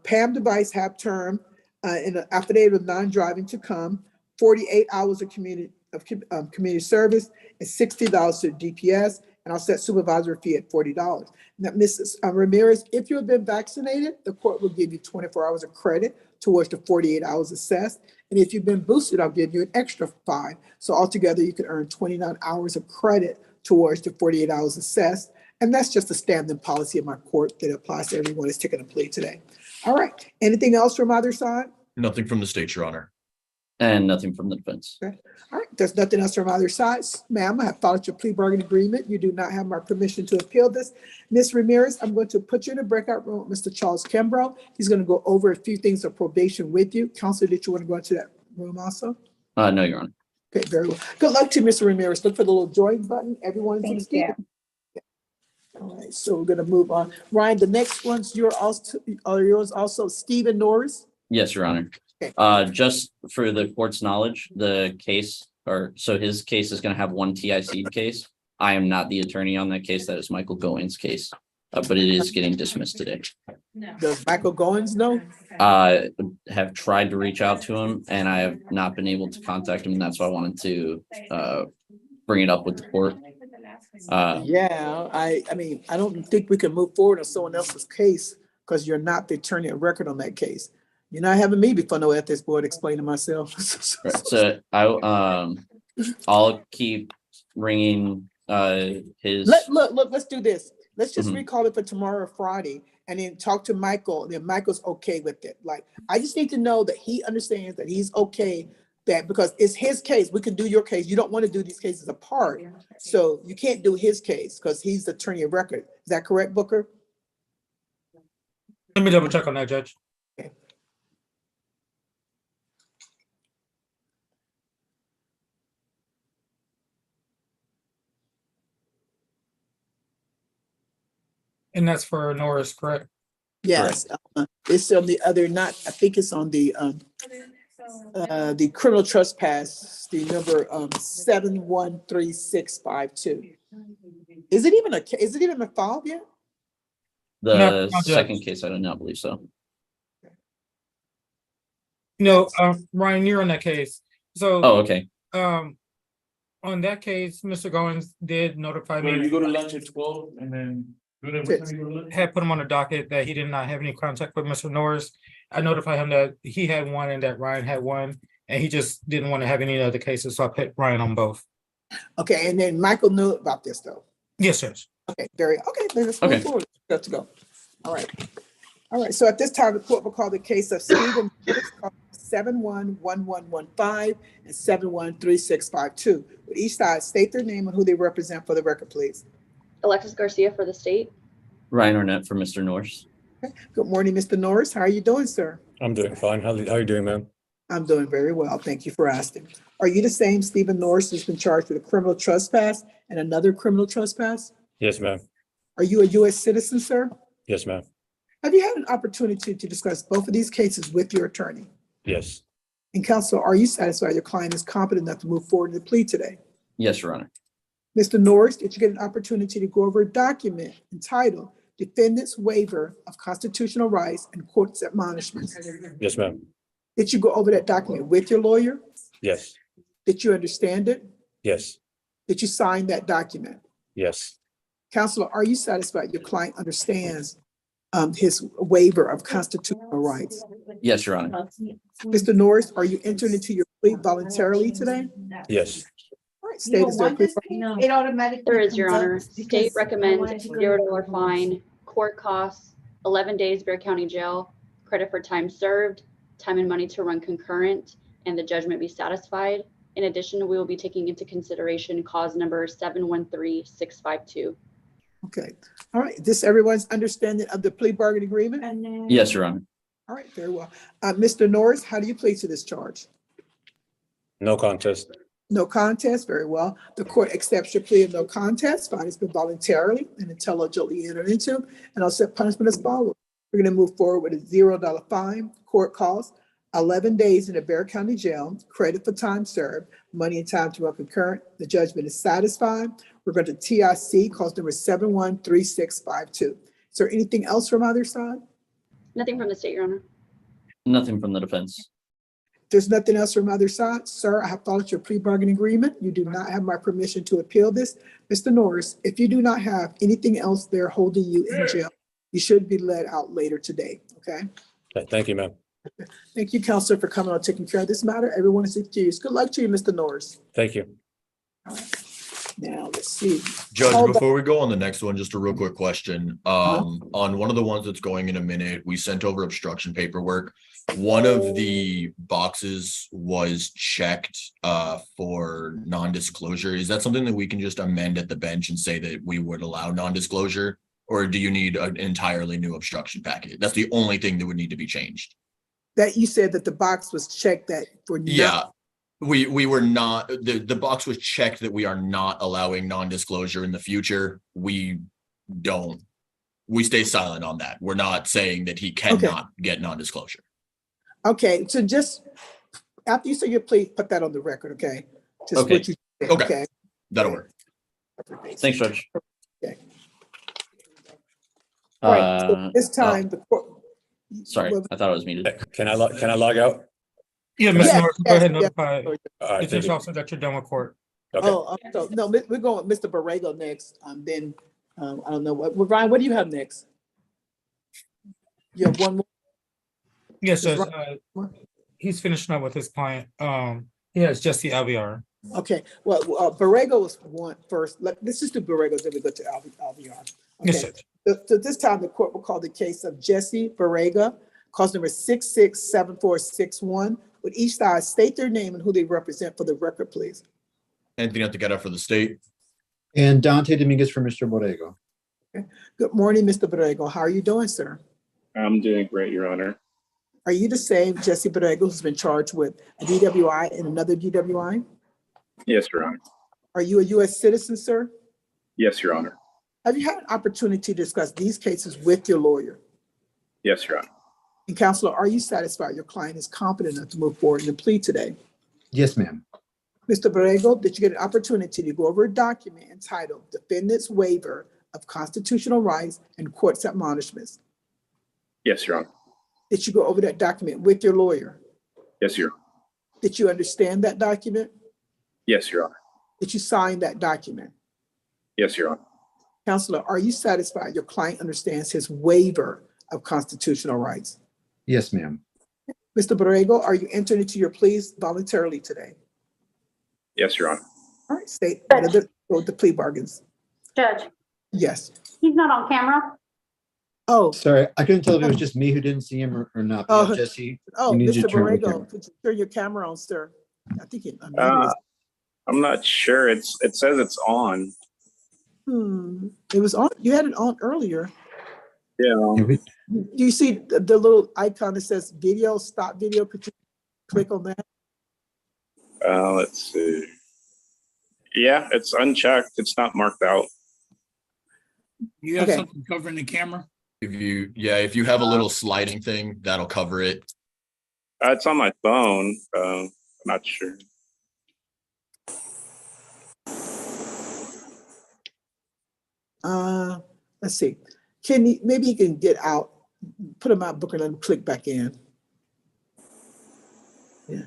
PAM device have term, in an affidavit of non-driving to come, 48 hours of community service, and $60 to DPS, and I'll set supervisory fee at $40. Now, Mrs. Ramirez, if you have been vaccinated, the court will give you 24 hours of credit towards the 48 hours assessed. And if you've been boosted, I'll give you an extra 5. So altogether, you can earn 29 hours of credit towards the 48 hours assessed. And that's just a standard policy of my court that applies to everyone who's taking a plea today. All right. Anything else from either side? Nothing from the state, Your Honor. And nothing from the defense. Okay. All right. There's nothing else from either side. Ma'am, I have followed your plea bargain agreement. You do not have my permission to appeal this. Ms. Ramirez, I'm going to put you in a breakout room with Mr. Charles Kimbrough. He's going to go over a few things of probation with you. Counselor, did you want to go into that room also? No, Your Honor. Okay, very well. Good luck to you, Mr. Ramirez. Look for the little join button. Everyone's Thank excused. you. All right, so we're going to move on. Ryan, the next ones are yours also. Stephen Norris. Yes, Your Honor. Okay. Just for the court's knowledge, the case, his case is going to have one TIC case. I am not the attorney on that case. That is Michael Goins' case, but it is getting dismissed today. Does Michael Goins know? Have tried to reach out to him and I have not been able to contact him. That's why I wanted to bring it up with the court. Yeah, I mean, I don't think we can move forward on someone else's case because you're not the attorney of record on that case. You're not having me before no ethics board explaining myself. Right. So I'll keep ringing his. Look, let's do this. Let's just recall it for tomorrow or Friday and then talk to Michael. And then Michael's okay with it. Like, I just need to know that he understands that he's okay, that because it's his case, we can do your case. You don't want to do these cases apart. So you can't do his case because he's the attorney of record. Is that correct, Booker? Let me double check on that, Judge. Okay. And that's for Norris, correct? Yes, it's on the other, I think it's on the criminal trespass, the number 713652. Is it even a file yet? The second case, I do not believe so. No, Ryan, you're on that case. So, okay. On that case, Mr. Goins did notify me. You go to lunch at 12 and then. Had put him on the docket that he did not have any contact with Mr. Norris. I notified him that he had one and that Ryan had one, and he just didn't want to have any other cases, so I put Ryan on both. Okay, and then Michael knew about this though. Yes, sir. Okay, then let's move forward. Let's go. All right. So at this time, the court will call the case of Stephen 711115 and 713652. Would each side state their name and who they represent for the record, please? Alexis Garcia for the state. Ryan Arnett for Mr. Norris. Okay. Good morning, Mr. Norris. How are you doing, sir? I'm doing fine. How are you doing, ma'am? I'm doing very well. Thank you for asking. Are you the same Stephen Norris who's been charged with a criminal trespass and another criminal trespass? Yes, ma'am. Are you a U.S. citizen, sir? Yes, ma'am. Have you had an opportunity to discuss both of these cases with your attorney? Yes. And counsel, are you satisfied your client is competent enough to move forward in the plea today? Yes, Your Honor. Mr. Norris, did you get an opportunity to go over a document entitled Defendant's Waiver of Constitutional Rights and Court's Admonishments? Yes, ma'am. Did you go over that document with your lawyer? Yes. Did you understand it? Yes. Did you sign that document? Yes. Counselor, are you satisfied your client understands his waiver of constitutional rights? Yes, Your Honor. Mr. Norris, are you entering into your plea voluntarily today? Yes. All right, state is there. It automatically. There is, Your comes up Honor. because State I recommends wanted to go $0 to- fine, court costs, 11 days Bear County Jail, credit for time served, time and money to run concurrent, and the judgment be satisfied. In addition, we will be taking into consideration cause number 713652. Okay, all right. This everyone's understanding of the plea bargain agreement? Yes, Your Honor. All right, very well. Mr. Norris, how do you plead to this charge? No contest. No contest, very well. The court accepts your plea of no contest. Fine has been voluntarily and intelligently entered into, and I'll set punishment as follows. We're going to move forward with a $0 fine. Court costs 11 days in a Bexar County Jail, credit for time served, money and time to run concurrent. The judgment is satisfied. We're going to TIC, cause number 713652. Is there anything else from either side? Nothing from the state, Your Honor. Nothing from the defense. There's nothing else from either side. Sir, I have followed your plea bargain agreement. You do not have my permission to appeal this. Mr. Norris, if you do not have anything else there holding you in jail, you should be let out later today, okay? Okay, thank you, ma'am. Thank you, Counselor, for coming on, taking care of this matter. Everyone is excused. Good luck to you, Mr. Norris. Thank you. Now, let's see. Judge, Hold before we go on the next one, just a real quick question. On one of the ones that's going in a minute, we sent over obstruction paperwork. One of the boxes was checked for non-disclosure. Is that something that we can just amend at the bench and say that we would allow non-disclosure? Or do you need an entirely new obstruction packet? That's the only thing that would need to be changed. That you said that the box was checked that for Yeah, we were not, the box was checked that we are not allowing non-disclosure in the future. We stay silent on that. We're not saying that he cannot get non-disclosure. Okay, so just after you say your plea, put that on the record, okay? Just Okay. what you said, Okay. That'll work. Thanks, Judge. Okay. All right, so this time the court. Sorry, I thought it was muted. Can I log out? Yeah, Mr. Yes, Norris, go ahead and yes, notify All right, thank detention you. officer that you're done with court. Okay. Oh, so no, we're going with Mr. Borrego next. Then I don't know what Ryan. What do you have next? You have one more. Yes, Is Judge. He's finishing up with his client. He has Jesse Alviar. Okay. Well, Borrego was one first. Let's just do Borrego. Then we go to Alviar. Yes, Okay. Judge. So this time the court will call the case of Jesse Borrego, cause number 667461. Would each side state their name and who they represent for the record, please? Anthony Atagata for the state. And Dante Dominguez for Mr. Borrego. Good morning, Mr. Borrego. How are you doing, sir? I'm doing great, Your Honor. Are you the same Jesse Borrego who's been charged with a DWI and another DWI? Yes, Your Honor. Are you a U.S. citizen, sir? Yes, Your Honor. Have you had an opportunity to discuss these cases with your lawyer? Yes, Your Honor. And counselor, are you satisfied your client is competent enough to move forward in the plea today? Yes, ma'am. Mr. Borrego, did you get an opportunity to go over a document entitled Defendant's Waiver of Constitutional Rights and Court's Admonishments? Yes, Your Honor. Did you go over that document with your lawyer? Yes, Your Honor. Did you understand that document? Yes, Your Honor. Did you sign that document? Yes, Your Honor. Counselor, are you satisfied your client understands his waiver of constitutional rights? Yes, ma'am. Mr. Borrego, are you entering into your pleas voluntarily today? Yes, Your Honor. All right, state the plea bargains. Judge, Yes. he's not on camera. Oh, Sorry, I couldn't tell if it was just me who didn't see him or not. But yeah, Oh, Jesse, oh, you need to Mr. turn the Borrego, camera. could you turn your camera on, sir? I think it. I'm not sure. It says it's on. It was on. You had it on earlier. Yeah. Do you see the little icon that says video, stop video? Could you click on that? Let's see. Yeah, it's unchecked. It's not marked out. You have Okay. something covering the camera? If you have a little sliding thing, that'll cover it. It's on my phone. Not sure. Let's see. Maybe you can get out, put him out, book, and let him click back in. Yeah.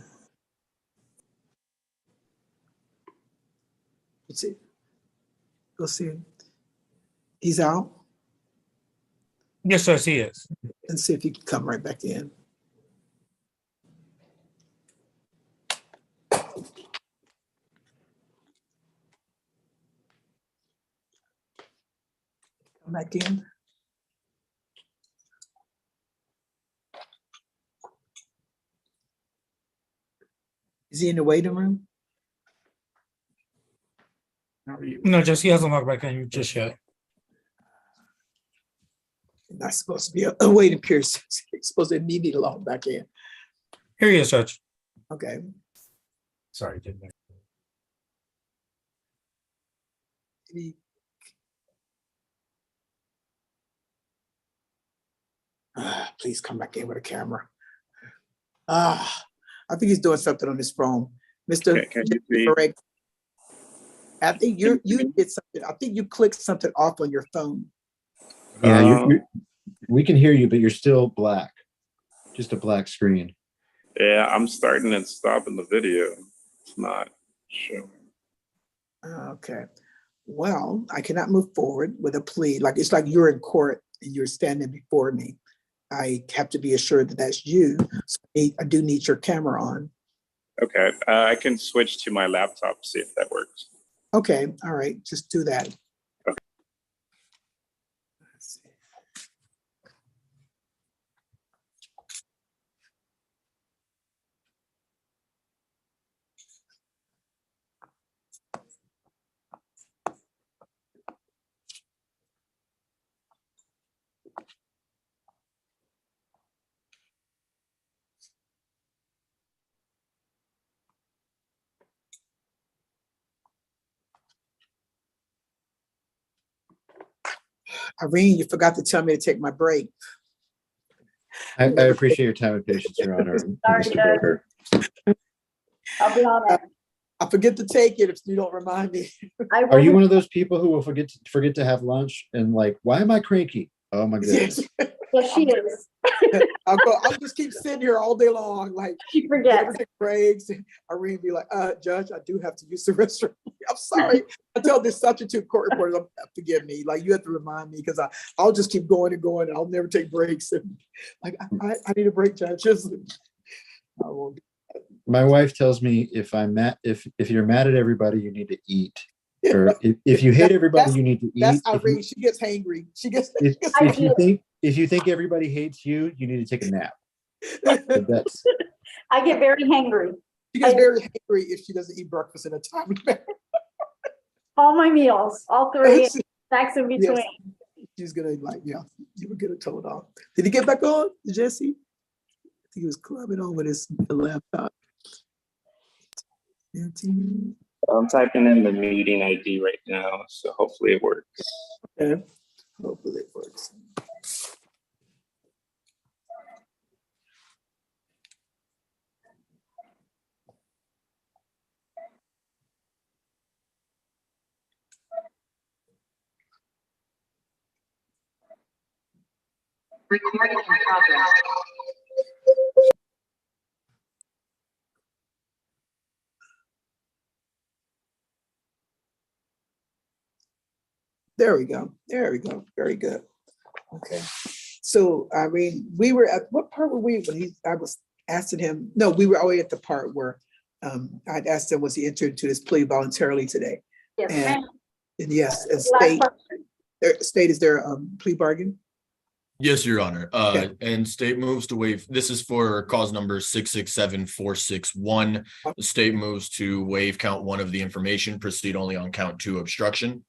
Let's see. Go see him. He's out. Yes, Judge, he is. And see if he can come right back in. Come back in. Is he in the waiting room? No, Judge, he hasn't logged back in just yet. not supposed to be a waiting period. It's supposed to immediately log back in. Here he is, Judge. Okay. Sorry, didn't I? Any- Please come back in with a camera. I think he's doing something on his phone. Mr. Ferreg, I think you did something. I think you clicked something off on your phone. Yeah, we can hear you, but you're still black. Just a black screen. Yeah, I'm starting and stopping the video. It's not showing. Okay. Well, I cannot move forward with a plea. Like it's like you're in court and you're standing before me. I have to be assured that that's you. So I do need your camera on. Okay, I can switch to my laptop, see if that works. Okay, all right, just do that. Okay. Let's see. Irene, you forgot to tell me to take my break. I appreciate your time and patience, Your Honor. Sorry, Mr. Judge. Booker. I'll be on it. I forget to take it if you don't remind me. Are you one of those people who will forget to have lunch and like, why am I cranky? Oh my goodness. Yes, she is. I'll just keep sitting here all day long. Like She forgets. take breaks. Irene be like, Judge, I do have to use the restroom. I'm sorry. I tell this substitute court reporters, forgive me. Like you have to remind me because I'll just keep going and going and I'll never take breaks. And like I need a break, Judge. I won't. My wife tells me if you're mad at everybody, you need to eat. Or if you hate everybody, you need to eat. That's Irene. She gets hangry. She gets. If you think everybody hates you, you need to take a nap. That's. I get very hangry. She gets very hangry if she doesn't eat breakfast in a timely manner. All my meals, all three, snacks in between. Yes. She's gonna you would get it told off. Did he get back on, Jesse? I think he was clubbing on with his laptop. I'm typing in the meeting ID right now, so hopefully it works. Okay. Hopefully it works. Recording in progress. There we go. There we go. Very good. Okay. So Irene, we were at what part were we when I was asking him? No, we were already at the part where I'd asked him, was he entered into this plea voluntarily today? Yes, And, ma'am. and yes, and Last question. state is there plea bargain? Yes, Your Honor. And state moves to waive, this is for cause number 667-461. The state moves to waive count 1 of the information, proceed only on count 2 obstruction.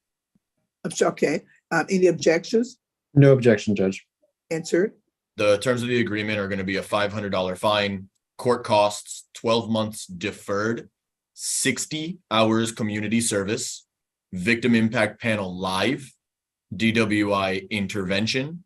Okay. Any objections? No objection, Judge. Answered. The terms of the agreement are going to be a $500 fine, court costs, 12 months deferred, 60 hours community service, victim impact panel live, DWI intervention,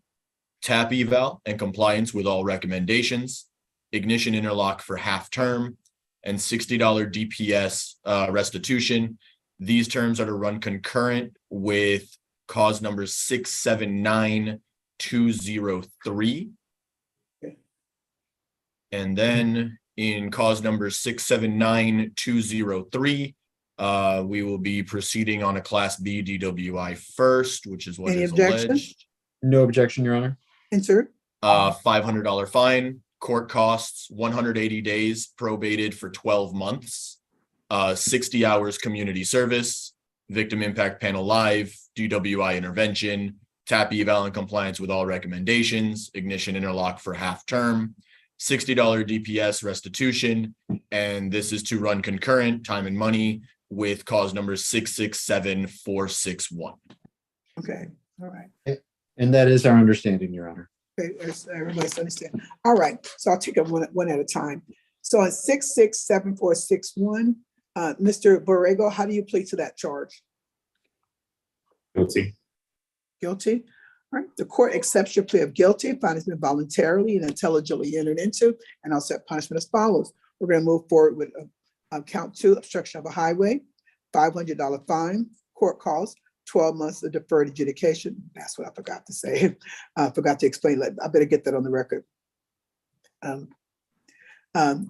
tap eval and compliance with all recommendations, ignition interlock for half term, and $60 DPS restitution. These terms are to run concurrent with cause number 679-203. And then in cause number 679-203, we will be proceeding on a Class B DWI first, which is what Any is objection? alleged. No objection, Your Honor. Answered. $500 fine, court costs 180 days, probated for 12 months, 60 hours community service, victim impact panel live, DWI intervention, tap eval and compliance with all recommendations, ignition interlock for half term, $60 DPS restitution, and this is to run concurrent, time and money, with cause number 667-461. Okay. All right. And that is our understanding, Your Honor. Okay, everybody's understand. All right, so I'll take them one at a time. So on 667461, Mr. Borrego, how do you plead to that charge? Guilty. Guilty. All right, the court accepts your plea of guilty, finds been voluntarily and intelligently entered into, and I'll set punishment as follows. We're going to move forward with count 2, obstruction of a highway, $500 fine, court costs, 12 months of deferred adjudication. That's what I forgot to say. I forgot to explain. I better get that on the record. That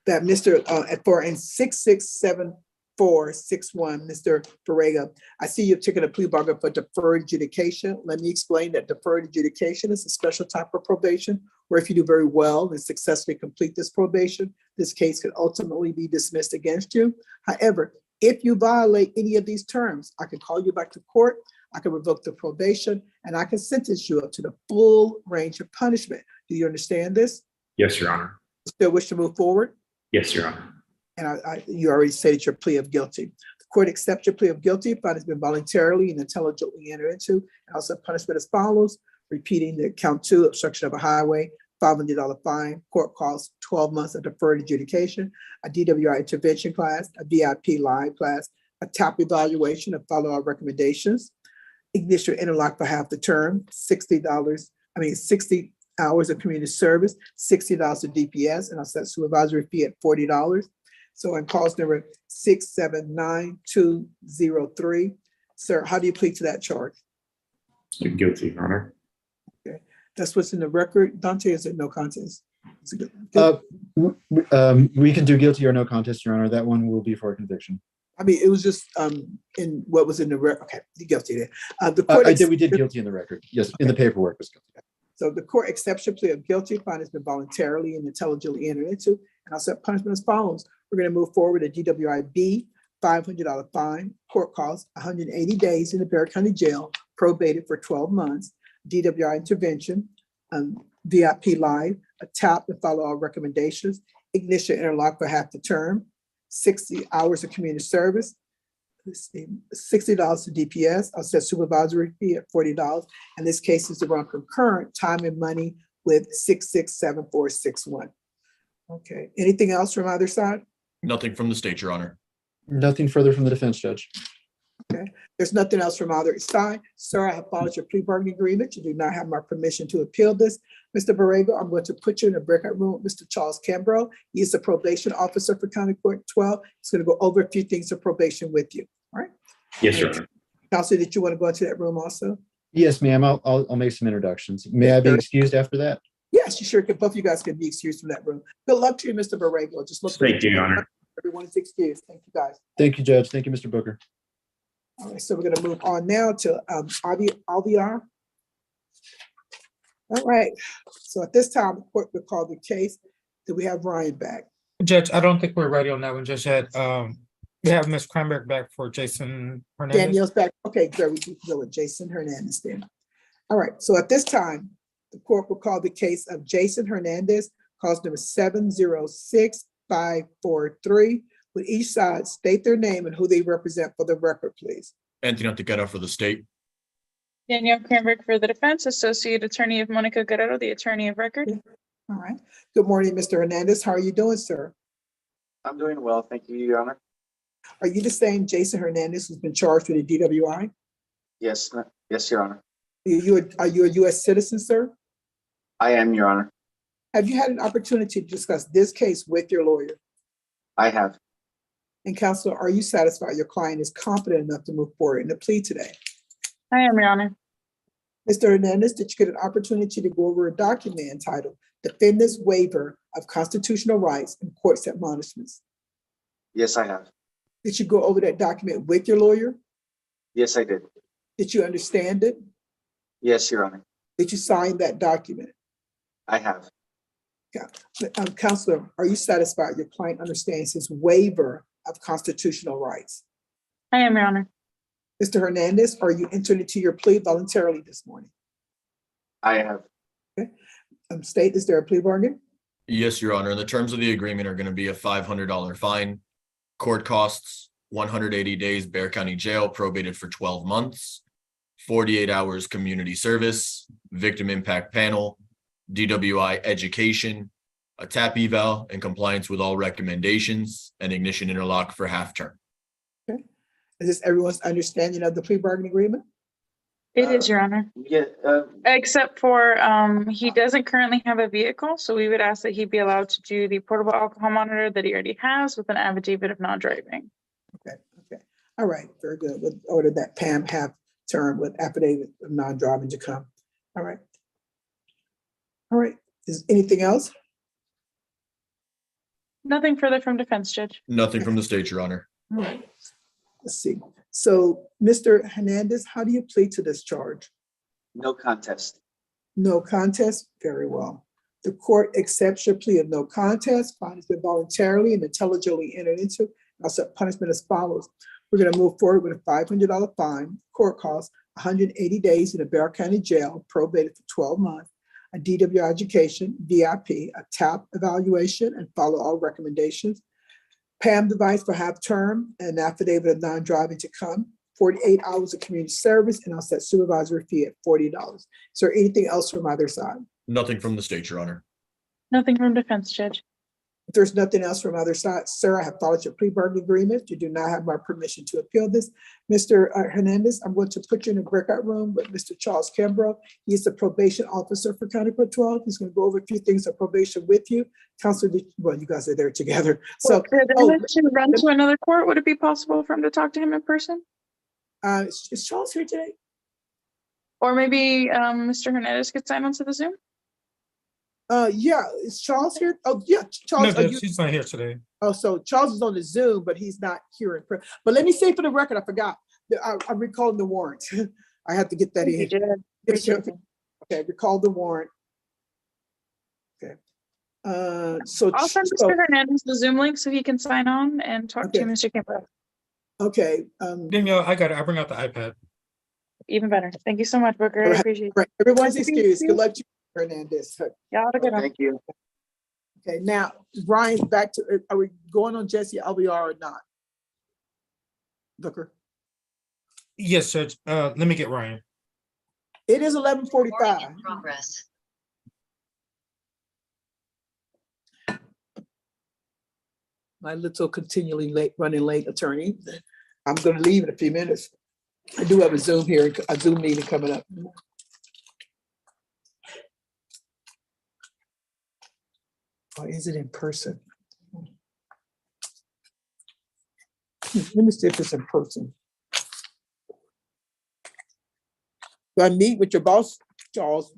Mr. For in 667461, Mr. Borrego, I see you've taken a plea bargain for deferred adjudication. Let me explain that deferred adjudication is a special type of probation where if you do very well and successfully complete this probation, this case could ultimately be dismissed against you. However, if you violate any of these terms, I can call you back to court, I can revoke the probation, and I can sentence you up to the full range of punishment. Do you understand this? Yes, Your Honor. Still wish to move forward? Yes, Your Honor. And you already stated your plea of guilty. The court accepts your plea of guilty, but it's been voluntarily and intelligently entered into. And also punishment as follows, repeating the count 2, obstruction of a highway, $500 fine, court costs, 12 months of deferred adjudication, a DWI intervention class, a VIP live class, a top evaluation of follow-up recommendations, ignition interlock for half the term, $60 hours of community service, $60 of DPS, and I'll set supervisory fee at $40. So in cause number 679203, sir, how do you plead to that charge? Guilty, Your Honor. Okay, that's what's in the record. Dante, is it no contest? Is it We can do guilty or no contest, Your Honor. That one will be for conviction. I mean, it was just in what was in the record. Okay, you guilty there. We did guilty in the record. Yes, in the paperwork was guilty. So the court accepts your plea of guilty, fine has been voluntarily and intelligently entered into, and I'll set punishment as follows. We're going to move forward to DWIB, $500 fine, court costs, 180 days in the Bexar County Jail, probated for 12 months, DWI intervention, VIP live, a tap and follow all recommendations, ignition interlock for half the term, 60 hours of community service, let's see, $60 to DPS. I'll set supervisory fee at $40. And this case is to run concurrent time and money with 667461. Okay, anything else from either side? Nothing from the state, Your Honor. Nothing further from the defense, Judge. Okay, there's nothing else from either side. Sir, I have followed your plea bargaining agreement. You do not have my permission to appeal this. Mr. Borrego, I'm going to put you in a breakout room with Mr. Charles Cambro. He is the probation officer for County Court 12. He's going to go over a few things of probation with you. All right? Yes, Your Honor. Counselor, did you want to go into that room also? Yes, ma'am. I'll make some introductions. May I be excused after that? Yes, you sure can. Both of you guys can be excused from that room. Good luck to you, Mr. Borrego. Just look. Thank you, Your Honor. Everyone is excused. Thank you, guys. Thank you, Judge. Thank you, Mr. Booker. All right, so we're going to move on now to Alviar. All right, so at this time, the court will call the case. Do we have Ryan back? Judge, I don't think we're ready on that one just yet. We have Ms. Cranberg back for Jason Hernandez. Danielle's back. Okay, good. We can go with Jason Hernandez then. All right, so at this time, the court will call the case of Jason Hernandez, cause number 706543. Would each side state their name and who they represent for the record, please? Anthony Antequera for the state. Danielle Cranberg for the defense, Associate Attorney of Monica Guerrero, the attorney of record. All right. Good morning, Mr. Hernandez. How are you doing, sir? I'm doing well. Thank you, Your Honor. Are you the same Jason Hernandez who's been charged with a DWI? Yes, yes, Your Honor. Are you a U.S. citizen, sir? I am, Your Honor. Have you had an opportunity to discuss this case with your lawyer? I have. And counselor, are you satisfied your client is competent enough to move forward in the plea today? I am, Your Honor. Mr. Hernandez, did you get an opportunity to go over a document entitled Defendant's Waiver of Constitutional Rights and Court's Admonishments? Yes, I have. Did you go over that document with your lawyer? Yes, I did. Did you understand it? Yes, Your Honor. Did you sign that document? I have. Yeah. Counselor, are you satisfied your client understands his waiver of constitutional rights? I am, Your Honor. Mr. Hernandez, are you entering into your plea voluntarily this morning? I have. Okay. State, is there a plea bargain? Yes, Your Honor. The terms of the agreement are going to be a $500 fine, court costs, 180 days, Bexar County Jail, probated for 12 months, 48 hours community service, victim impact panel, DWI education, a TAP eval in compliance with all recommendations, and ignition interlock for half term. Is this everyone's understanding of the plea bargaining agreement? It is, Your Honor. Yeah, Except for, he doesn't currently have a vehicle, so we would ask that he be allowed to do the portable alcohol monitor that he already has with an affidavit of non-driving. Okay. All right, very good. We'll order that Pam have term with affidavit of non-driving to come. All right. Is anything else? Nothing further from defense, Judge. Nothing from the state, Your Honor. All right. Let's see. So, Mr. Hernandez, how do you plead to this charge? no contest. No contest? Very well. The court accepts your plea of no contest. Fine has been voluntarily and intelligently entered into. I'll set punishment as follows. We're going to move forward with a $500 fine. Court costs 180 days in the Bexar County Jail, probated for 12 months, a DWI education, VIP, a TAP evaluation, and follow all recommendations. PAM device for half term, and affidavit of non-driving to come, 48 hours of community service, and I'll set supervisory fee at $40. Is there anything else from either side? Nothing from the state, Your Honor. Nothing from defense, Judge. If there's nothing else from either side, sir, I have followed your plea bargaining agreement. You do not have my permission to appeal this. Mr. Hernandez, I'm going to put you in a breakout room with Mr. Charles Kimbrough. He's the probation officer for County Court 12. He's going to go over a few things of probation with you. Counselor, well, you guys are there together. So, to run to another court, would it be possible for him to talk to him in person? Is Charles here today? Or maybe Mr. Hernandez could sign on to the Zoom? Yeah, is Charles here? Oh, yeah, Charles. No, she's not here today. Oh, so Charles is on the Zoom, but he's not here in person. But let me say for the record, I forgot. I'm recalling the warrant. I have to get that in. Okay, recall the warrant. Okay. So I'll send Mr. Hernandez the Zoom link so he can sign on and talk to Mr. Kimbrough. Okay. Danielle, I got it. I bring out the iPad. Even better. Thank you so much, Booker. I appreciate it. Everyone's excused. Good luck to you, Hernandez. Y'all have a good one. Thank you. Okay, now, Ryan, back to, are we going on Jesse LBR or not? Booker? Yes, Judge. Let me get Ryan. It is 11:45. Progress. My little continually late, running late attorney. I'm going to leave in a few minutes. I do have a Zoom here, a Zoom meeting coming up. Or is it in person? Let me see if it's in person. Do I meet with your boss, Charles?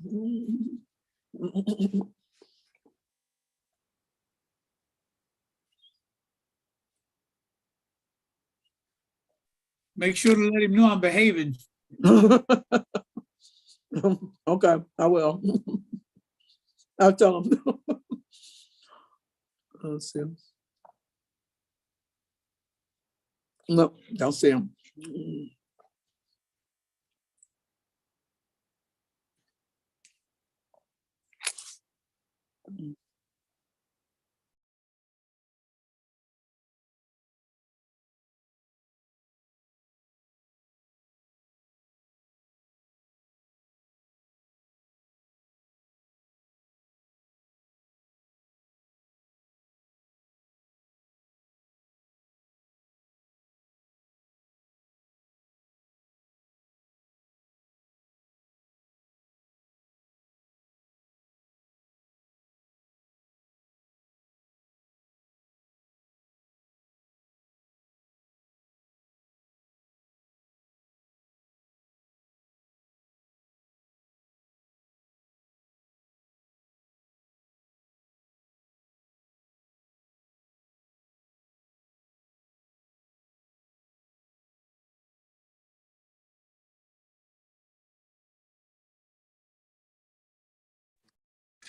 Make sure to let him know I'm behaving. Okay, I will. I'll tell him. Let's see. No, don't see him.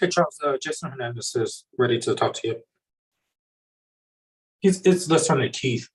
Hey, Charles, Jason Hernandez is ready to talk to you. Let's turn to Keith.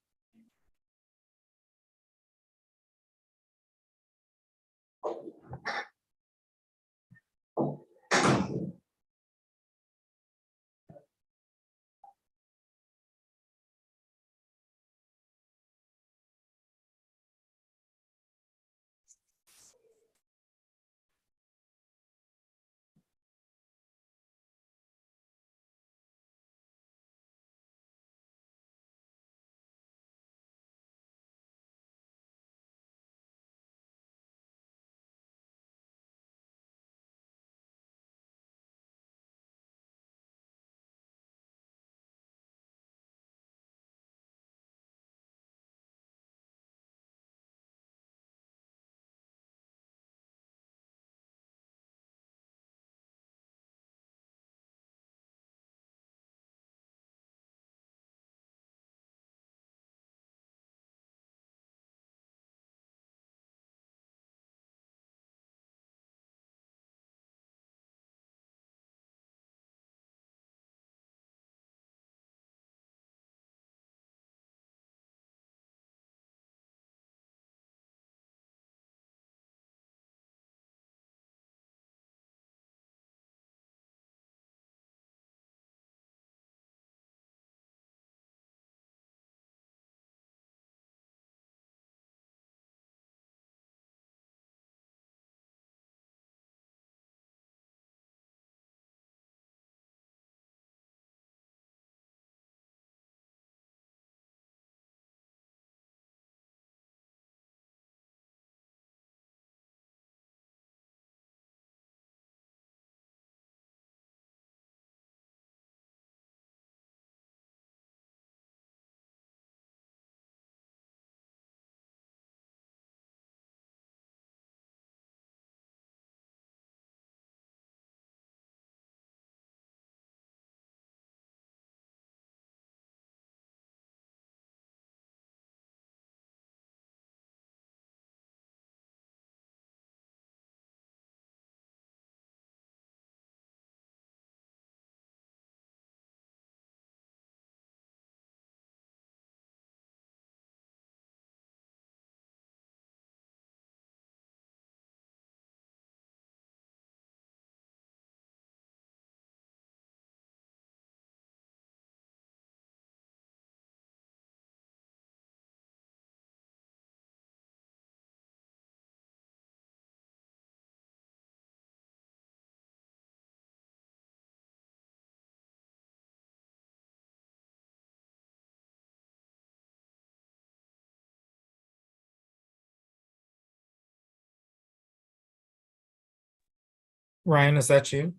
Ryan, is that you?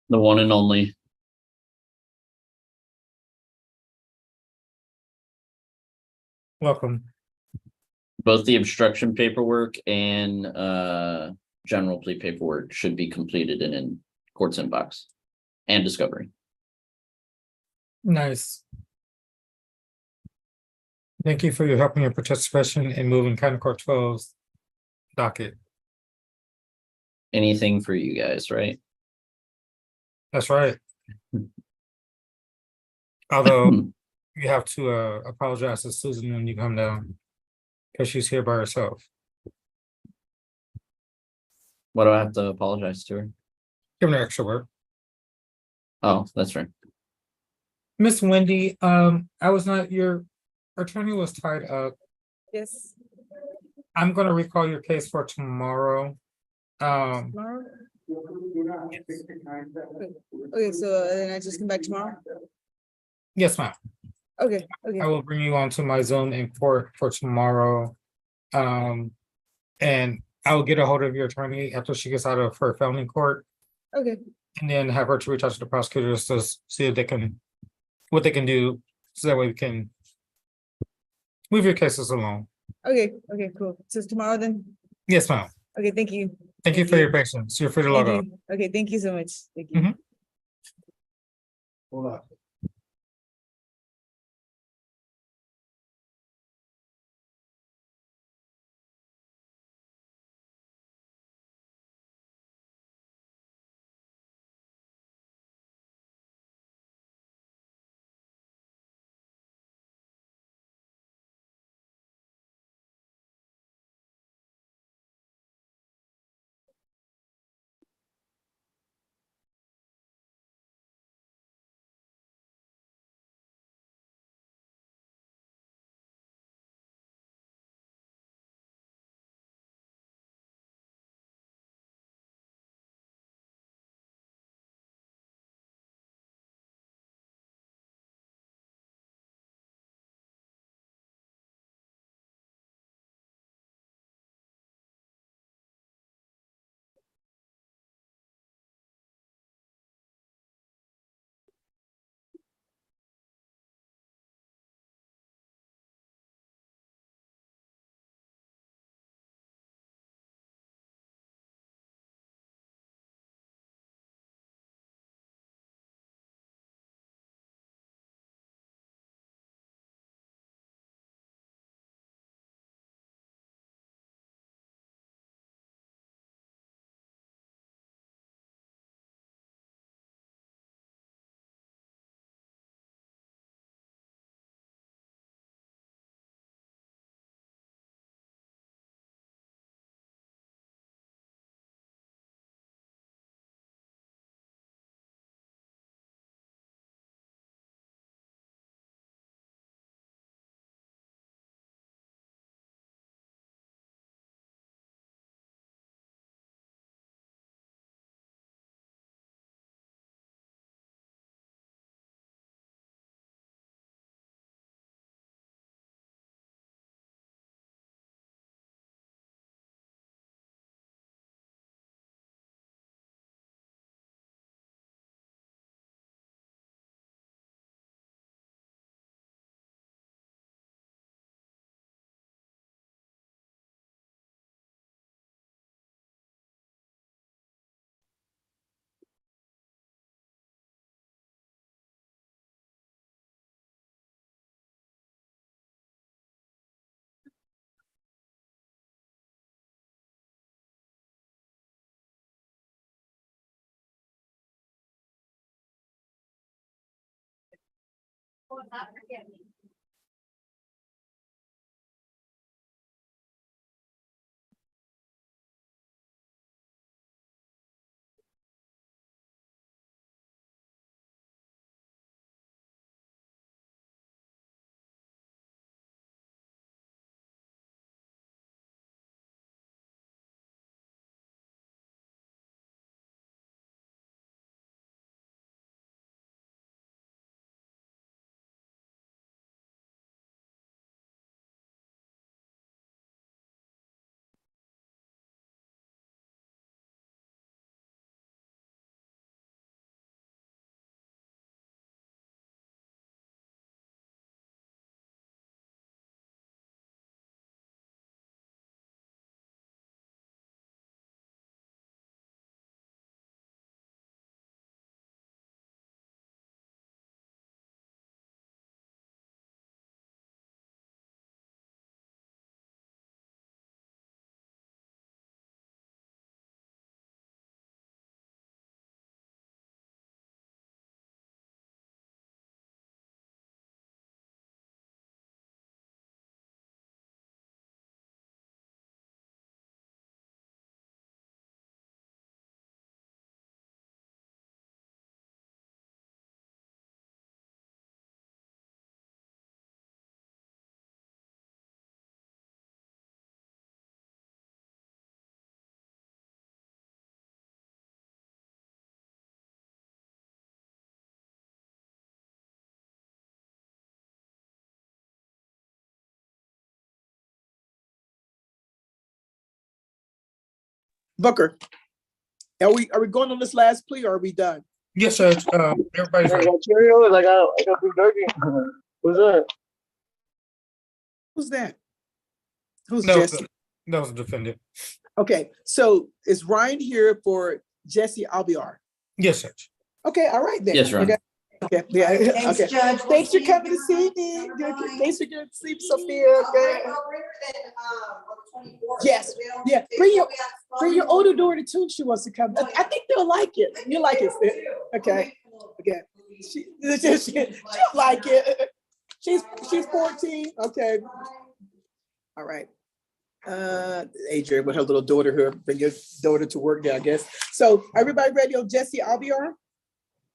The one and only. Welcome. Both the obstruction paperwork and general plea paperwork should be completed and in court's inbox and discovery. Nice. Thank you for your help and your participation in moving County Court 12's docket. Anything for you guys, right? That's right. Although you have to apologize to Susan when you come down because she's here by herself. What do I have to apologize to her? Give her extra work. Oh, that's right. Miss Wendy, I was not, your attorney was tied up. Yes. I'm gonna recall your case for tomorrow. Tomorrow? Okay, so then I just come back tomorrow? Yes, ma'am. Okay, okay. I will bring you onto my Zoom in court for tomorrow. And I will get a hold of your attorney after she gets out of her felony court Okay, and then have her to reach out to the prosecutors to see if they can, what they can do, so that way we can move your cases along. okay, okay, cool. So it's tomorrow then? Yes, ma'am. Okay, thank you. Thank you for your patience. You're free to Thank log out. you. Okay, thank you so much. Thank you. Mhm. Hold on. Booker, are we going on this last plea or are we done? Yes, Judge. Everybody's ready. Cheerios, I got beef jerky. What's that? Who's that? Who's No, Jesse? that was the defendant. Okay, so is Ryan here for Jesse Albiar? Yes, Judge. Okay, all right then. Yes, Ryan. Okay, yeah, Thanks, okay. Judge. Thanks for coming to see me. Thanks for getting to sleep, Sophia. Okay. Yes, yeah. Bring your older daughter too. She wants to come. I think they'll like it. You like it, sis. Okay. Okay. She'll like it. She's 14. Okay. All right. Adrian with her little daughter here. Bring your daughter to work there, I guess. So everybody ready on Jesse Albiar?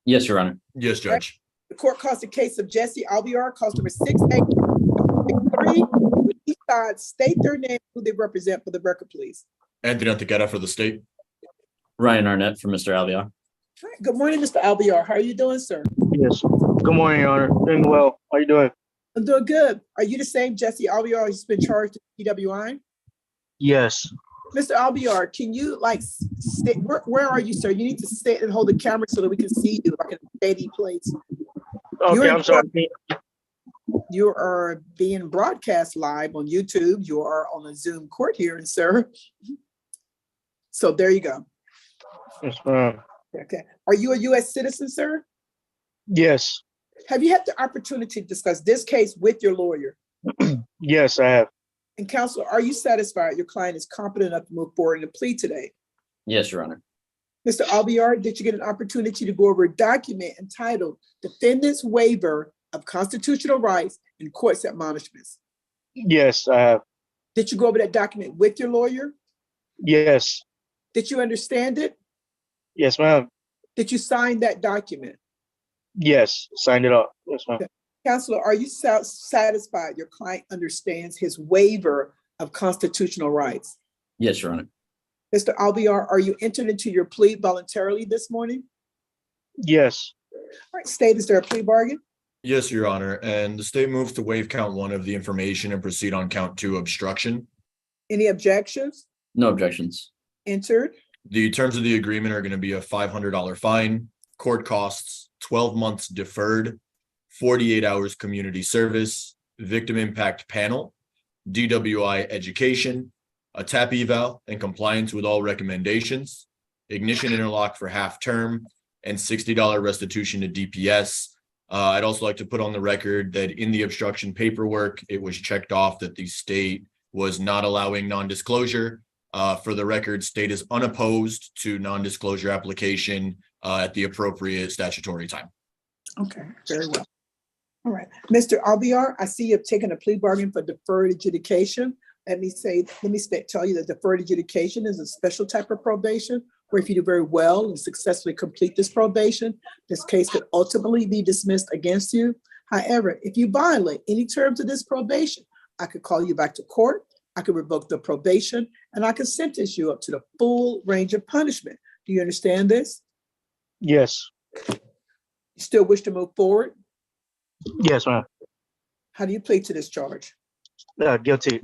Yes, Your Honor. Yes, Judge. The court calls the case of Jesse Albiar, cause number 6863. Would each side state their name, who they represent for the record, please. Anthony Antequera for the state. Ryan Arnett for Mr. Albiar. Good morning, Mr. Albiar. How are you doing, sir? Yes. Good morning, Your Honor. Doing well. How you doing? I'm doing good. Are you the same Jesse Albiar who's been charged with PWI? Yes. Mr. Albiar, can you sit, where are you, sir? You need to sit and hold the camera so that we can see you like in a steady place. Okay, I'm sorry. You are being broadcast live on YouTube. You are on a Zoom court hearing, sir. So there you go. Yes, ma'am. Okay. Are you a U.S. citizen, sir? Yes. Have you had the opportunity to discuss this case with your lawyer? Yes, I have. And counselor, are you satisfied your client is competent enough to move forward in a plea today? Yes, Your Honor. Mr. Albiar, did you get an opportunity to go over a document entitled Defendant's Waiver of Constitutional Rights and Court's Admonishments? Yes, I have. Did you go over that document with your lawyer? Yes. Did you understand it? Yes, ma'am. Did you sign that document? Yes, signed it up. Yes, ma'am. Counselor, are you satisfied your client understands his waiver of constitutional rights? Yes, Your Honor. Mr. Albiar, are you entered into your plea voluntarily this morning? Yes. All right, state, is there a plea bargain? Yes, Your Honor. And the state moves to waive count 1 of the information and proceed on count 2 obstruction. Any objections? No objections. Entered. The terms of the agreement are going to be a $500 fine, court costs, 12 months deferred, 48 hours community service, victim impact panel, DWI education, a TAP eval and compliance with all recommendations, ignition interlock for half term, and $60 restitution to DPS. I'd also like to put on the record that in the obstruction paperwork, it was checked off that the state was not allowing non-disclosure. For the record, state is unopposed to non-disclosure application at the appropriate statutory time. Okay, very well. All right, Mr. Albiar, I see you've taken a plea bargain for deferred adjudication. Tell you that deferred adjudication is a special type of probation where if you do very well and successfully complete this probation, this case could ultimately be dismissed against you. However, if you violate any terms of this probation, I could call you back to court, I could revoke the probation, and I could sentence you up to the full range of punishment. Do you understand this? Yes. You still wish to move forward? Yes, ma'am. How do you plead to this charge? Guilty.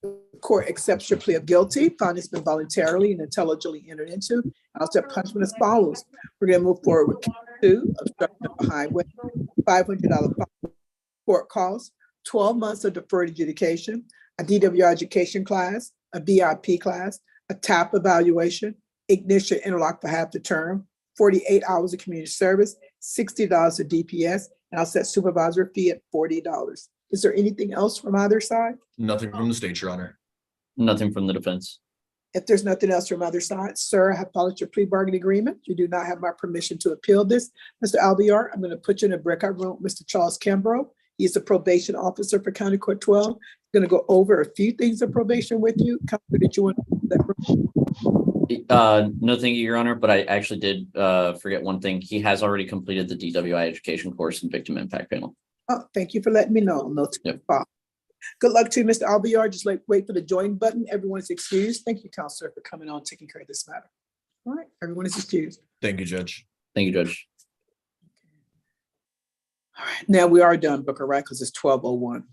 The court accepts your plea of guilty, found it's been voluntarily and intelligently entered into. I'll set punishment as follows. We're going to move forward with count 2, obstruction of a highway, $500 fine, court costs, 12 months of deferred adjudication, a DWI education class, a BIP class, a TAP evaluation, ignition interlock for half the term, 48 hours of community service, $60 of DPS, and I'll set supervisor fee at $40. Is there anything else from either side? Nothing from the state, Your Honor. Nothing from the defense. If there's nothing else from either side, sir, I have followed your plea bargaining agreement. You do not have my permission to appeal this. Mr. Albiar, I'm going to put you in a breakout room with Mr. Charles Kimbrough. He's the probation officer for County Court 12. He's going to go over a few things of probation with you. Did you want that room? No, thank you, Your Honor, but I actually did forget one thing. He has already completed the DWI education course and victim impact panel. Oh, thank you for letting me know. No, Yep. Good luck to you, Mr. Albiar. Just wait for the join button. Everyone's excused. Thank you, Counselor, for coming on, taking care of this matter. All right, everyone is excused. Thank you, Judge. Thank you, Judge. All right, now we are done, Booker, right? Because it's 12:01.